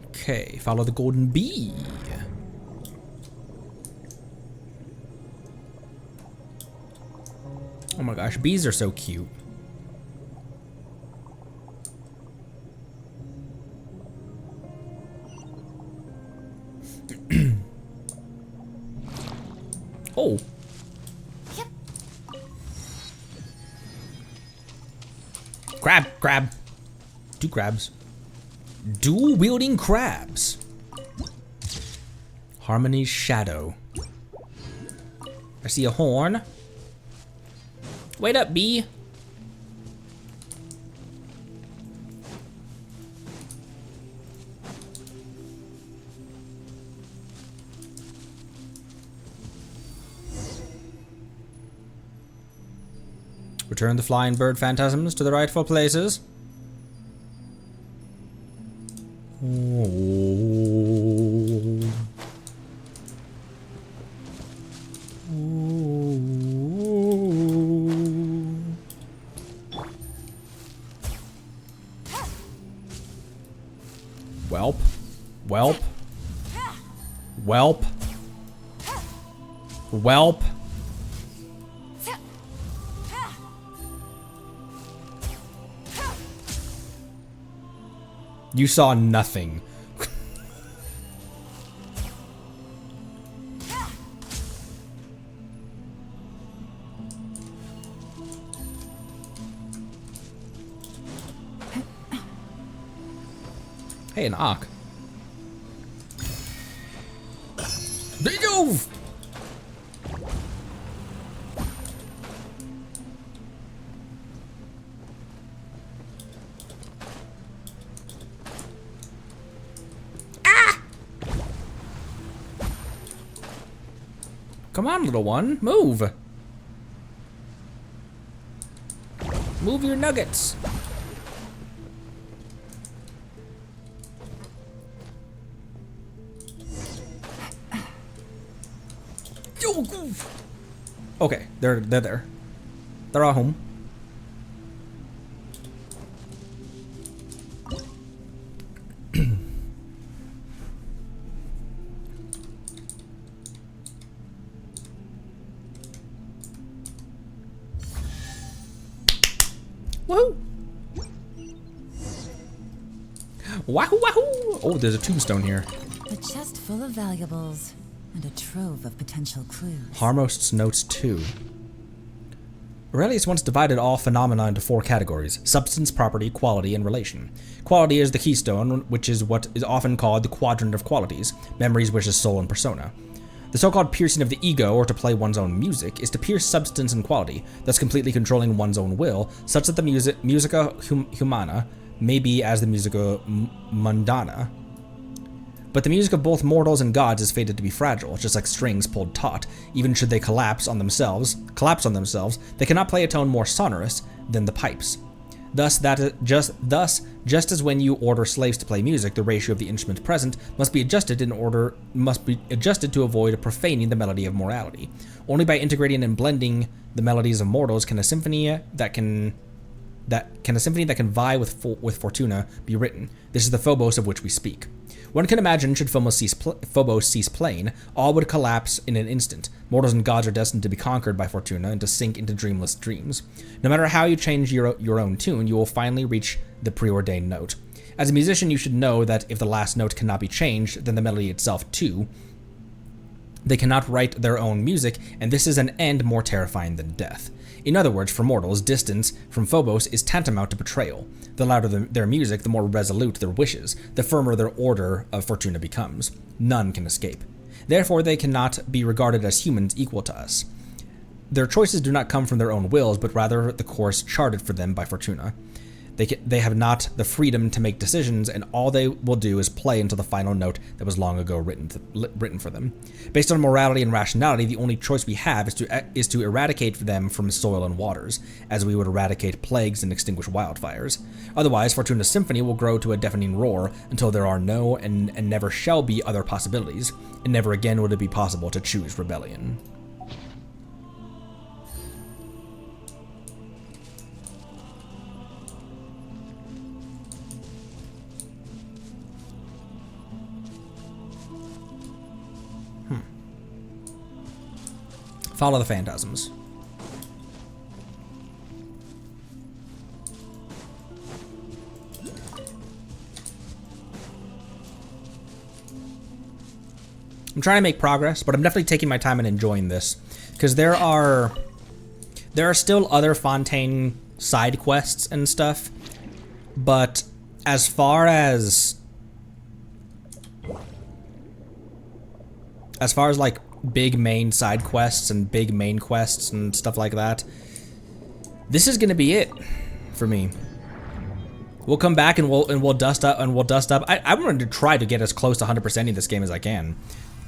Okay, follow the golden bee. Oh my gosh, bees are so cute. Oh. Yep. Crab. Two crabs. Dual wielding crabs. Harmony's shadow. I see a horn. Wait up, bee. Return the flying bird phantasms to the rightful places. Welp. Welp. Welp. Welp. You saw nothing. Hey, an Ark. There you go! Come on, little one, move. Move your nuggets. Okay, they're there. They're all home. Woohoo! Wahoo wahoo! Oh, there's a tombstone here. A chest full of valuables and a trove of potential clues. Harmost's Notes 2. Aurelius once divided all phenomena into 4 categories: substance, property, quality, and relation. Quality is the keystone, which is what is often called the quadrant of qualities: memories, wishes, soul, and persona. The so-called piercing of the ego, or to play one's own music, is to pierce substance and quality, thus completely controlling one's own will, such that the musica humana may be as the musica mundana. But the music of both mortals and gods is fated to be fragile, just like strings pulled taut. Even should they collapse on themselves, they cannot play a tone more sonorous than the pipes. Thus, just as when you order slaves to play music, the ratio of the instrument present must be adjusted to avoid profaning the melody of morality. Only by integrating and blending the melodies of mortals can a symphony that can vie with Fortuna be written. This is the Phobos of which we speak. One can imagine, should Phobos cease playing, all would collapse in an instant. Mortals and gods are destined to be conquered by Fortuna and to sink into dreamless dreams. No matter how you change your own tune, you will finally reach the preordained note. As a musician, you should know that if the last note cannot be changed, then the melody itself too. They cannot write their own music, and this is an end more terrifying than death. In other words, for mortals, distance from Phobos is tantamount to betrayal. The louder their music, the more resolute their wishes, the firmer their order of Fortuna becomes. None can escape. Therefore, they cannot be regarded as humans equal to us. Their choices do not come from their own wills, but rather the course charted for them by Fortuna. They have not the freedom to make decisions, and all they will do is play until the final note that was long ago written for them. Based on morality and rationality, the only choice we have is to eradicate them from soil and waters, as we would eradicate plagues and extinguish wildfires. Otherwise, Fortuna's symphony will grow to a deafening roar until there are no and never shall be other possibilities, and never again would it be possible to choose rebellion. Follow the phantasms. I'm trying to make progress, but I'm definitely taking my time and enjoying this, because there are still other Fontaine side quests and stuff, but as far as like big main side quests and big main quests and stuff like that, this is gonna be it for me. We'll come back and we'll dust up. I'm going to try to get as close to 100%ing this game as I can,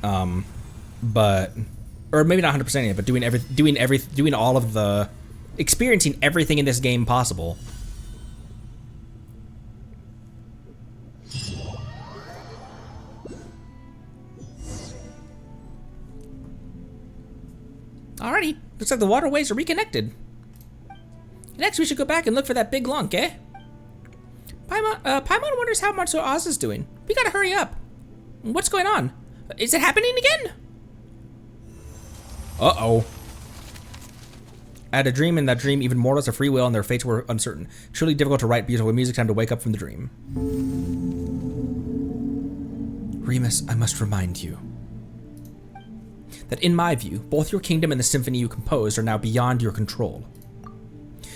but or maybe not 100%ing it, but doing all of the experiencing everything in this game possible. Alrighty, looks like the waterways are reconnected. Next, we should go back and look for that big lunk, eh? Paimon wonders how Marzo Oz is doing. We gotta hurry up. What's going on? Is it happening again? Uh-oh. I had a dream, and that dream, even mortals of free will and their fates were uncertain. Truly difficult to write beautiful music, time to wake up from the dream. Remus, I must remind you that in my view, both your kingdom and the symphony you composed are now beyond your control.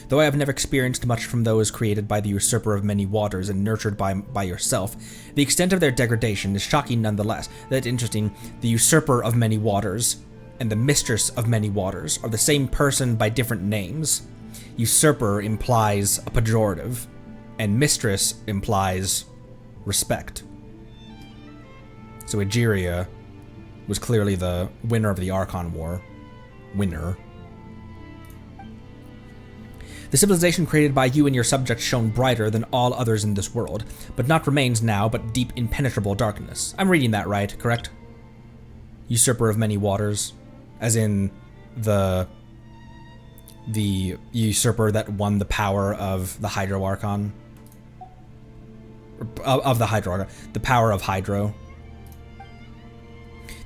Though I have never experienced much from those created by the usurper of many waters and nurtured by yourself, the extent of their degradation is shocking nonetheless. That's interesting. The usurper of many waters and the mistress of many waters are the same person by different names. Usurper implies a pejorative, and mistress implies respect. So Egeria was clearly the winner of the Archon War. Winner. The civilization created by you and your subjects shone brighter than all others in this world, but not remains now, but deep impenetrable darkness. I'm reading that right, correct? Usurper of many waters, as in the usurper that won the power of the Hydro Archon. Of the Hydro Archon. The power of Hydro.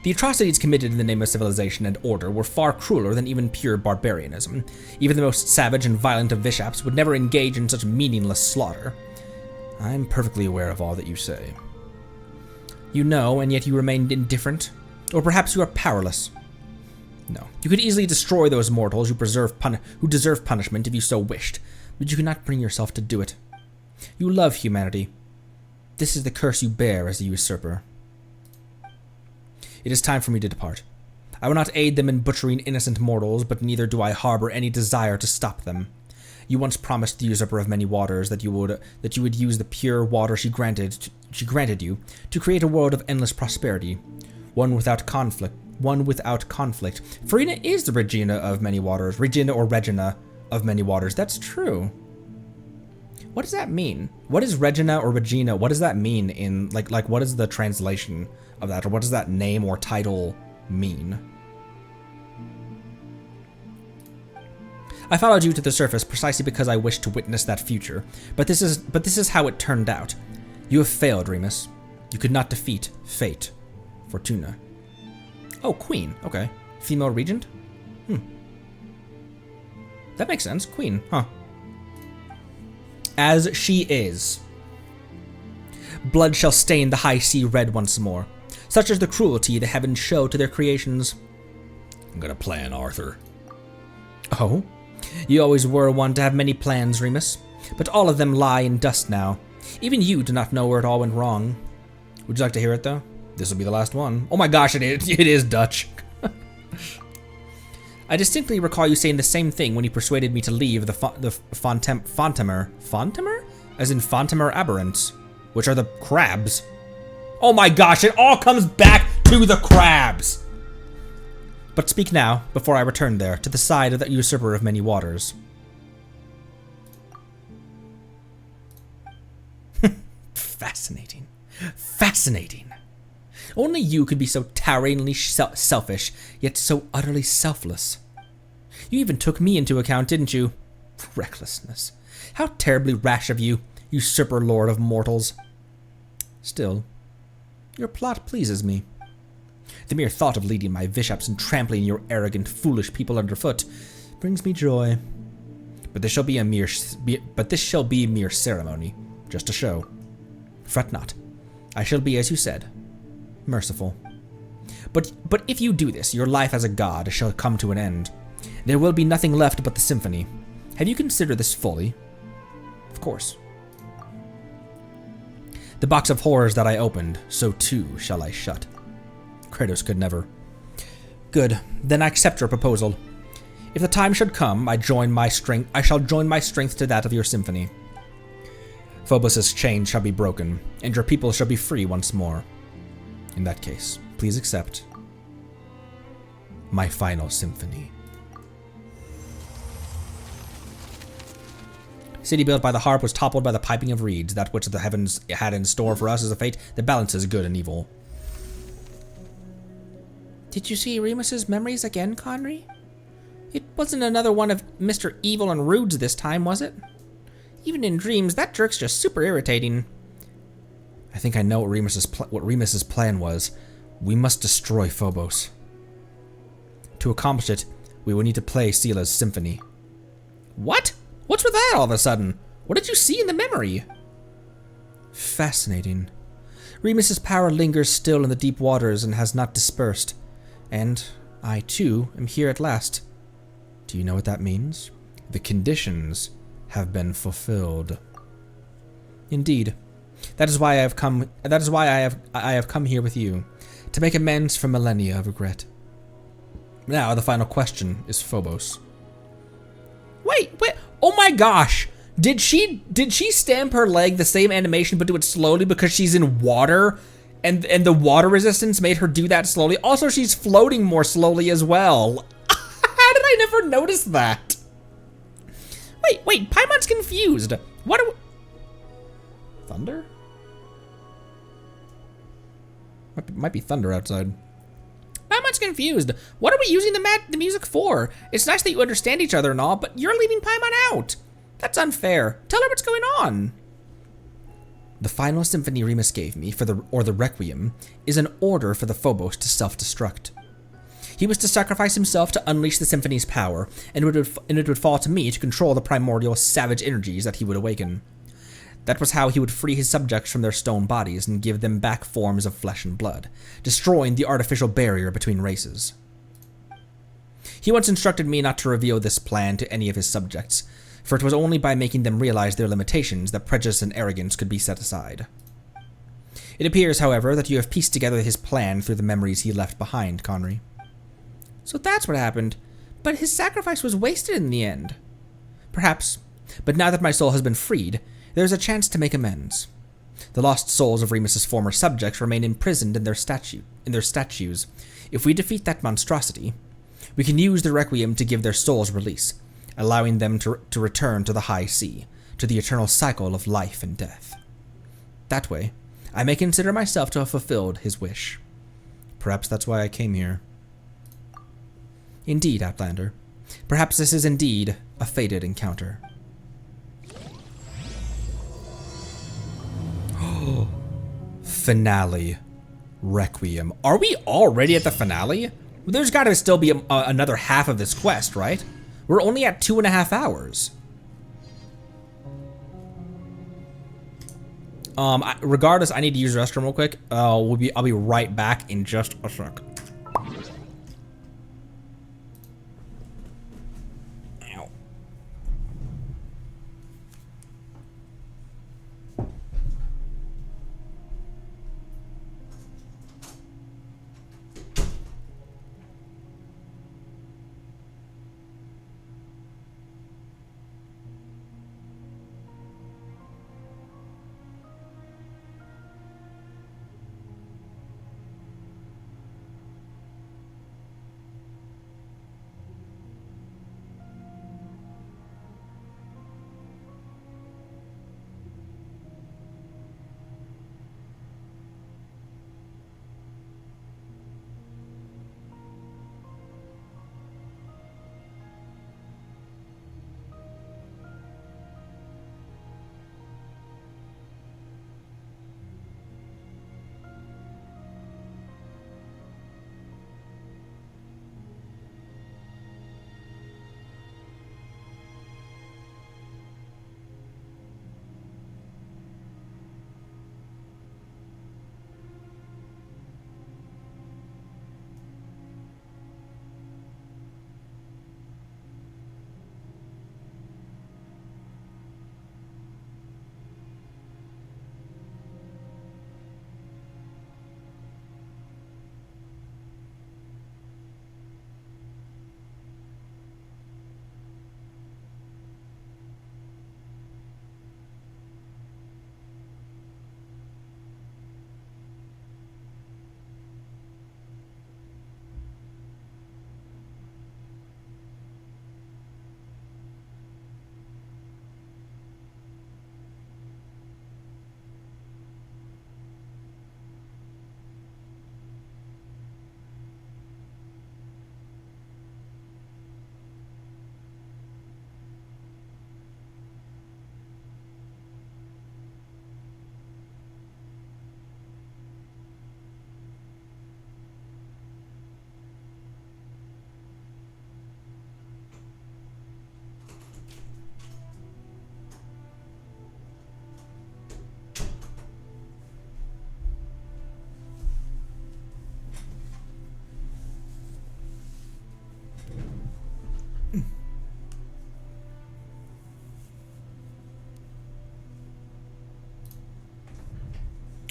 The atrocities committed in the name of civilization and order were far crueler than even pure barbarianism. Even the most savage and violent of Vishaps would never engage in such meaningless slaughter. I am perfectly aware of all that you say. You know, and yet you remained indifferent? Or perhaps you are powerless? No. You could easily destroy those mortals who deserve punishment if you so wished, but you cannot bring yourself to do it. You love humanity. This is the curse you bear as a usurper. It is time for me to depart. I will not aid them in butchering innocent mortals, but neither do I harbor any desire to stop them. You once promised the usurper of many waters that you would use the pure water she granted you to create a world of endless prosperity, one without conflict. Farina is the Regina of many waters, Regina or Regina of many waters. That's true. What does that mean? What is Regina or Regina? What does that mean in like what is the translation of that, or what does that name or title mean? I followed you to the surface precisely because I wished to witness that future, but this is how it turned out. You have failed, Remus. You could not defeat fate. Fortuna. Oh, queen. Okay. Female regent? That makes sense. Queen, huh? As she is. Blood shall stain the high sea red once more. Such is the cruelty the heavens show to their creations. I'm gonna plan, Arthur. Oh? You always were one to have many plans, Remus, but all of them lie in dust now. Even you do not know where it all went wrong. Would you like to hear it, though? This will be the last one. Oh my gosh, it is Dutch. I distinctly recall you saying the same thing when you persuaded me to leave the Fontemer? as infantum or aberrants, which are the crabs. Oh my gosh, it all comes back to the crabs! But speak now, before I return there, to the side of the usurper of many waters. Fascinating. Fascinating. Only you could be so toweringly selfish, yet so utterly selfless. You even took me into account, didn't you? Recklessness. How terribly rash of you, usurper lord of mortals. Still, your plot pleases me. The mere thought of leading my Vishaps and trampling your arrogant, foolish people underfoot brings me joy. But this shall be mere ceremony, just a show. Fret not. I shall be, as you said, merciful. But if you do this, your life as a god shall come to an end. There will be nothing left but the symphony. Have you considered this fully? Of course. The box of horrors that I opened, so too shall I shut. Kratos could never. Good, then I accept your proposal. If the time should come, I shall join my strength to that of your symphony. Phobos' chain shall be broken, and your people shall be free once more. In that case, please accept my final symphony. City built by the harp was toppled by the piping of reeds. That which the heavens had in store for us is a fate that balances good and evil. Did you see Remus's memories again, Conry? It wasn't another one of Mr. Evil and Rude's this time, was it? Even in dreams, that jerk's just super irritating. I think I know what Remus's plan was. We must destroy Phobos. To accomplish it, we will need to play Sela's symphony. What? What's with that all of a sudden? What did you see in the memory? Fascinating. Remus's power lingers still in the deep waters and has not dispersed. And I, too, am here at last. Do you know what that means? The conditions have been fulfilled. Indeed. That is why I have come here with you, to make amends for millennia of regret. Now the final question is Phobos. Wait, oh my gosh! Did she stamp her leg the same animation but do it slowly because she's in water? And the water resistance made her do that slowly. Also, she's floating more slowly as well. How did I never notice that? Wait, Paimon's confused. What are we... Thunder? Might be thunder outside. Paimon's confused. What are we using the music for? It's nice that you understand each other and all, but you're leaving Paimon out. That's unfair. Tell her what's going on. The final symphony Remus gave me, the requiem, is an order for the Phobos to self-destruct. He was to sacrifice himself to unleash the symphony's power, and it would fall to me to control the primordial savage energies that he would awaken. That was how he would free his subjects from their stone bodies and give them back forms of flesh and blood, destroying the artificial barrier between races. He once instructed me not to reveal this plan to any of his subjects, for it was only by making them realize their limitations that prejudice and arrogance could be set aside. It appears, however, that you have pieced together his plan through the memories he left behind, Conry. So that's what happened, but his sacrifice was wasted in the end. Perhaps, but now that my soul has been freed, there is a chance to make amends. The lost souls of Remus's former subjects remain imprisoned in their statues. If we defeat that monstrosity, we can use the requiem to give their souls release, allowing them to return to the high sea, to the eternal cycle of life and death. That way, I may consider myself to have fulfilled his wish. Perhaps that's why I came here. Indeed, Outlander. Perhaps this is indeed a fated encounter. Finale. Requiem. Are we already at the finale? There's got to still be another half of this quest, right? We're only at 2.5 hours. Regardless, I need to use the restroom real quick. I'll be right back in just a sec. Ow.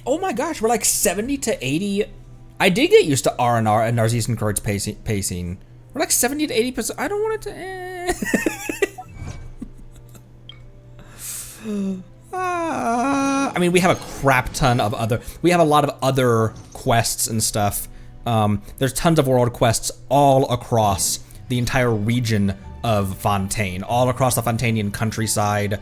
Oh my gosh, we're like 70 to 80. I did get used to R&R and Narcissan Court's pacing. We're like 70 to 80%. I don't want it to. I mean, we have a crap ton of we have a lot of other quests and stuff. There's tons of world quests all across the entire region of Fontaine, all across the Fontanian countryside.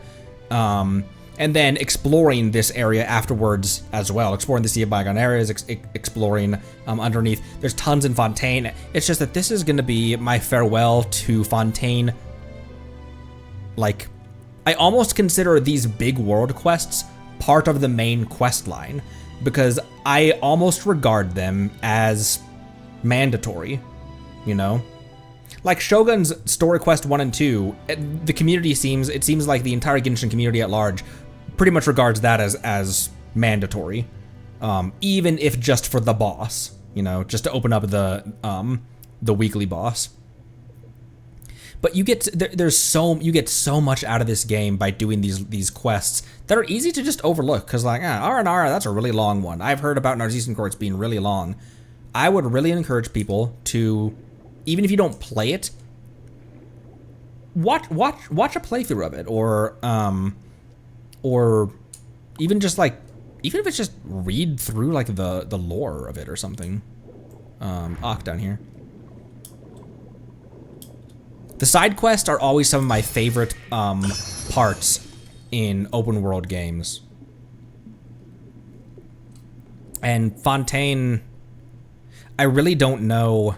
And then exploring this area afterwards as well, exploring the Sea of Bygone areas, exploring underneath. There's tons in Fontaine. It's just that this is going to be my farewell to Fontaine. Like, I almost consider these big world quests part of the main quest line, because I almost regard them as mandatory, you know? Like Shogun's Story Quest 1 and 2, the community it seems like the entire Genshin community at large pretty much regards that as mandatory, even if just for the boss, you know, just to open up the weekly boss. But you get so much out of this game by doing these quests that are easy to just overlook, because like R&R, that's a really long one. I've heard about Narcissan Courts being really long. I would really encourage people to, even if you don't play it, watch a playthrough of it, or even just like, even if it's just read through like the lore of it or something. Ock down here. The side quests are always some of my favorite parts in open world games. And Fontaine, I really don't know.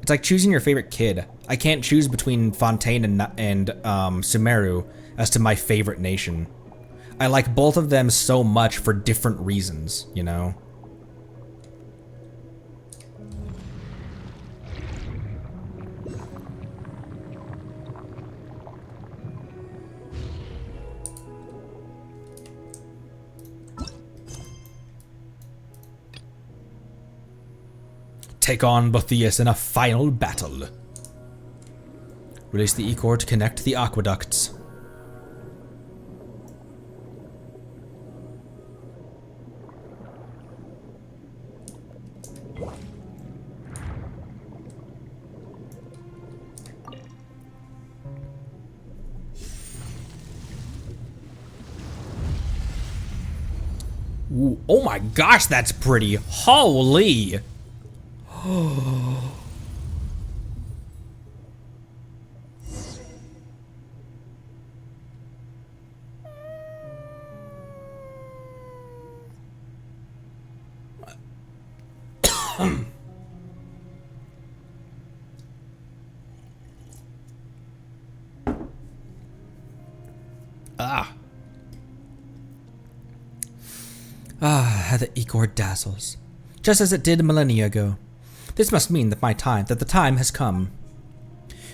It's like choosing your favorite kid. I can't choose between Fontaine and Sumeru as to my favorite nation. I like both of them so much for different reasons, you know? Take on Botheus in a final battle. Release the E-core to connect the aqueducts. Ooh, oh my gosh, that's pretty. Holy. How the E-core dazzles, just as it did millennia ago. This must mean that the time has come.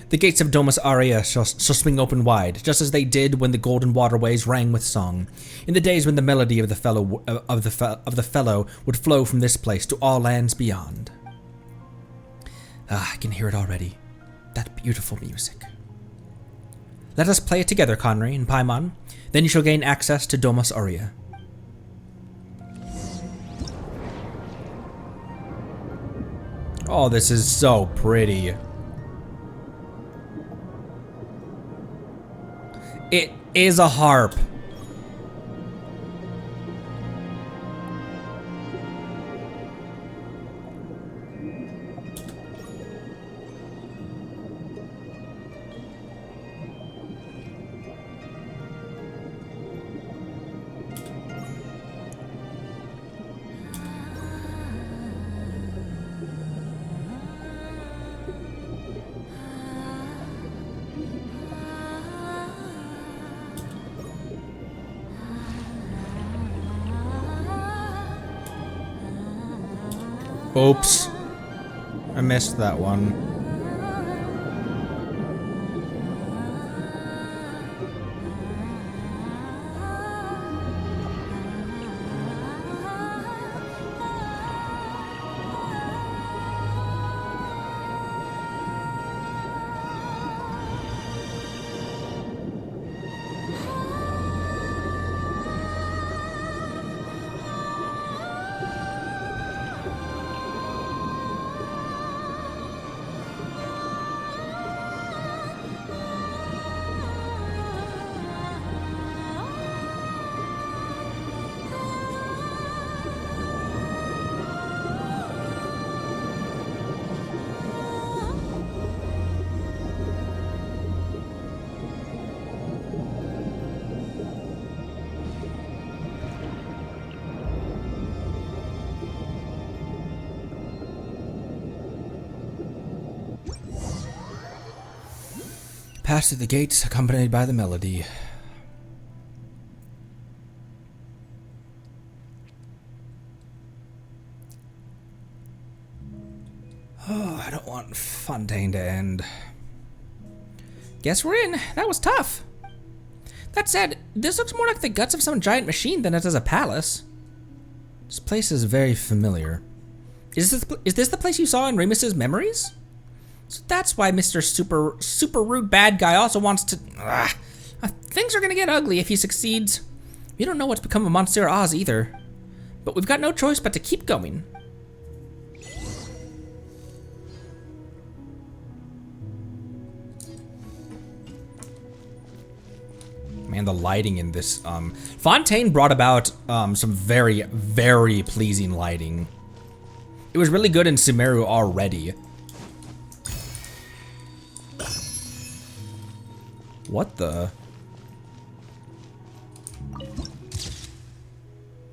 The gates of Domus Aurea shall swing open wide, just as they did when the golden waterways rang with song, in the days when the melody of the fellow would flow from this place to all lands beyond. I can hear it already. That beautiful music. Let us play it together, Conry and Paimon. Then you shall gain access to Domus Aurea. Oh, this is so pretty. It is a harp. Oops. I missed that one. pass through the gates, accompanied by the melody. Oh, I don't want Fontaine to end. Guess we're in. That was tough. That said, this looks more like the guts of some giant machine than it does a palace. This place is very familiar. Is this the place you saw in Remus's memories? So that's why Mr. Super rude bad guy also wants to... things are gonna get ugly if he succeeds. We don't know what's become of Monsieur Oz either. But we've got no choice but to keep going. Man, the lighting in this, Fontaine brought about, some very, very pleasing lighting. It was really good in Sumeru already. What the?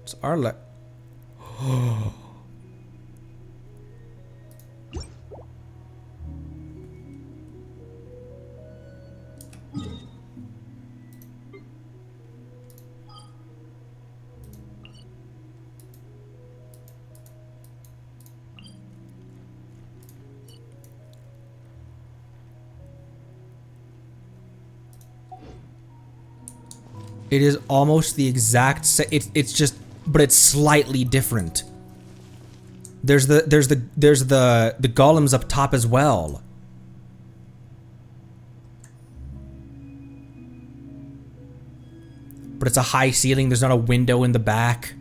It's our It is almost the exact same. It's just, but it's slightly different. There's the golems up top as well. But it's a high ceiling. There's not a window in the back.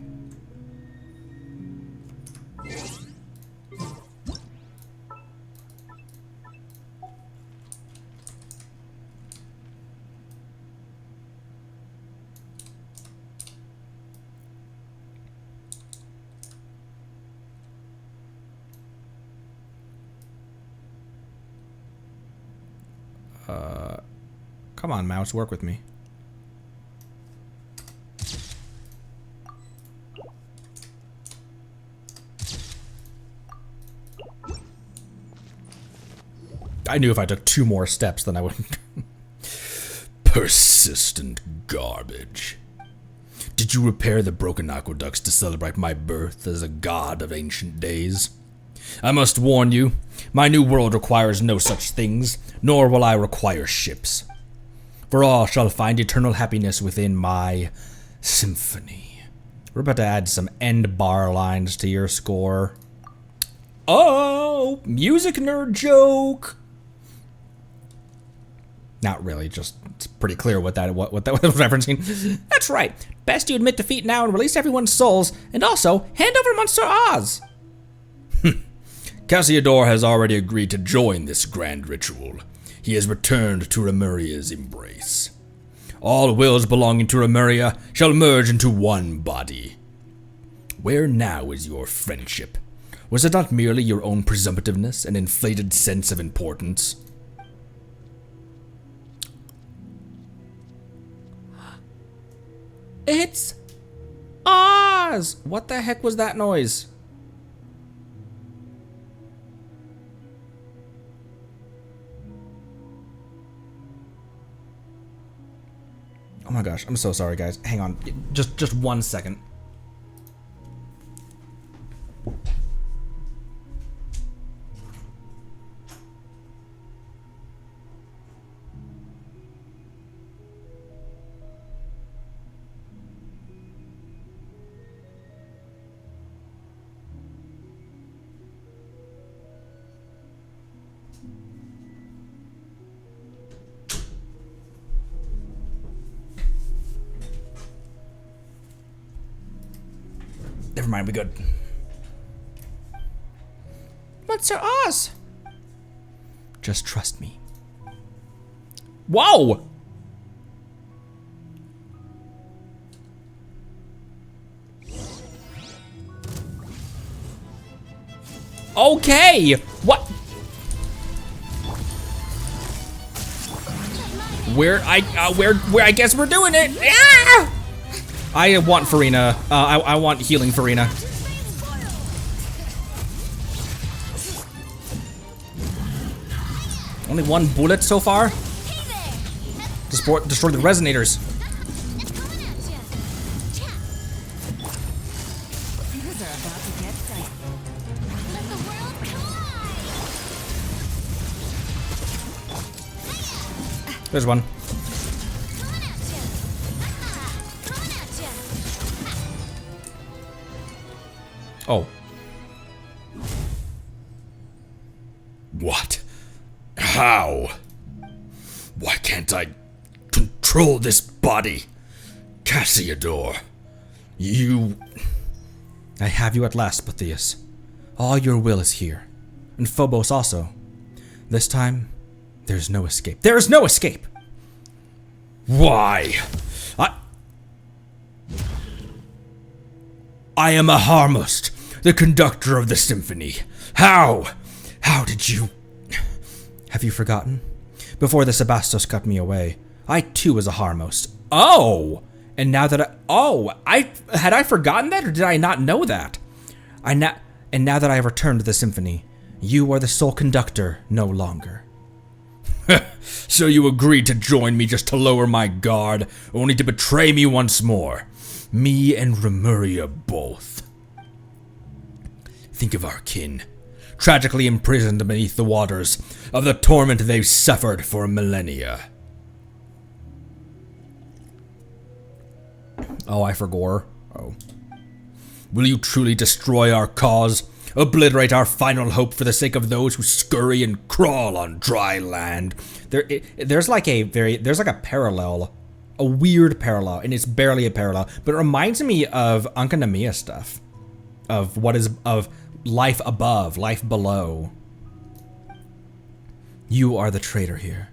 Come on, mouse, work with me. I knew if I took 2 more steps, then I wouldn't. Persistent garbage. Did you repair the broken aqueducts to celebrate my birth as a god of ancient days? I must warn you, my new world requires no such things, nor will I require ships. For all shall find eternal happiness within my symphony. We're about to add some end bar lines to your score. Oh, music nerd joke. Not really, just it's pretty clear what that was referencing. That's right. Best you admit defeat now and release everyone's souls, and also hand over Monsieur Oz. Cassiodor has already agreed to join this grand ritual. He has returned to Remuria's embrace. All wills belonging to Remuria shall merge into one body. Where now is your friendship? Was it not merely your own presumptiveness and inflated sense of importance? It's Oz! What the heck was that noise? Oh my gosh, I'm so sorry, guys. Hang on, just 1 second. Never mind, we good. Monsieur Oz? Just trust me. Whoa! Okay! What? Where I guess we're doing it! Ah! I want Farina. I want healing Farina. Only 1 bullet so far? Destroy the resonators. It's coming at ya. Cha. Things are about to get dicey. Let the world collide. There's one. Coming at ya. Coming at ya. Oh. What? How? Why can't I control this body? Cassiodor, you... I have you at last, Pythias. All your will is here. And Phobos also. This time, there's no escape. There is no escape! Why? I am a Harmust, the conductor of the symphony. How? How did you... Have you forgotten? Before the Sebastos cut me away, I too was a Harmost. Oh! And now that had I forgotten that, or did I not know that? And now that I have returned to the symphony, you are the sole conductor no longer. So you agreed to join me just to lower my guard, only to betray me once more. Me and Remuria both. Think of our kin, tragically imprisoned beneath the waters of the torment they've suffered for millennia. Oh, I forgot. Oh. Will you truly destroy our cause, obliterate our final hope for the sake of those who scurry and crawl on dry land? There's like a parallel, a weird parallel, and it's barely a parallel, but it reminds me of Uncanamia stuff, of life above, life below. You are the traitor here,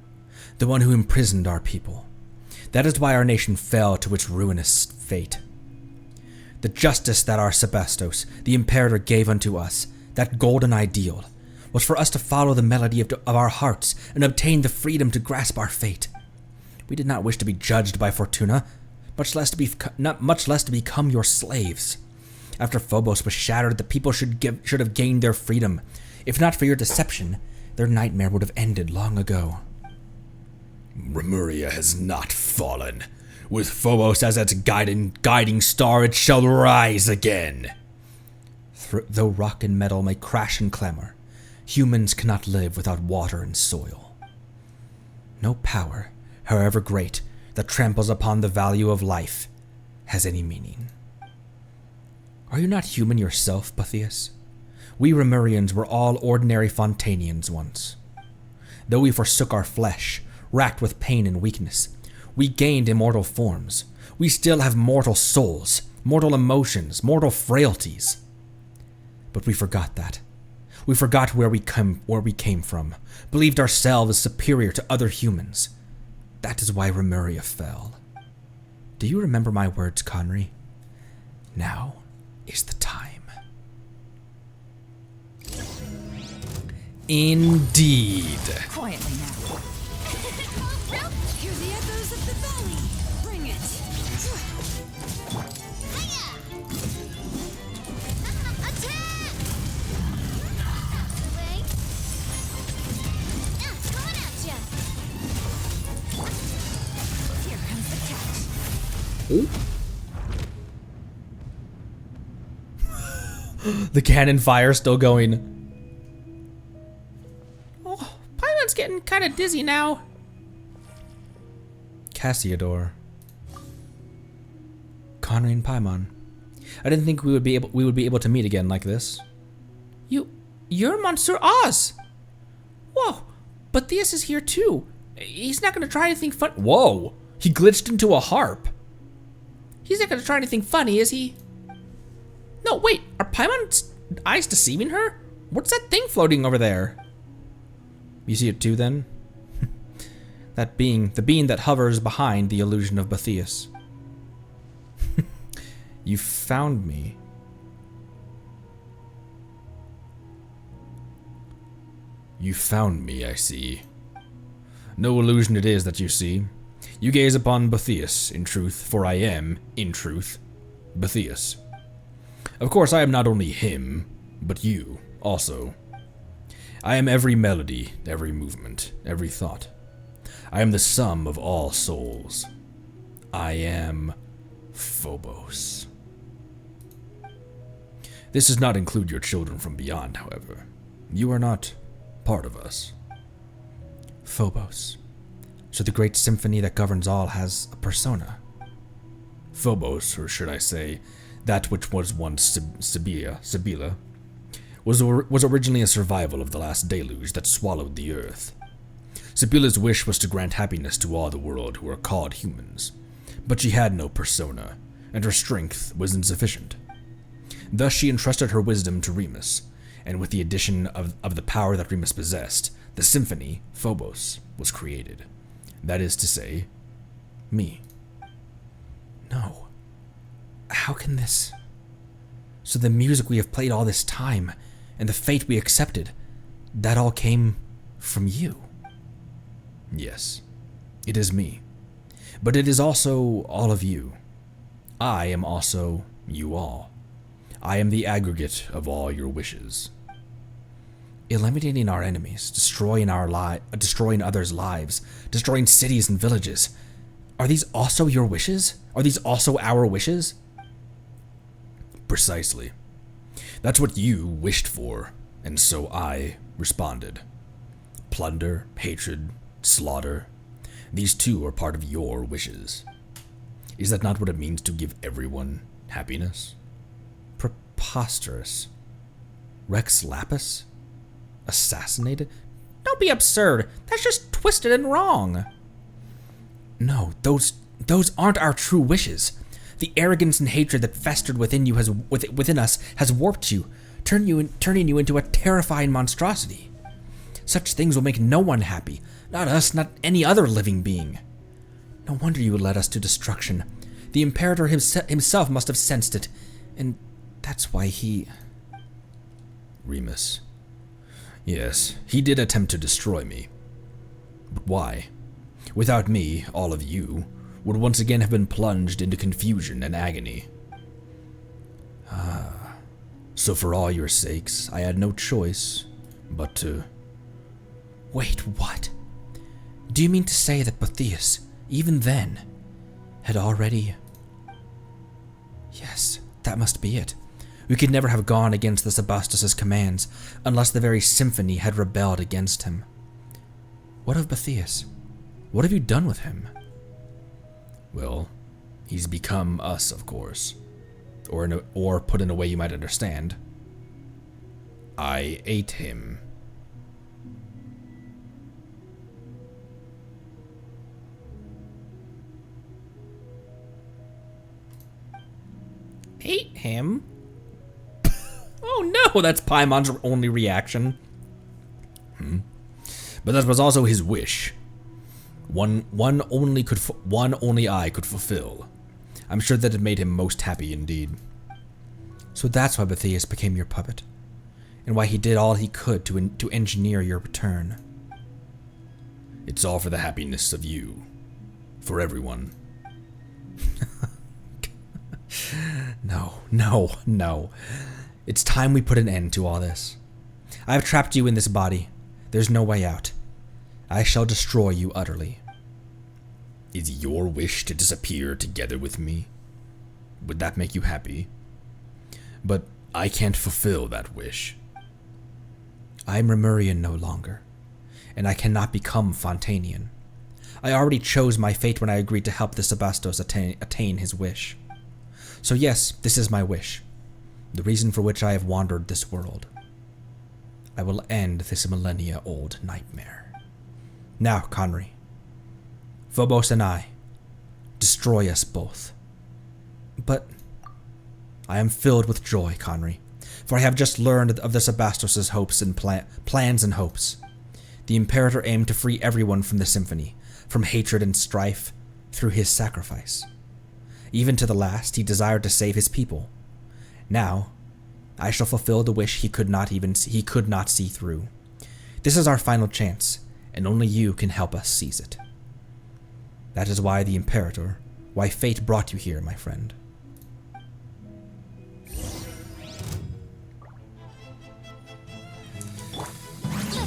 the one who imprisoned our people. That is why our nation fell to its ruinous fate. The justice that our Sebastos, the Imperator, gave unto us, that golden ideal, was for us to follow the melody of our hearts and obtain the freedom to grasp our fate. We did not wish to be judged by Fortuna, much less to become your slaves. After Phobos was shattered, the people should have gained their freedom. If not for your deception, their nightmare would have ended long ago. Remuria has not fallen. With Phobos as its guiding star, it shall rise again. Though rock and metal may crash and clamor, humans cannot live without water and soil. No power, however great, that tramples upon the value of life has any meaning. Are you not human yourself, Pythias? We Remurians were all ordinary Fontanians once. Though we forsook our flesh, racked with pain and weakness, we gained immortal forms. We still have mortal souls, mortal emotions, mortal frailties. But we forgot that. We forgot where we came from, believed ourselves superior to other humans. That is why Remuria fell. Do you remember my words, Conry? Now is the time. Indeed. Quietly now. Hear the echoes of the valley. Bring it. Attack! Away. Coming at ya. Here comes the catch. The cannon fire still going. Oh, Paimon's getting kind of dizzy now. Cassiodor. Conry and Paimon. I didn't think we would be able to meet again like this. You're Monsieur Oz. Whoa, but Theus is here too. He's not gonna try anything fun. Whoa, he glitched into a harp. He's not gonna try anything funny, is he? No, wait, are Paimon's eyes deceiving her? What's that thing floating over there? You see it too, then? That being, the being that hovers behind the illusion of Pythias. You found me. You found me, I see. No illusion it is that you see. You gaze upon Pythias, in truth, for I am, in truth, Pythias. Of course, I am not only him, but you, also. I am every melody, every movement, every thought. I am the sum of all souls. I am Phobos. This does not include your children from beyond, however. You are not part of us. Phobos. So the great symphony that governs all has a persona. Phobos, or should I say, that which was once Sibylla, was originally a survival of the last deluge that swallowed the earth. Sibylla's wish was to grant happiness to all the world who are called humans, but she had no persona, and her strength was insufficient. Thus she entrusted her wisdom to Remus, and with the addition of the power that Remus possessed, the symphony, Phobos, was created. That is to say, me. No. How can this... So the music we have played all this time, and the fate we accepted, that all came from you? Yes, it is me. But it is also all of you. I am also you all. I am the aggregate of all your wishes. Eliminating our enemies, destroying others' lives, destroying cities and villages. Are these also your wishes? Are these also our wishes? Precisely. That's what you wished for, and so I responded. Plunder, hatred, slaughter. These too are part of your wishes. Is that not what it means to give everyone happiness? Preposterous. Rex Lapis? Assassinated? Don't be absurd. That's just twisted and wrong. No, those aren't our true wishes. The arrogance and hatred that festered within us has warped you, turning you into a terrifying monstrosity. Such things will make no one happy. Not us, not any other living being. No wonder you led us to destruction. The Imperator himself must have sensed it, and that's why he... Remus. Yes, he did attempt to destroy me. But why? Without me, all of you would once again have been plunged into confusion and agony. So for all your sakes, I had no choice but to... Wait, what? Do you mean to say that Botheus, even then, had already... Yes, that must be it. We could never have gone against the Sebastos' commands unless the very symphony had rebelled against him. What of Botheus? What have you done with him? Well, he's become us, of course. Or put in a way you might understand. I ate him. Ate him? Oh no, that's Paimon's only reaction. But that was also his wish. One only I could fulfill. I'm sure that it made him most happy indeed. So that's why Botheus became your puppet, and why he did all he could to engineer your return. It's all for the happiness of you. For everyone. No. It's time we put an end to all this. I have trapped you in this body. There's no way out. I shall destroy you utterly. Is your wish to disappear together with me? Would that make you happy? But I can't fulfill that wish. I am Remurian no longer, and I cannot become Fontanian. I already chose my fate when I agreed to help the Sebastos attain his wish. So yes, this is my wish, the reason for which I have wandered this world. I will end this millennia-old nightmare. Now, Conry, Phobos and I, destroy us both. But I am filled with joy, Conry, for I have just learned of the Sebastos' hopes and plans and hopes. The Imperator aimed to free everyone from the symphony, from hatred and strife, through his sacrifice. Even to the last, he desired to save his people. Now, I shall fulfill the wish he could not see through. This is our final chance, and only you can help us seize it. That is why the Imperator, why fate brought you here, my friend.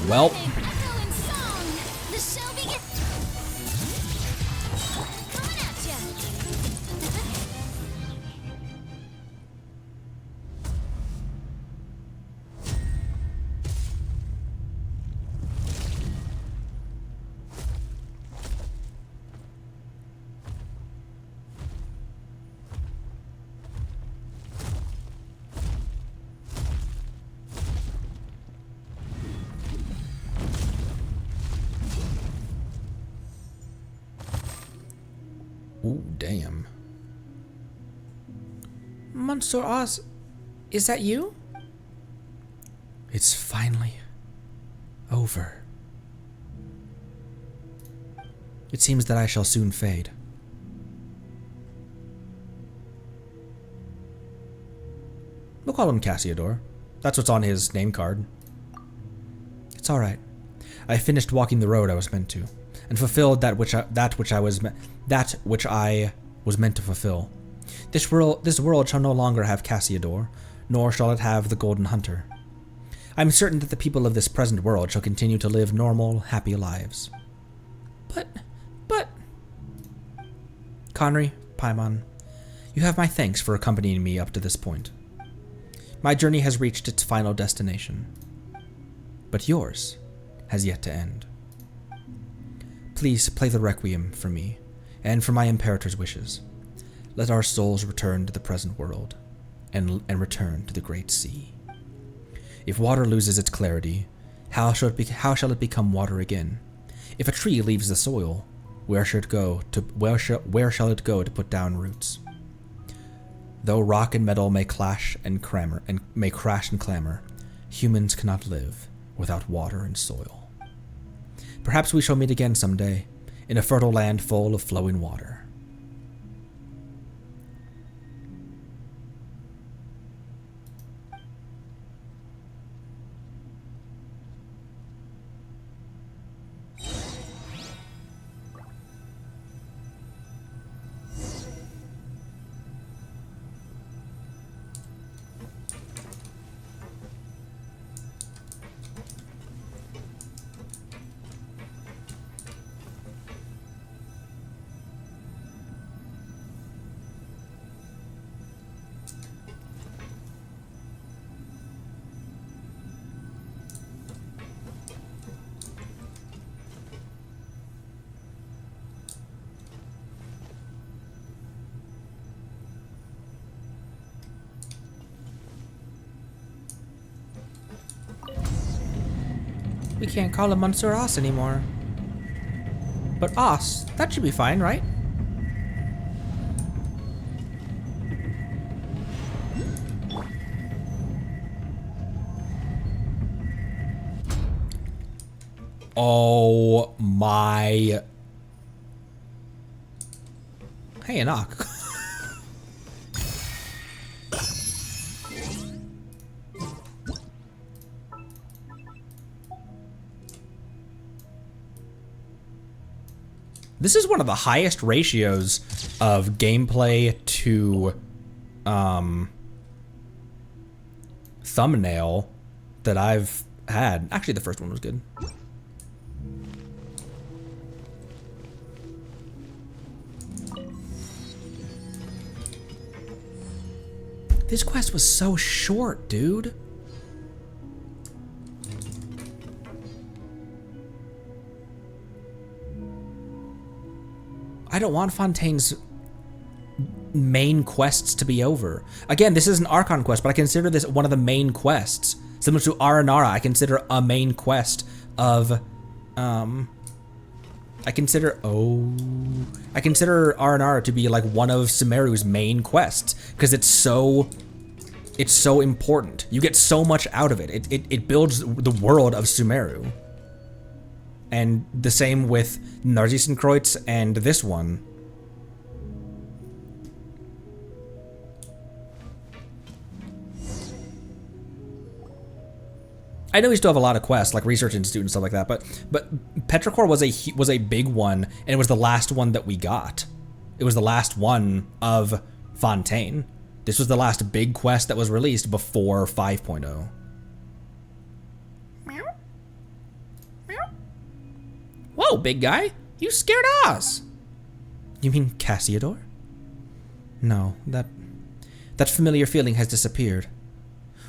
Well, Ooh, damn. Monsieur Oz, is that you? It's finally over. It seems that I shall soon fade. We'll call him Cassiodor. That's what's on his name card. It's all right. I finished walking the road I was meant to, and fulfilled that which I was meant to fulfill. This world shall no longer have Cassiodor, nor shall it have the Golden Hunter. I am certain that the people of this present world shall continue to live normal, happy lives. But... Conry, Paimon, you have my thanks for accompanying me up to this point. My journey has reached its final destination, but yours has yet to end. Please play the requiem for me, and for my Imperator's wishes. Let our souls return to the present world, and return to the great sea. If water loses its clarity, how shall it become water again? If a tree leaves the soil, where shall it go to put down roots? Though rock and metal may crash and clamor, humans cannot live without water and soil. Perhaps we shall meet again someday, in a fertile land full of flowing water. We can't call him Monsieur Oz anymore. But Oz, that should be fine, right? Oh my... Hey, Enoch. This is one of the highest ratios of gameplay to thumbnail that I've had. Actually, the first one was good. This quest was so short, dude. I don't want Fontaine's main quests to be over. Again, this is an Archon quest, but I consider this one of the main quests. Similar to Aranara, I consider a main quest of, I consider Aranara to be like one of Sumeru's main quests, because it's so important. You get so much out of it. It builds the world of Sumeru. And the same with Narzisenkreuz and this one. I know we still have a lot of quests, like Research Institute and stuff like that, but Petrichor was a big one, and it was the last one that we got. It was the last one of Fontaine. This was the last big quest that was released before 5.0. Whoa, big guy. You scared Oz. You mean Cassiodor? No, that familiar feeling has disappeared.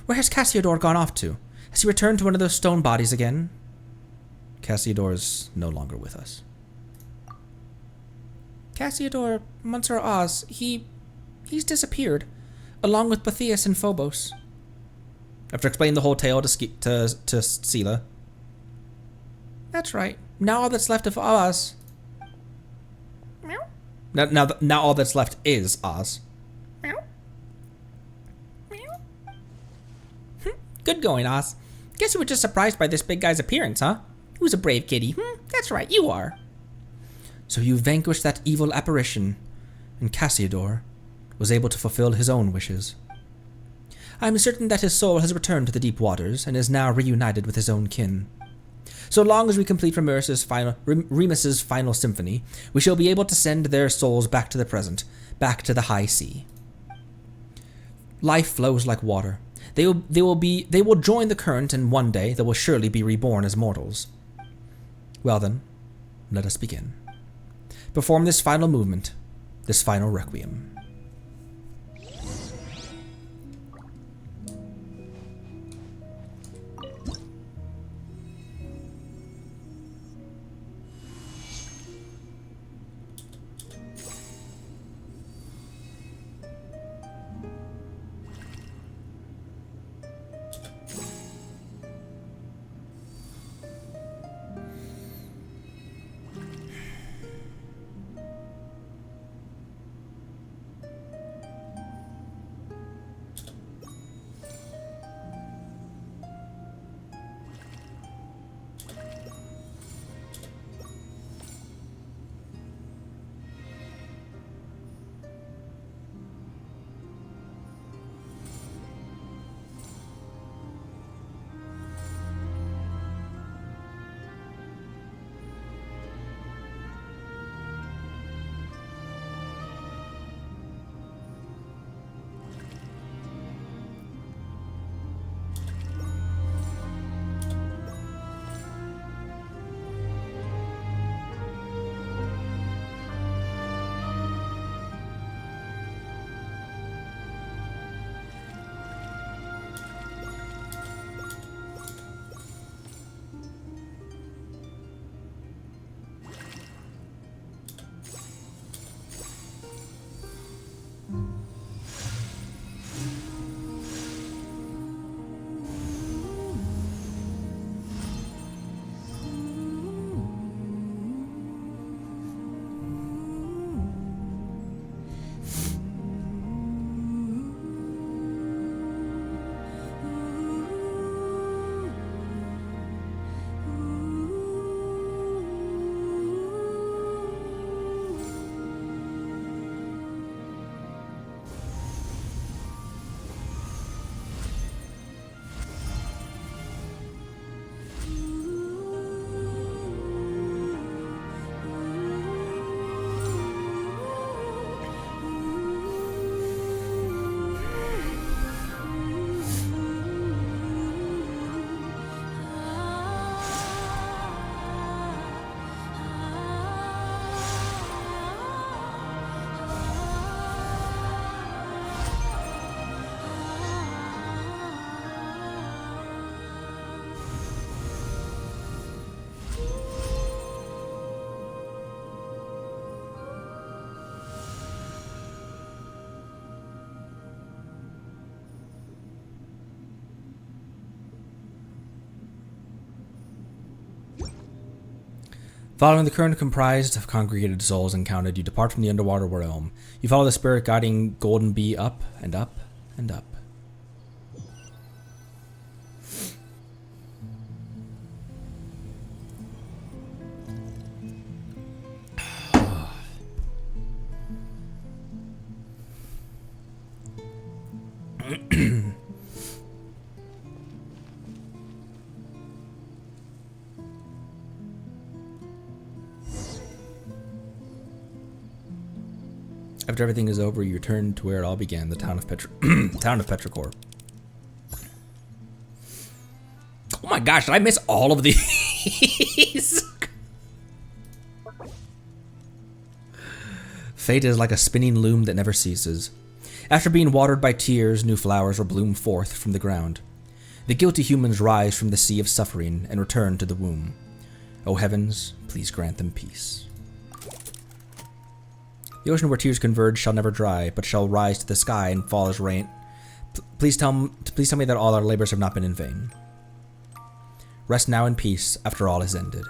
Where has Cassiodor gone off to? Has he returned to one of those stone bodies again? Cassiodor is no longer with us. Cassiodor, Monsieur Oz, he's disappeared, along with Bathias and Phobos. After explaining the whole tale to Sela. That's right. Now all that's left of Oz. Meow. Now all that's left is Oz. Good going, Oz. Guess you were just surprised by this big guy's appearance, huh? Who's a brave kitty? That's right, you are. So you vanquished that evil apparition, and Cassiodor was able to fulfill his own wishes. I am certain that his soul has returned to the deep waters and is now reunited with his own kin. So long as we complete Remus's final symphony, we shall be able to send their souls back to the present, back to the high sea. Life flows like water. They will join the current, and one day they will surely be reborn as mortals. Well then, let us begin. Perform this final movement, this final requiem. Following the current comprised of congregated souls encountered, you depart from the underwater realm. You follow the spirit guiding Golden Bee up and up and up. After everything is over, you return to where it all began, the town of Petrichor. Oh my gosh, did I miss all of these? Fate is like a spinning loom that never ceases. After being watered by tears, new flowers will bloom forth from the ground. The guilty humans rise from the sea of suffering and return to the womb. O heavens, please grant them peace. The ocean where tears converge shall never dry, but shall rise to the sky and fall as rain. Please tell me that all our labors have not been in vain. Rest now in peace after all is ended.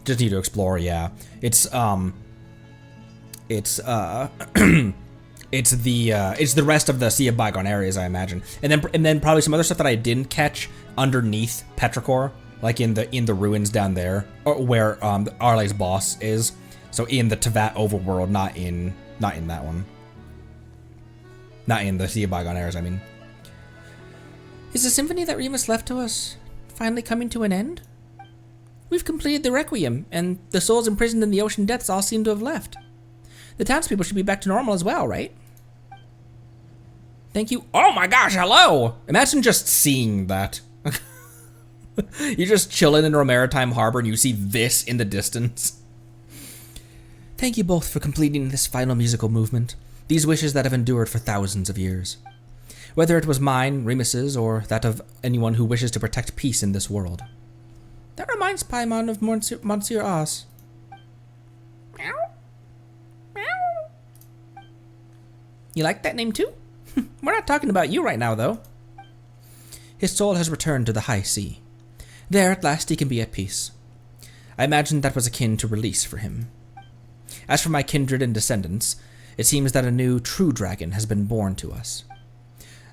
Just need to explore, yeah. It's it's the rest of the Sea of Bygone areas, I imagine. And then probably some other stuff that I didn't catch underneath Petrichor, like in the ruins down there, or where Arle's boss is. So in the Tevat overworld, not in that one. Not in the Sea of Bygone areas, I mean. Is the symphony that Remus left to us finally coming to an end? We've completed the requiem, and the souls imprisoned in the ocean depths all seem to have left. The townspeople should be back to normal as well, right? Thank you. Oh my gosh, hello! Imagine just seeing that. You're just chilling in Maritime Harbor and you see this in the distance. Thank you both for completing this final musical movement. These wishes that have endured for thousands of years. Whether it was mine, Remus's, or that of anyone who wishes to protect peace in this world. That reminds Paimon of Monsieur Oz. Meow. Meow. You like that name too? We're not talking about you right now, though. His soul has returned to the high sea. There, at last, he can be at peace. I imagine that was akin to release for him. As for my kindred and descendants, it seems that a new, true dragon has been born to us.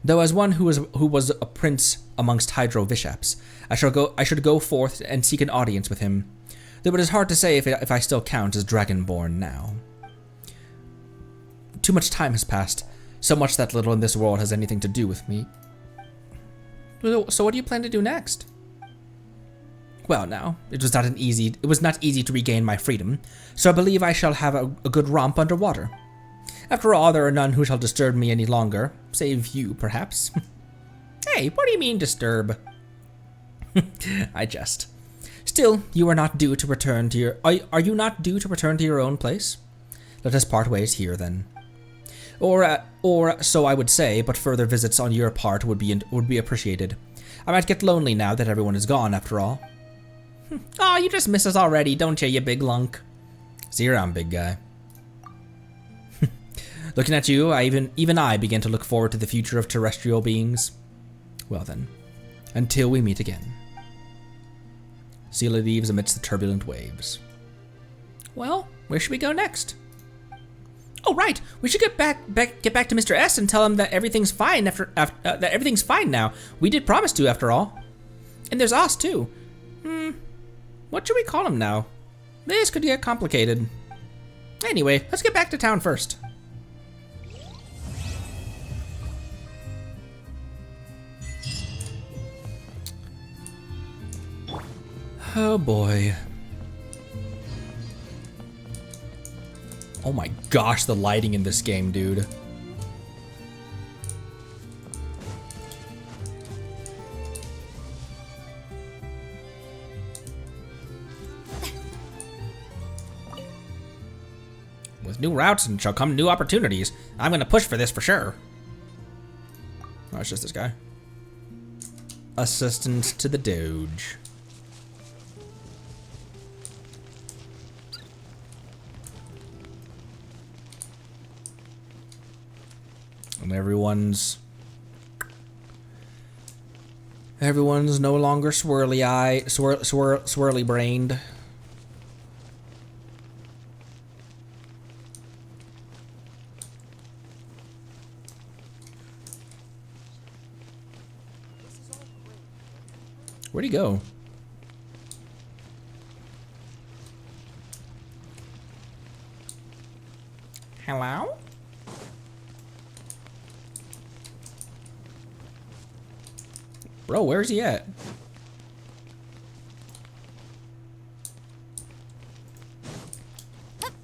Though as one who was a prince amongst Hydro Vishaps, I should go forth and seek an audience with him, though it is hard to say if I still count as dragonborn now. Too much time has passed, so much that little in this world has anything to do with me. So what do you plan to do next? Well now, it was not easy to regain my freedom, so I believe I shall have a good romp underwater. After all, there are none who shall disturb me any longer, save you, perhaps. Hey, what do you mean, disturb? I jest. Still, you are not due to return to your... Are you not due to return to your own place? Let us part ways here, then. Or so I would say, but further visits on your part would be appreciated. I might get lonely now that everyone is gone, after all. Aw, you just miss us already, don't you big lunk? See you around, big guy. Looking at you, even I begin to look forward to the future of terrestrial beings. Well then, until we meet again. Seela leaves amidst the turbulent waves. Well, where should we go next? Oh right, we should get back to Mr. S and tell him that everything's fine that everything's fine now. We did promise to, after all. And there's us too. What should we call him now? This could get complicated. Anyway, let's get back to town first. Oh boy. Oh my gosh, the lighting in this game, dude. With new routes and shall come new opportunities. I'm gonna push for this for sure. Oh, it's just this guy. Assistant to the Doge. And everyone's no longer swirly brained. Where'd he go? Hello? Bro, where's he at?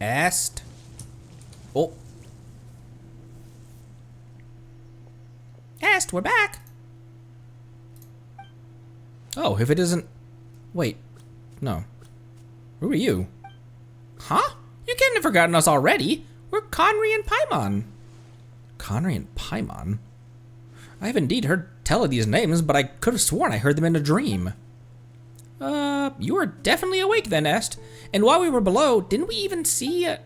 Ast. Oh. Ast, we're back. Oh, if it isn't... Wait. No. Who are you? Huh? You can't have forgotten us already. We're Conry and Paimon. Conry and Paimon? I have indeed heard tell of these names, but I could have sworn I heard them in a dream. You were definitely awake then, Est. And while we were below, didn't we even see I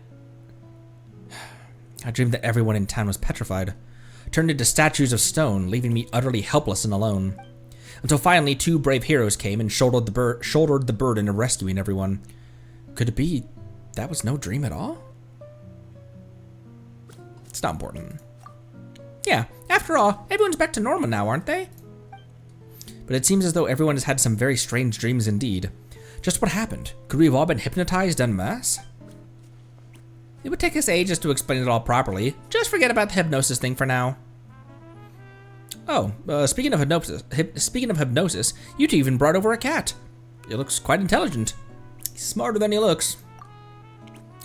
dreamed that everyone in town was petrified, turned into statues of stone, leaving me utterly helpless and alone. Until finally 2 brave heroes came and shouldered the burden of rescuing everyone. Could it be that was no dream at all? It's not important. Yeah, after all, everyone's back to normal now, aren't they? But it seems as though everyone has had some very strange dreams indeed. Just what happened? Could we have all been hypnotized en masse? It would take us ages to explain it all properly. Just forget about the hypnosis thing for now. Oh, speaking of hypnosis, you two even brought over a cat. It looks quite intelligent. He's smarter than he looks.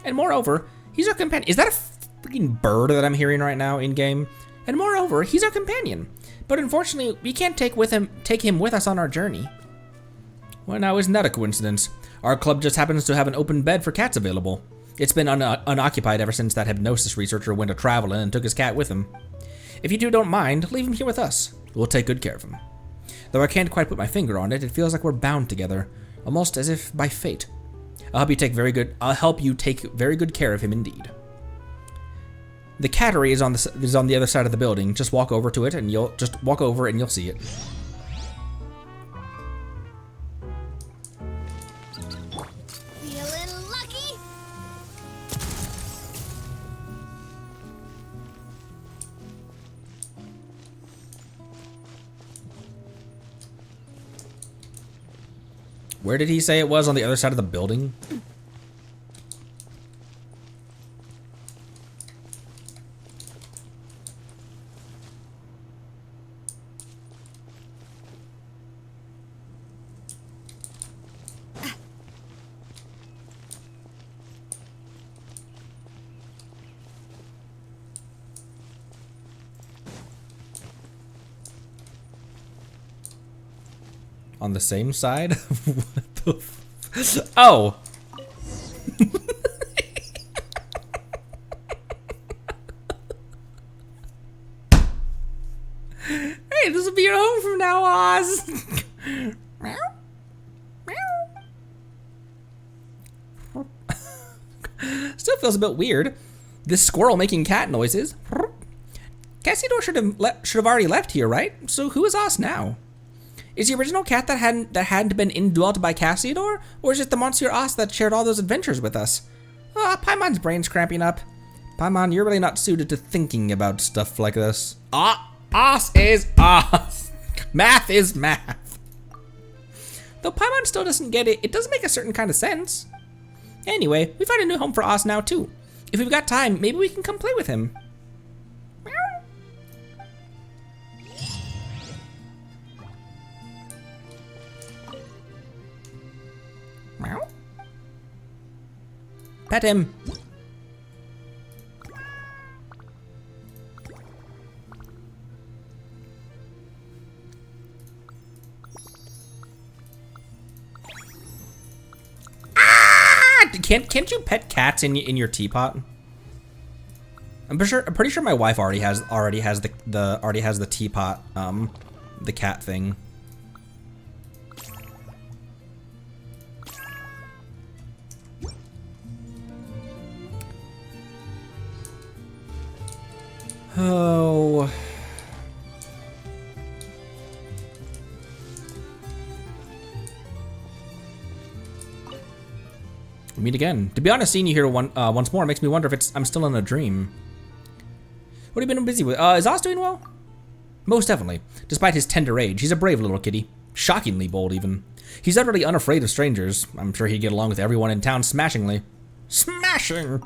And moreover, he's our companion. Is that a freaking bird that I'm hearing right now in game? And moreover, he's our companion. But unfortunately, we can't take him with us on our journey. Well, now isn't that a coincidence? Our club just happens to have an open bed for cats available. It's been unoccupied ever since that hypnosis researcher went a-traveling and took his cat with him. If you two don't mind, leave him here with us. We'll take good care of him. Though I can't quite put my finger on it, it feels like we're bound together, almost as if by fate. I'll help you take very good care of him indeed. The cattery is on the other side of the building. Just walk over to it and you'll see it. Feeling lucky? Where did he say it was? On the other side of the building? On the same side? What the oh! Hey, this will be your home from now, Oz! Meow. Meow. Still feels a bit weird. This squirrel making cat noises. Cassidor should have already left here, right? So who is Oz now? Is the original cat that hadn't been indwelt by Cassidor? Or is it the Monsieur Os that shared all those adventures with us? Paimon's brain's cramping up. Paimon, you're really not suited to thinking about stuff like this. Os is Os. Math is math. Though Paimon still doesn't get it, it does make a certain kind of sense. Anyway, we found a new home for Os now too. If we've got time, maybe we can come play with him. Meow. Pet him. Ah! Can't you pet cats in your teapot? I'm pretty sure my wife already has the teapot, the cat thing. Oh. We meet again. To be honest, seeing you here once more makes me wonder if I'm still in a dream. What have you been busy with? Is Oz doing well? Most definitely. Despite his tender age, he's a brave little kitty. Shockingly bold, even. He's utterly unafraid of strangers. I'm sure he'd get along with everyone in town smashingly. Smashing!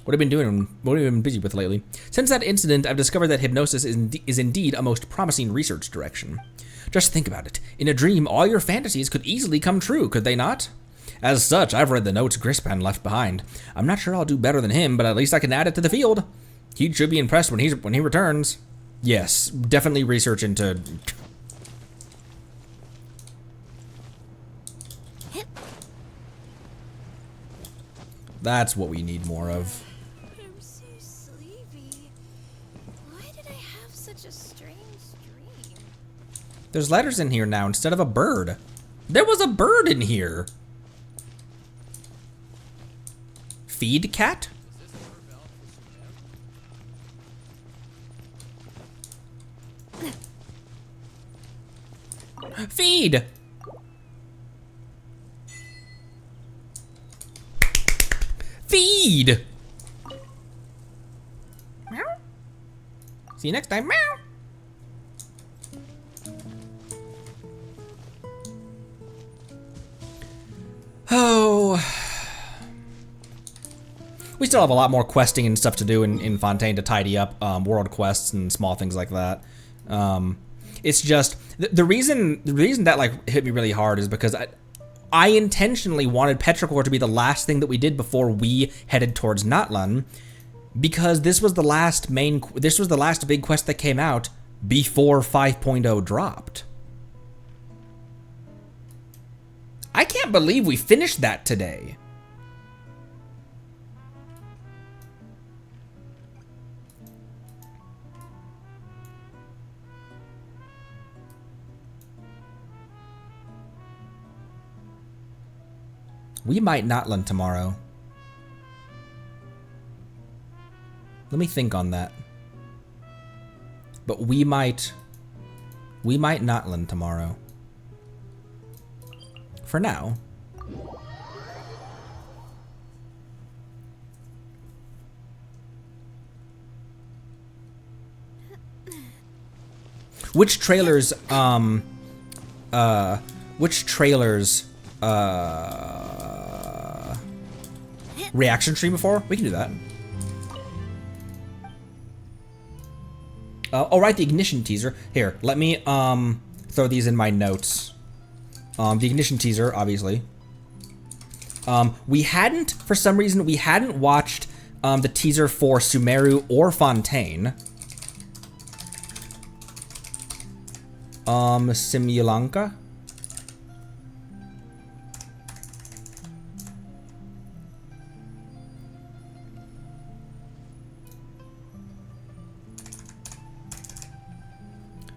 What have you been doing? What have you been busy with lately? Since that incident, I've discovered that hypnosis is indeed a most promising research direction. Just think about it. In a dream, all your fantasies could easily come true, could they not? As such, I've read the notes Grispan left behind. I'm not sure I'll do better than him, but at least I can add it to the field. He should be impressed when he returns. Yes, definitely research into... That's what we need more of. I'm so sleepy. Why did I have such a strange dream? There's letters in here now instead of a bird. There was a bird in here. Feed cat? Feed! Feed! Meow. See you next time. Meow. Oh. We still have a lot more questing and stuff to do in Fontaine to tidy up world quests and small things like that. It's just the reason that like hit me really hard is because I intentionally wanted Petrichor to be the last thing that we did before we headed towards Natlan, because this was the last big quest that came out before 5.0 dropped. I can't believe we finished that today. We might not land tomorrow. Let me think on that. But we might not land tomorrow. For now. Which trailers reaction stream before? We can do that. I'll write the ignition teaser. Here, let me throw these in my notes. The ignition teaser, obviously. For some reason, we hadn't watched the teaser for Sumeru or Fontaine. Simulanka.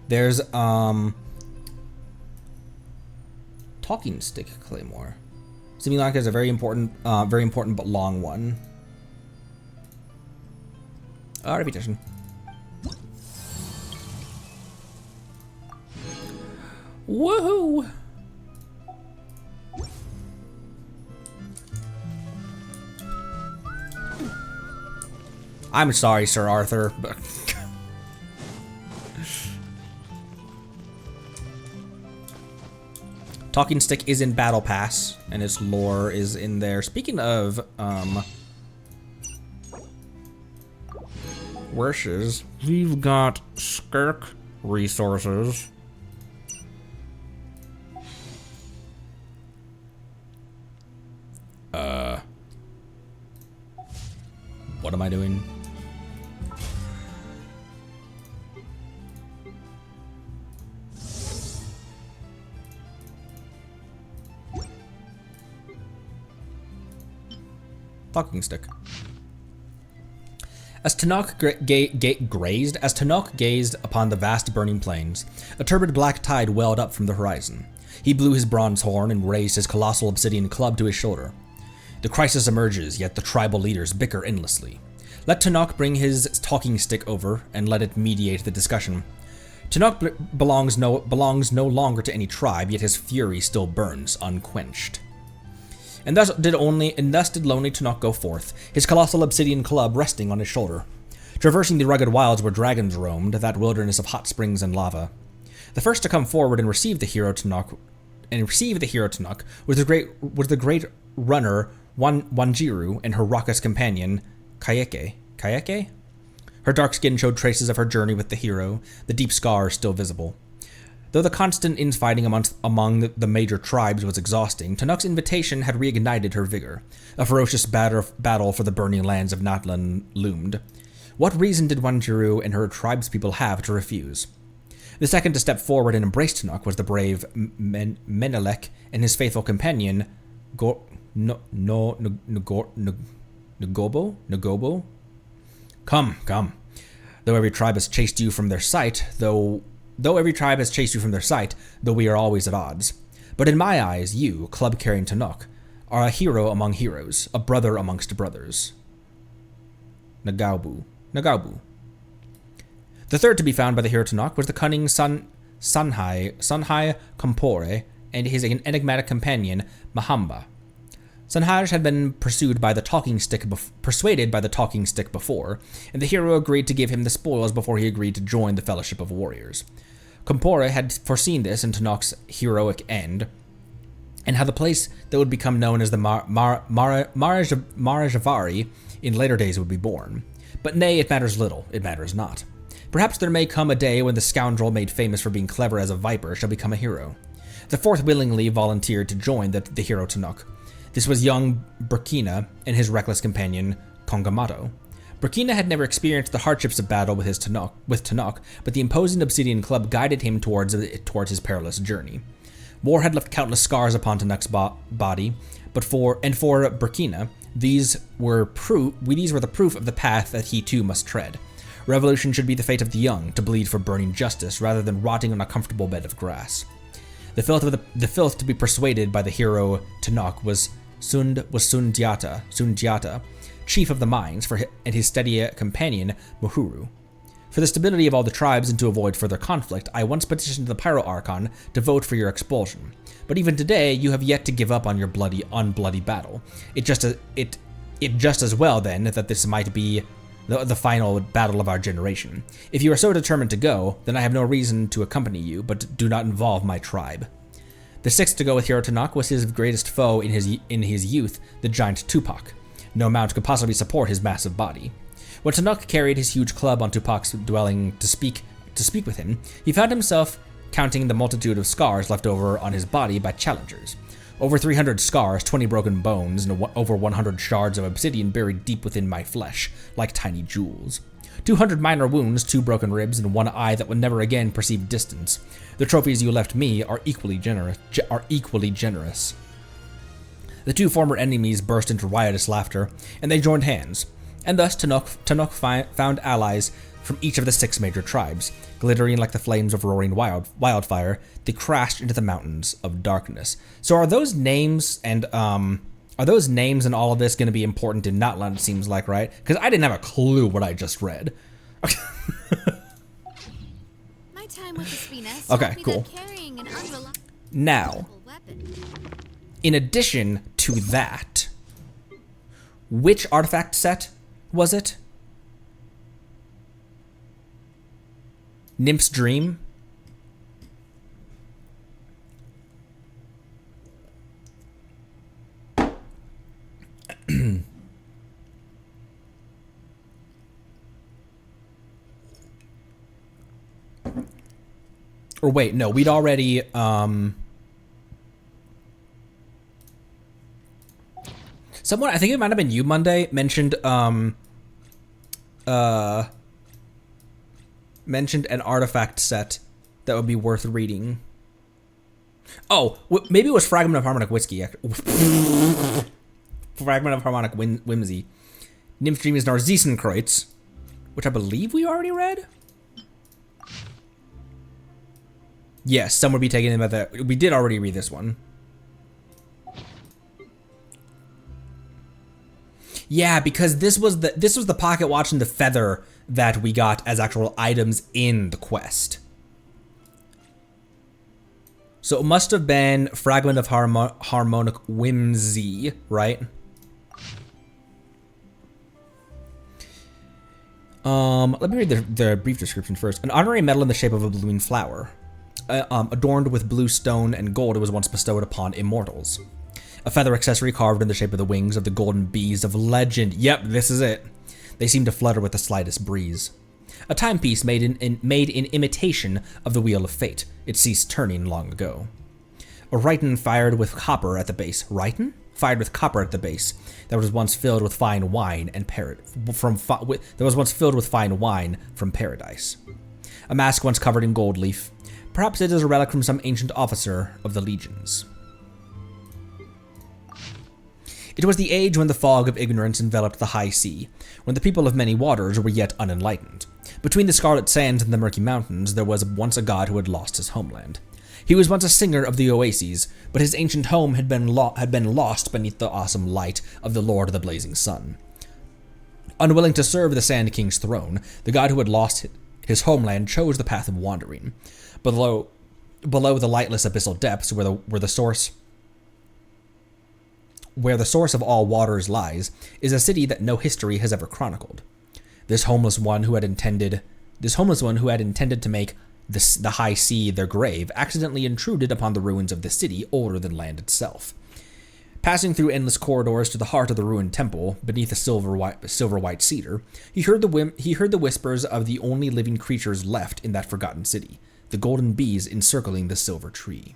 There's Talking Stick Claymore. Simulanka is a very important but long one. Repetition. Woohoo! I'm sorry, Sir Arthur, but Talking Stick is in Battle Pass, and its lore is in there. Speaking of, wishes, we've got Skirk resources. What am I doing? Talking Stick. As Tanok gazed upon the vast burning plains, a turbid black tide welled up from the horizon. He blew his bronze horn and raised his colossal obsidian club to his shoulder. The crisis emerges, yet the tribal leaders bicker endlessly. Let Tanok bring his talking stick over and let it mediate the discussion. Tanok belongs no longer to any tribe, yet his fury still burns unquenched. And thus did lonely Tanok go forth, his colossal obsidian club resting on his shoulder, traversing the rugged wilds where dragons roamed, that wilderness of hot springs and lava. The first to come forward and receive the hero Tanok was the great runner Wanjiru and her raucous companion Kayeke. Kayeke? Her dark skin showed traces of her journey with the hero, the deep scars still visible. Though the constant infighting among the major tribes was exhausting, Tanok's invitation had reignited her vigor. A ferocious battle for the burning lands of Natlan loomed. What reason did Wanjiru and her tribespeople have to refuse? The second to step forward and embrace Tanok was the brave Menelek and his faithful companion Nagobo? Come. Though every tribe has chased you from their sight, though we are always at odds. But in my eyes, you, club-carrying Tanok, are a hero among heroes, a brother amongst brothers. Nagaubu. The third to be found by the hero Tanok was the cunning Sanhai Kompore and his enigmatic companion, Mahamba. Sanhaj had been persuaded by the talking stick before, and the hero agreed to give him the spoils before he agreed to join the Fellowship of Warriors. Compora had foreseen this in Tunnock's heroic end, and how the place that would become known as the Marajavari in later days would be born. But nay, it matters little, it matters not. Perhaps there may come a day when the scoundrel made famous for being clever as a viper shall become a hero. The fourth willingly volunteered to join the hero Tunnock. This was young Burkina and his reckless companion, Kongamato. Burkina had never experienced the hardships of battle with Tunnock, but the imposing obsidian club guided him towards his perilous journey. War had left countless scars upon Tunnock's body, but for Burkina, these were the proof of the path that he too must tread. Revolution should be the fate of the young, to bleed for burning justice rather than rotting on a comfortable bed of grass. The filth to be persuaded by the hero Tunnock was Sundiata, chief of the mines, and his steady companion Muhuru. For the stability of all the tribes and to avoid further conflict, I once petitioned the Pyro Archon to vote for your expulsion. But even today, you have yet to give up on your bloody battle. It just as well then that this might be the final battle of our generation. If you are so determined to go, then I have no reason to accompany you, but do not involve my tribe. The sixth to go with Hero Tunnock was his greatest foe in his youth, the giant Teapot. No mount could possibly support his massive body. When Tunnock carried his huge club on Tupac's dwelling to speak with him, he found himself counting the multitude of scars left over on his body by challengers. Over 300 scars, 20 broken bones, and over 100 shards of obsidian buried deep within my flesh, like tiny jewels. 200 minor wounds, 2 broken ribs, and 1 eye that would never again perceive distance. The trophies you left me are equally generous. The two former enemies burst into riotous laughter, and they joined hands. And thus Tunnock found allies from each of the 6 major tribes. Glittering like the flames of roaring wildfire, they crashed into the mountains of darkness. So are those names and all of this going to be important in Notland, it seems like, right? Because I didn't have a clue what I just read. My time with the Spina Okay, cool. Carrying an Now, weapon. in addition to that, which artifact set was it? Nymph's Dream? Or wait, no, we'd already, someone, I think it might have been you, Monday, mentioned an artifact set that would be worth reading. Oh, maybe it was Fragment of Harmonic Whiskey. Fragment of Harmonic Whimsy. Nymph's Dream is Narzisenkreuz, which I believe we already read? Yes, some would be taken in by that. We did already read this one. Yeah, because this was the pocket watch and the feather that we got as actual items in the quest. So it must have been Fragment of Harmonic Whimsy, right? Let me read the brief description first. An honorary medal in the shape of a blooming flower, adorned with blue stone and gold, it was once bestowed upon immortals. A feather accessory carved in the shape of the wings of the golden bees of legend. Yep, this is it. They seem to flutter with the slightest breeze. A timepiece made in imitation of the Wheel of Fate. It ceased turning long ago. A rhyton fired with copper at the base. Rhyton? Fired with copper at the base. That was once filled with fine wine from paradise. A mask once covered in gold leaf. Perhaps it is a relic from some ancient officer of the legions. It was the age when the fog of ignorance enveloped the high sea, when the people of many waters were yet unenlightened. Between the scarlet sands and the murky mountains, there was once a god who had lost his homeland. He was once a singer of the oases, but his ancient home had been lost beneath the awesome light of the Lord of the Blazing Sun. Unwilling to serve the Sand King's throne, the god who had lost his homeland chose the path of wandering. Below the lightless abyssal depths where the source where the source of all waters lies, is a city that no history has ever chronicled. This homeless one who had intended to make the high sea their grave accidentally intruded upon the ruins of the city older than land itself. Passing through endless corridors to the heart of the ruined temple, beneath a silver white cedar, he heard the whispers of the only living creatures left in that forgotten city, the golden bees encircling the silver tree.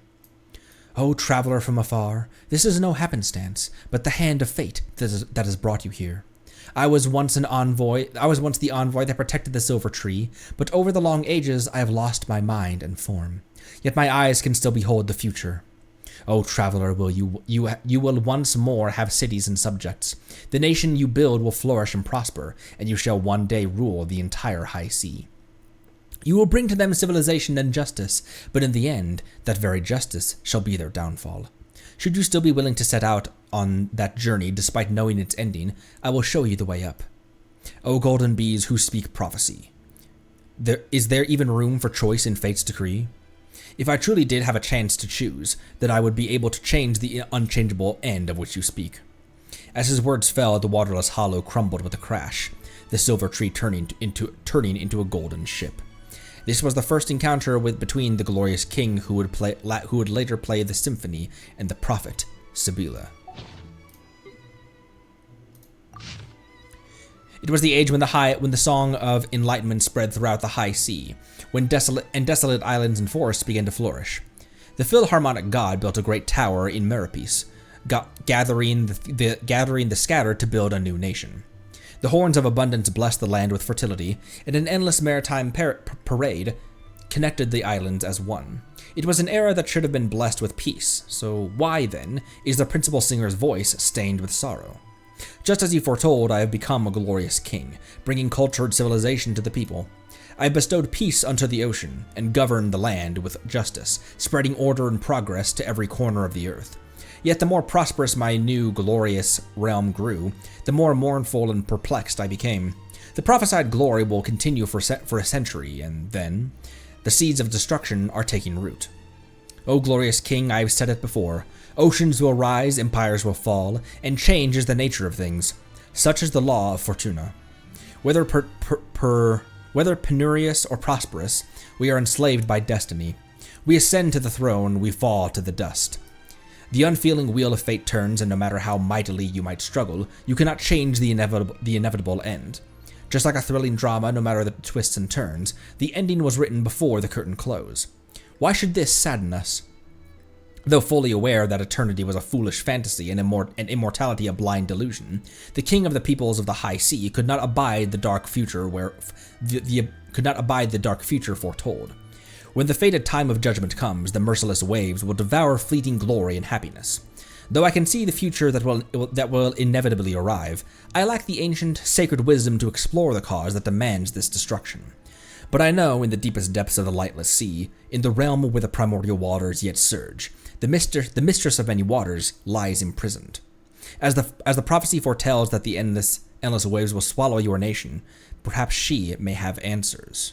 O traveler from afar, this is no happenstance, but the hand of fate that has brought you here. I was once the envoy that protected the silver tree, but over the long ages I have lost my mind and form. Yet my eyes can still behold the future. O traveler, you will once more have cities and subjects. The nation you build will flourish and prosper, and you shall one day rule the entire high sea. You will bring to them civilization and justice, but in the end, that very justice shall be their downfall. Should you still be willing to set out on that journey despite knowing its ending, I will show you the way up. O golden bees who speak prophecy, is there even room for choice in fate's decree? If I truly did have a chance to choose, then I would be able to change the unchangeable end of which you speak. As his words fell, the waterless hollow crumbled with a crash, the silver tree turning into a golden ship. This was the first encounter between the glorious king who would later play the symphony and the prophet Sibila. It was the age when the song of enlightenment spread throughout the high sea, when desolate islands and forests began to flourish. The Philharmonic god built a great tower in Meripes, gathering the scattered to build a new nation. The horns of abundance blessed the land with fertility, and an endless maritime parade connected the islands as one. It was an era that should have been blessed with peace, so why, then, is the principal singer's voice stained with sorrow? Just as he foretold, I have become a glorious king, bringing cultured civilization to the people. I have bestowed peace unto the ocean, and governed the land with justice, spreading order and progress to every corner of the earth. Yet the more prosperous my new glorious realm grew, the more mournful and perplexed I became. The prophesied glory will continue for a century, and then the seeds of destruction are taking root. O glorious king, I have said it before, oceans will rise, empires will fall, and change is the nature of things. Such is the law of Fortuna. Whether penurious or prosperous, we are enslaved by destiny. We ascend to the throne, we fall to the dust. The unfeeling wheel of fate turns, and no matter how mightily you might struggle, you cannot change the inevitable end. Just like a thrilling drama, no matter the twists and turns, the ending was written before the curtain closed. Why should this sadden us? Though fully aware that eternity was a foolish fantasy and immortality a blind delusion, the king of the peoples of the high sea could not abide the dark future foretold. When the fated time of judgment comes, the merciless waves will devour fleeting glory and happiness. Though I can see the future that will inevitably arrive, I lack the ancient, sacred wisdom to explore the cause that demands this destruction. But I know, in the deepest depths of the lightless sea, in the realm where the primordial waters yet surge, the mistress of many waters lies imprisoned. As the prophecy foretells that the endless waves will swallow your nation, perhaps she may have answers.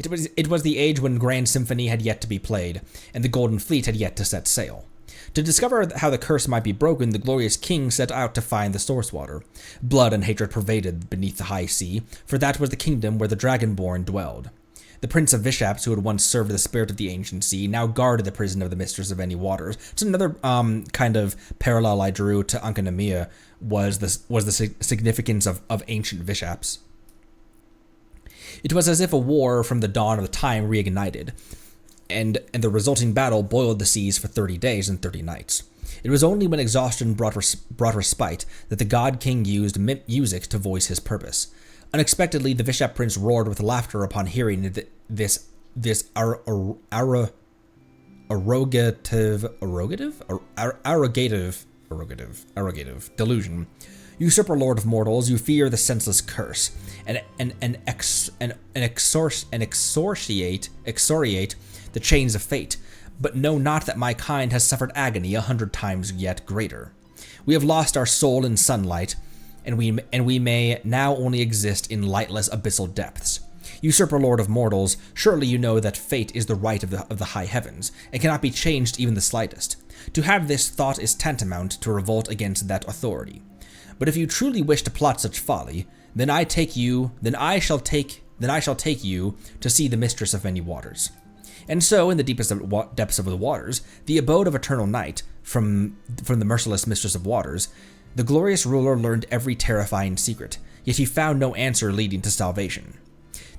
It was the age when Grand Symphony had yet to be played, and the Golden Fleet had yet to set sail. To discover how the curse might be broken, the glorious king set out to find the source water. Blood and hatred pervaded beneath the high sea, for that was the kingdom where the Dragonborn dwelled. The Prince of Vishaps, who had once served the spirit of the ancient sea, now guarded the prison of the Mistress of Any Waters. It's another kind of parallel I drew to Ankanomia was the significance of ancient Vishaps. It was as if a war from the dawn of the time reignited, and the resulting battle boiled the seas for 30 days and 30 nights. It was only when exhaustion brought respite that the God King used music to voice his purpose. Unexpectedly, the Vishap Prince roared with laughter upon hearing this arrogative delusion. Usurper Lord of Mortals, you fear the senseless curse, and excoriate the chains of fate, but know not that my kind has suffered agony 100 times yet greater. We have lost our soul in sunlight, and we may now only exist in lightless abyssal depths. Usurper Lord of Mortals, surely you know that fate is the right of the high heavens, and cannot be changed even the slightest. To have this thought is tantamount to revolt against that authority. But if you truly wish to plot such folly, then I shall take you to see the mistress of many waters. And so, in the deepest depths of the waters, the abode of eternal night, from the merciless mistress of waters, the glorious ruler learned every terrifying secret, yet he found no answer leading to salvation.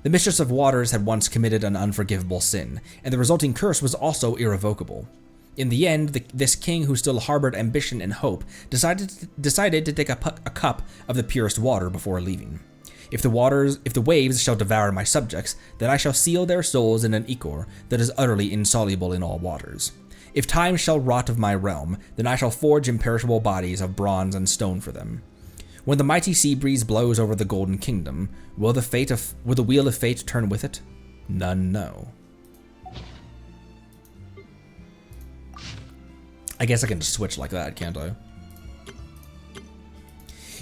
The mistress of waters had once committed an unforgivable sin, and the resulting curse was also irrevocable. In the end, this king, who still harbored ambition and hope, decided to take a cup of the purest water before leaving. If the waves shall devour my subjects, then I shall seal their souls in an ichor that is utterly insoluble in all waters. If time shall rot of my realm, then I shall forge imperishable bodies of bronze and stone for them. When the mighty sea breeze blows over the golden kingdom, will the wheel of fate turn with it? None know. I guess I can just switch like that, can't I?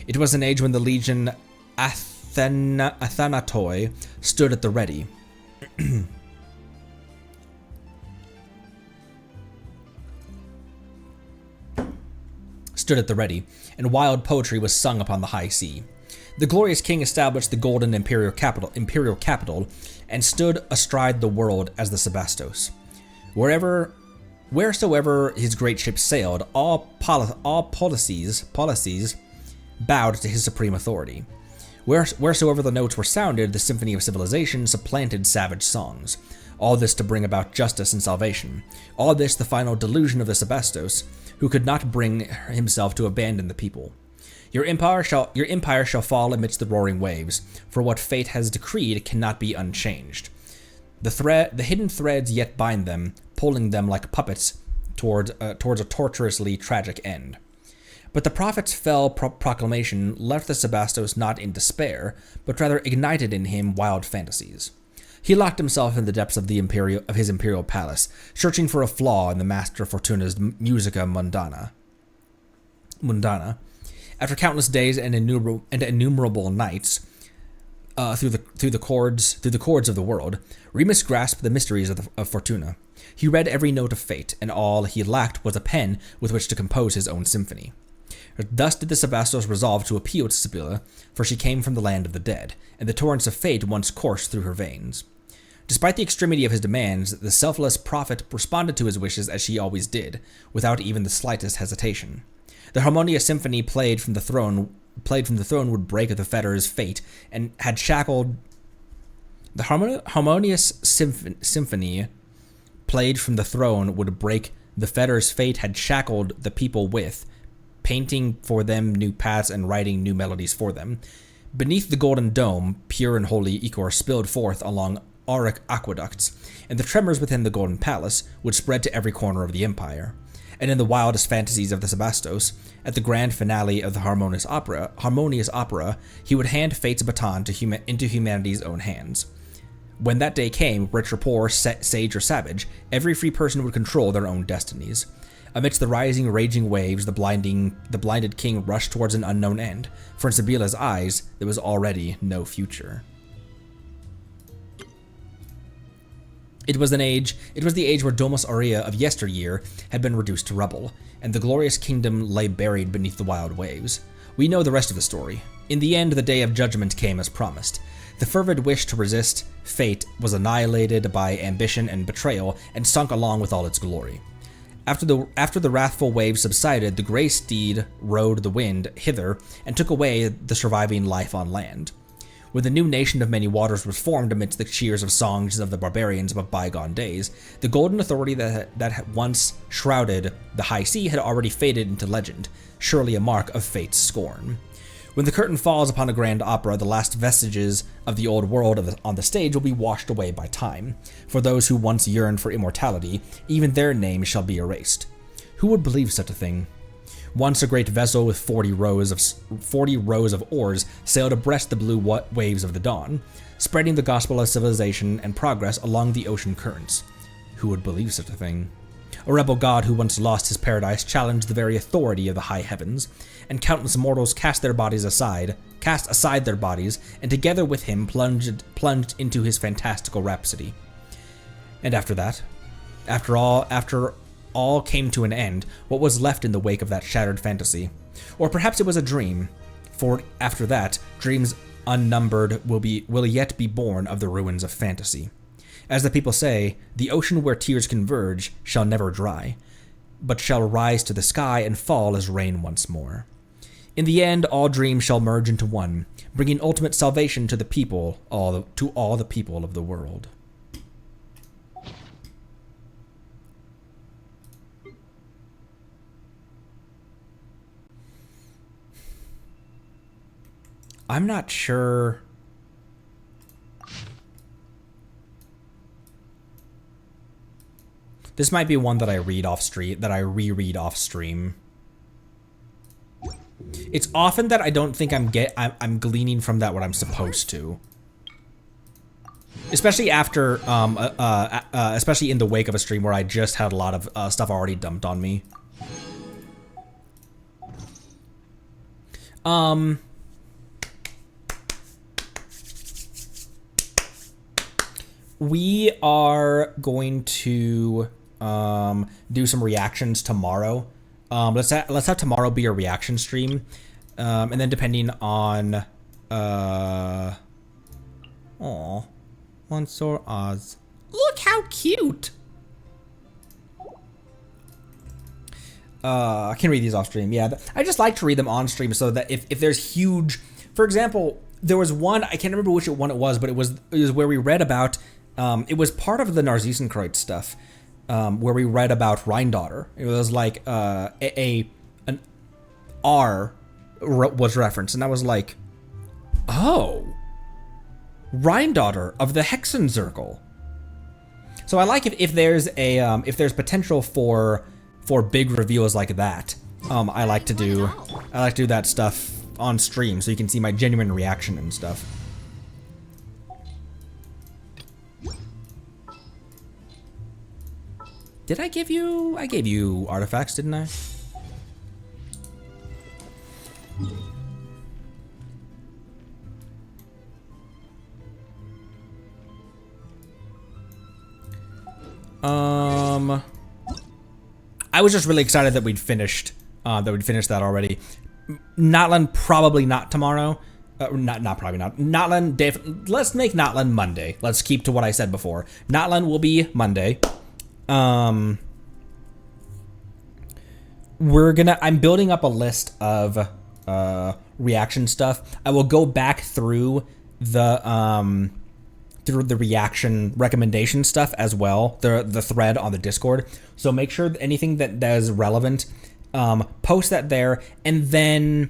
It was an age when the legion Athanatoi stood at the ready. And wild poetry was sung upon the high sea. The glorious king established the golden imperial capital, and stood astride the world as the Sebastos. Wheresoever his great ship sailed, all policies bowed to his supreme authority. Wheresoever the notes were sounded, the symphony of civilization supplanted savage songs. All this to bring about justice and salvation. All this the final delusion of the Sebastos, who could not bring himself to abandon the people. Your empire shall fall amidst the roaring waves, for what fate has decreed cannot be unchanged. The hidden threads yet bind them, pulling them like puppets towards a tortuously tragic end. But the prophet's fell proclamation left the Sebastos not in despair, but rather ignited in him wild fantasies. He locked himself in the depths of his imperial palace, searching for a flaw in the master Fortuna's musica mundana. After countless days and innumerable nights, through the chords of the world, Remus grasped the mysteries of Fortuna. He read every note of fate, and all he lacked was a pen with which to compose his own symphony. Thus did the Sebastos resolve to appeal to Sibylla, for she came from the land of the dead, and the torrents of fate once coursed through her veins. Despite the extremity of his demands, the selfless prophet responded to his wishes as she always did, without even the slightest hesitation. The harmonious symphony played from the throne would break the fetter's fate, and had shackled. The harmonious symphony played from the throne would break the fetter's fate, had shackled the people with, painting for them new paths and writing new melodies for them. Beneath the golden dome, pure and holy ichor spilled forth along auric aqueducts, and the tremors within the golden palace would spread to every corner of the empire. And in the wildest fantasies of the Sebastos, at the grand finale of the harmonious opera, he would hand fate's baton into humanity's own hands. When that day came, rich or poor, sage or savage, every free person would control their own destinies. Amidst the rising, raging waves, the blinded king rushed towards an unknown end, for in Sibylla's eyes there was already no future. It was the age where Domus Aurea of yesteryear had been reduced to rubble, and the glorious kingdom lay buried beneath the wild waves. We know the rest of the story. In the end, the day of judgment came as promised. The fervid wish to resist fate was annihilated by ambition and betrayal, and sunk along with all its glory. After the wrathful waves subsided, the grey steed rode the wind hither and took away the surviving life on land. When the new nation of many waters was formed amidst the cheers of songs of the barbarians of bygone days, the golden authority that had once shrouded the high sea had already faded into legend, surely a mark of fate's scorn. When the curtain falls upon a grand opera, the last vestiges of the old world on the stage will be washed away by time. For those who once yearned for immortality, even their names shall be erased. Who would believe such a thing? Once a great vessel with 40 rows of oars sailed abreast the blue waves of the dawn, spreading the gospel of civilization and progress along the ocean currents. Who would believe such a thing? A rebel god who once lost his paradise challenged the very authority of the high heavens, and countless mortals cast aside their bodies, and together with him plunged into his fantastical rhapsody. And after that, after all came to an end, what was left in the wake of that shattered fantasy? Or perhaps it was a dream, for after that, dreams unnumbered will yet be born of the ruins of fantasy. As the people say, the ocean where tears converge shall never dry, but shall rise to the sky and fall as rain once more. In the end, all dreams shall merge into one, bringing ultimate salvation to all the people of the world. I'm not sure. This might be one that I read off stream, that I reread off stream. It's often that I don't think I'm gleaning from that what I'm supposed to. Especially after, especially in the wake of a stream where I just had a lot of stuff already dumped on me. We are going to do some reactions tomorrow. Let's have tomorrow be a reaction stream, and then depending on Mansoor Oz. Look how cute. I can read these off stream. Yeah, I just like to read them on stream so that if there's huge, for example, there was one, I can't remember which one it was, but it was where we read about. It was part of the Narzisenkreuz stuff, where we read about Rheindaughter. It was like an R was referenced, and I was like, oh, Rheindaughter of the Hexenzirkel. So I like if there's potential for big reveals like that. I like to do that stuff on stream so you can see my genuine reaction and stuff. Did I give you? I gave you artifacts, didn't I? I was just really excited that we'd finished that already. Notland probably not tomorrow. Not probably not. Notland, let's make Notland Monday. Let's keep to what I said before. Notland will be Monday. I'm building up a list of reaction stuff. I will go back through the reaction recommendation stuff as well, the thread on the Discord. So make sure that anything that is relevant, post that there, and then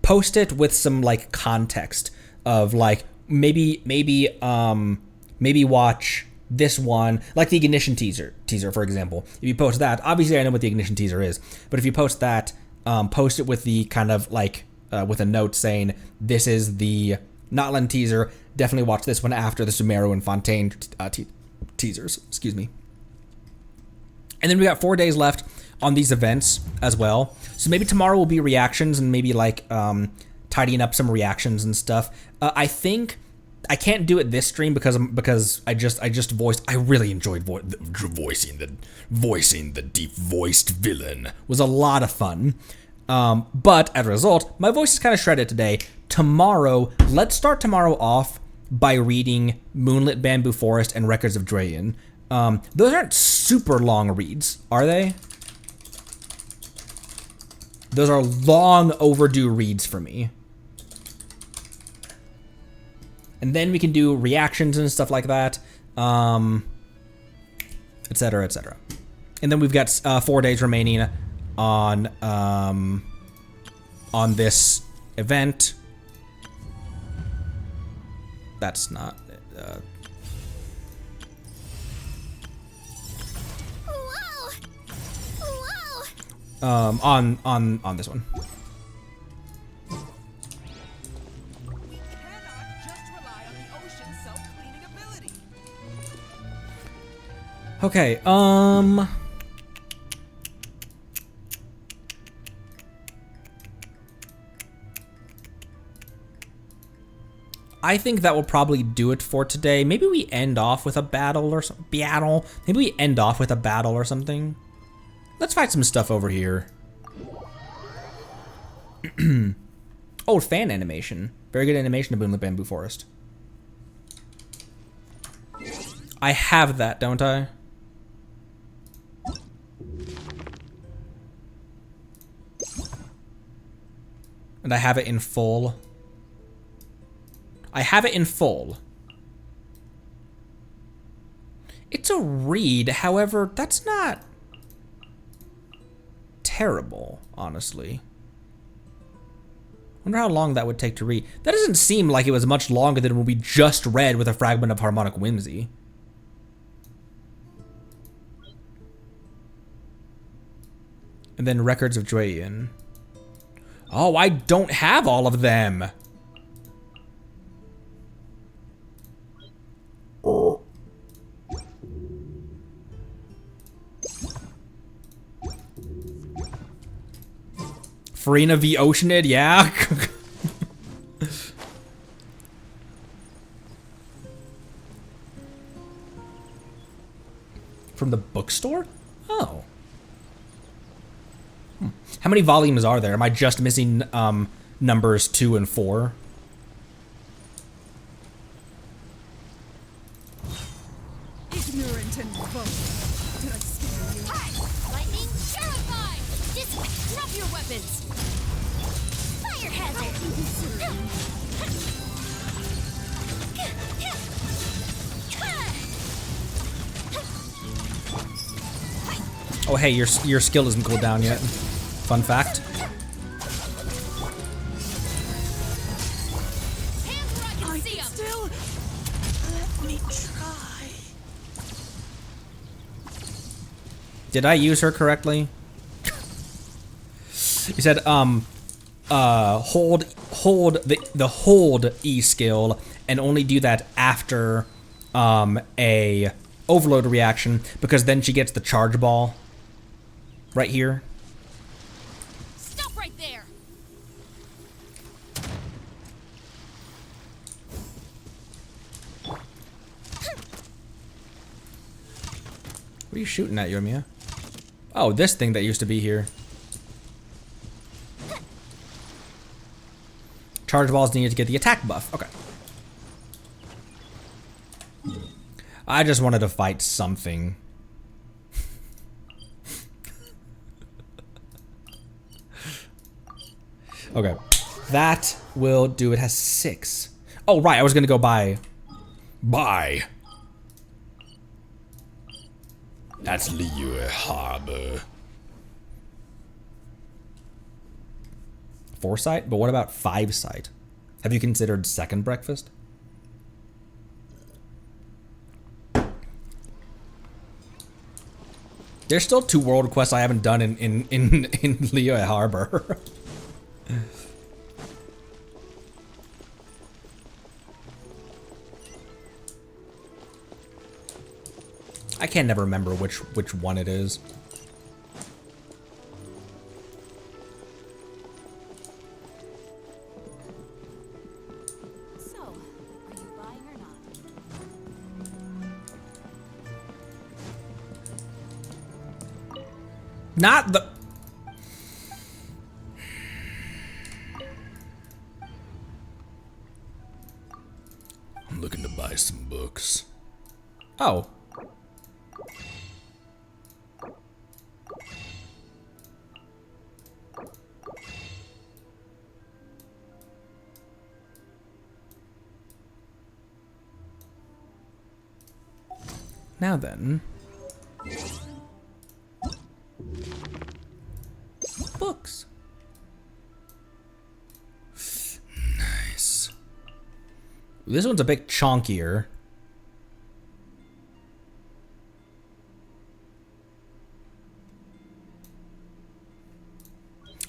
post it with some like context of like maybe watch this one, like the ignition teaser for example. If you post that, obviously I know what the ignition teaser is, but if you post that, post it with the kind of like with a note saying this is the Notland teaser. Definitely watch this one after the Sumeru and Fontaine teasers. Excuse me. And then we got 4 days left on these events as well. So maybe tomorrow will be reactions and maybe like tidying up some reactions and stuff. I think I can't do it this stream because I really enjoyed voicing the deep voiced villain. It was a lot of fun. But as a result, my voice is kind of shredded today. Tomorrow, let's start tomorrow off by reading Moonlit Bamboo Forest and Records of Drayan. Those aren't super long reads, are they? Those are long overdue reads for me. And then we can do reactions and stuff like that, etc., etc. And then we've got 4 days remaining on this event. That's not. On this one. Okay, I think that will probably do it for today. Maybe we end off with a battle or something. Maybe we end off with a battle or something. Let's fight some stuff over here. Oh, fan animation. Very good animation of Moonlit Bamboo Forest. I have that, don't I? And I have it in full. I have it in full. It's a read, however, that's not terrible, honestly. Wonder how long that would take to read. That doesn't seem like it was much longer than when we just read with a fragment of harmonic whimsy. And then Records of Jueyin. Oh, I don't have all of them. Farina v. Oceanid, yeah. From the bookstore? Oh. How many volumes are there? Am I just missing numbers 2 and 4? Ignorant and vulgar. Did I scare you? Hi! Lightning, terrified! Drop your weapons! Fire hazard! Oh, hey, your skill doesn't go down yet. Fun fact. Still, let me try. Did I use her correctly? You said hold the hold E skill and only do that after a overload reaction, because then she gets the charge ball right here. Stop right there. What are you shooting at, Yomiya? Oh, this thing that used to be here. Charge balls needed to get the attack buff. Okay. I just wanted to fight something. Okay. That will do. It has 6. Oh, right. I was going to go buy. Bye. That's Liyue Harbor. Foresight? But what about 5 sight? Have you considered second breakfast? There's still 2 world quests I haven't done in Liyue Harbor. I can never remember which one it is. So, are you buying or not? Not the... I'm looking to buy some books. Oh. Now then. Books. Nice. This one's a bit chonkier.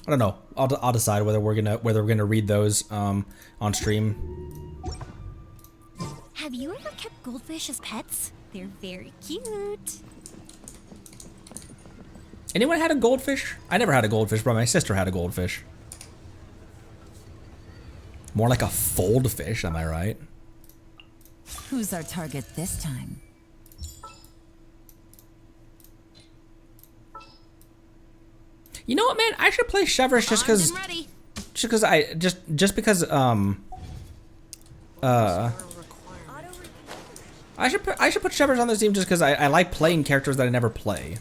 I don't know. I'll decide whether we're gonna read those on stream. Have you ever kept goldfish as pets? They're very cute. Anyone had a goldfish? I never had a goldfish, but my sister had a goldfish. More like a fold fish, am I right? Who's our target this time? You know what, man? I should play Chevrish just because. Armed and ready. Just because I should put Chevrish on this team just because I like playing characters that I never play.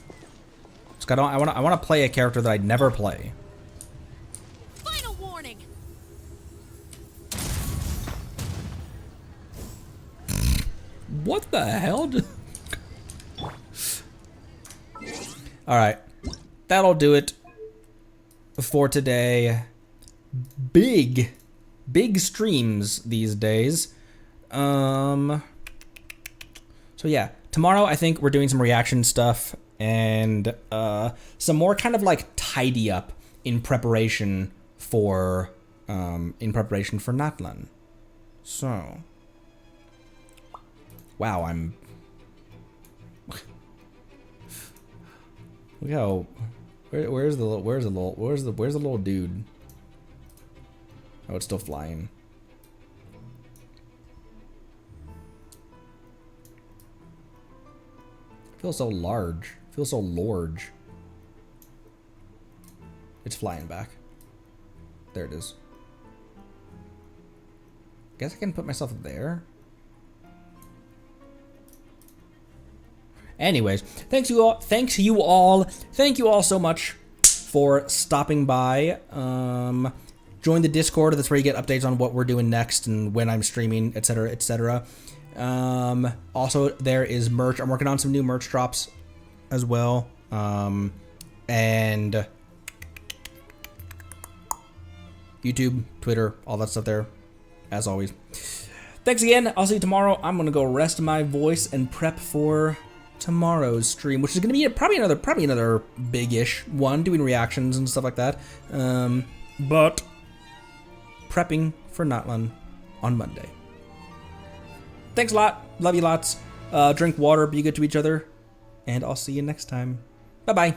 Just I want to play a character that I never play. Final warning. What the hell? All right, that'll do it for today. Big streams these days. So yeah, tomorrow I think we're doing some reaction stuff and some more kind of like tidy up in preparation for Natlan. So, wow, I'm. Look how. Where's the little dude? Oh, it's still flying. Feels so large. Feels so large. It's flying back. There it is. Guess I can put myself there. Anyways, thank you all so much for stopping by. Join the Discord. That's where you get updates on what we're doing next and when I'm streaming, etc., etc. Also, there is merch. I'm working on some new merch drops as well. And YouTube, Twitter, all that stuff there, as always. Thanks again. I'll see you tomorrow. I'm gonna go rest my voice and prep for tomorrow's stream, which is gonna be probably another big-ish one, doing reactions and stuff like that. But prepping for Natlan on Monday. Thanks a lot. Love you lots. Drink water. Be good to each other. And I'll see you next time. Bye-bye.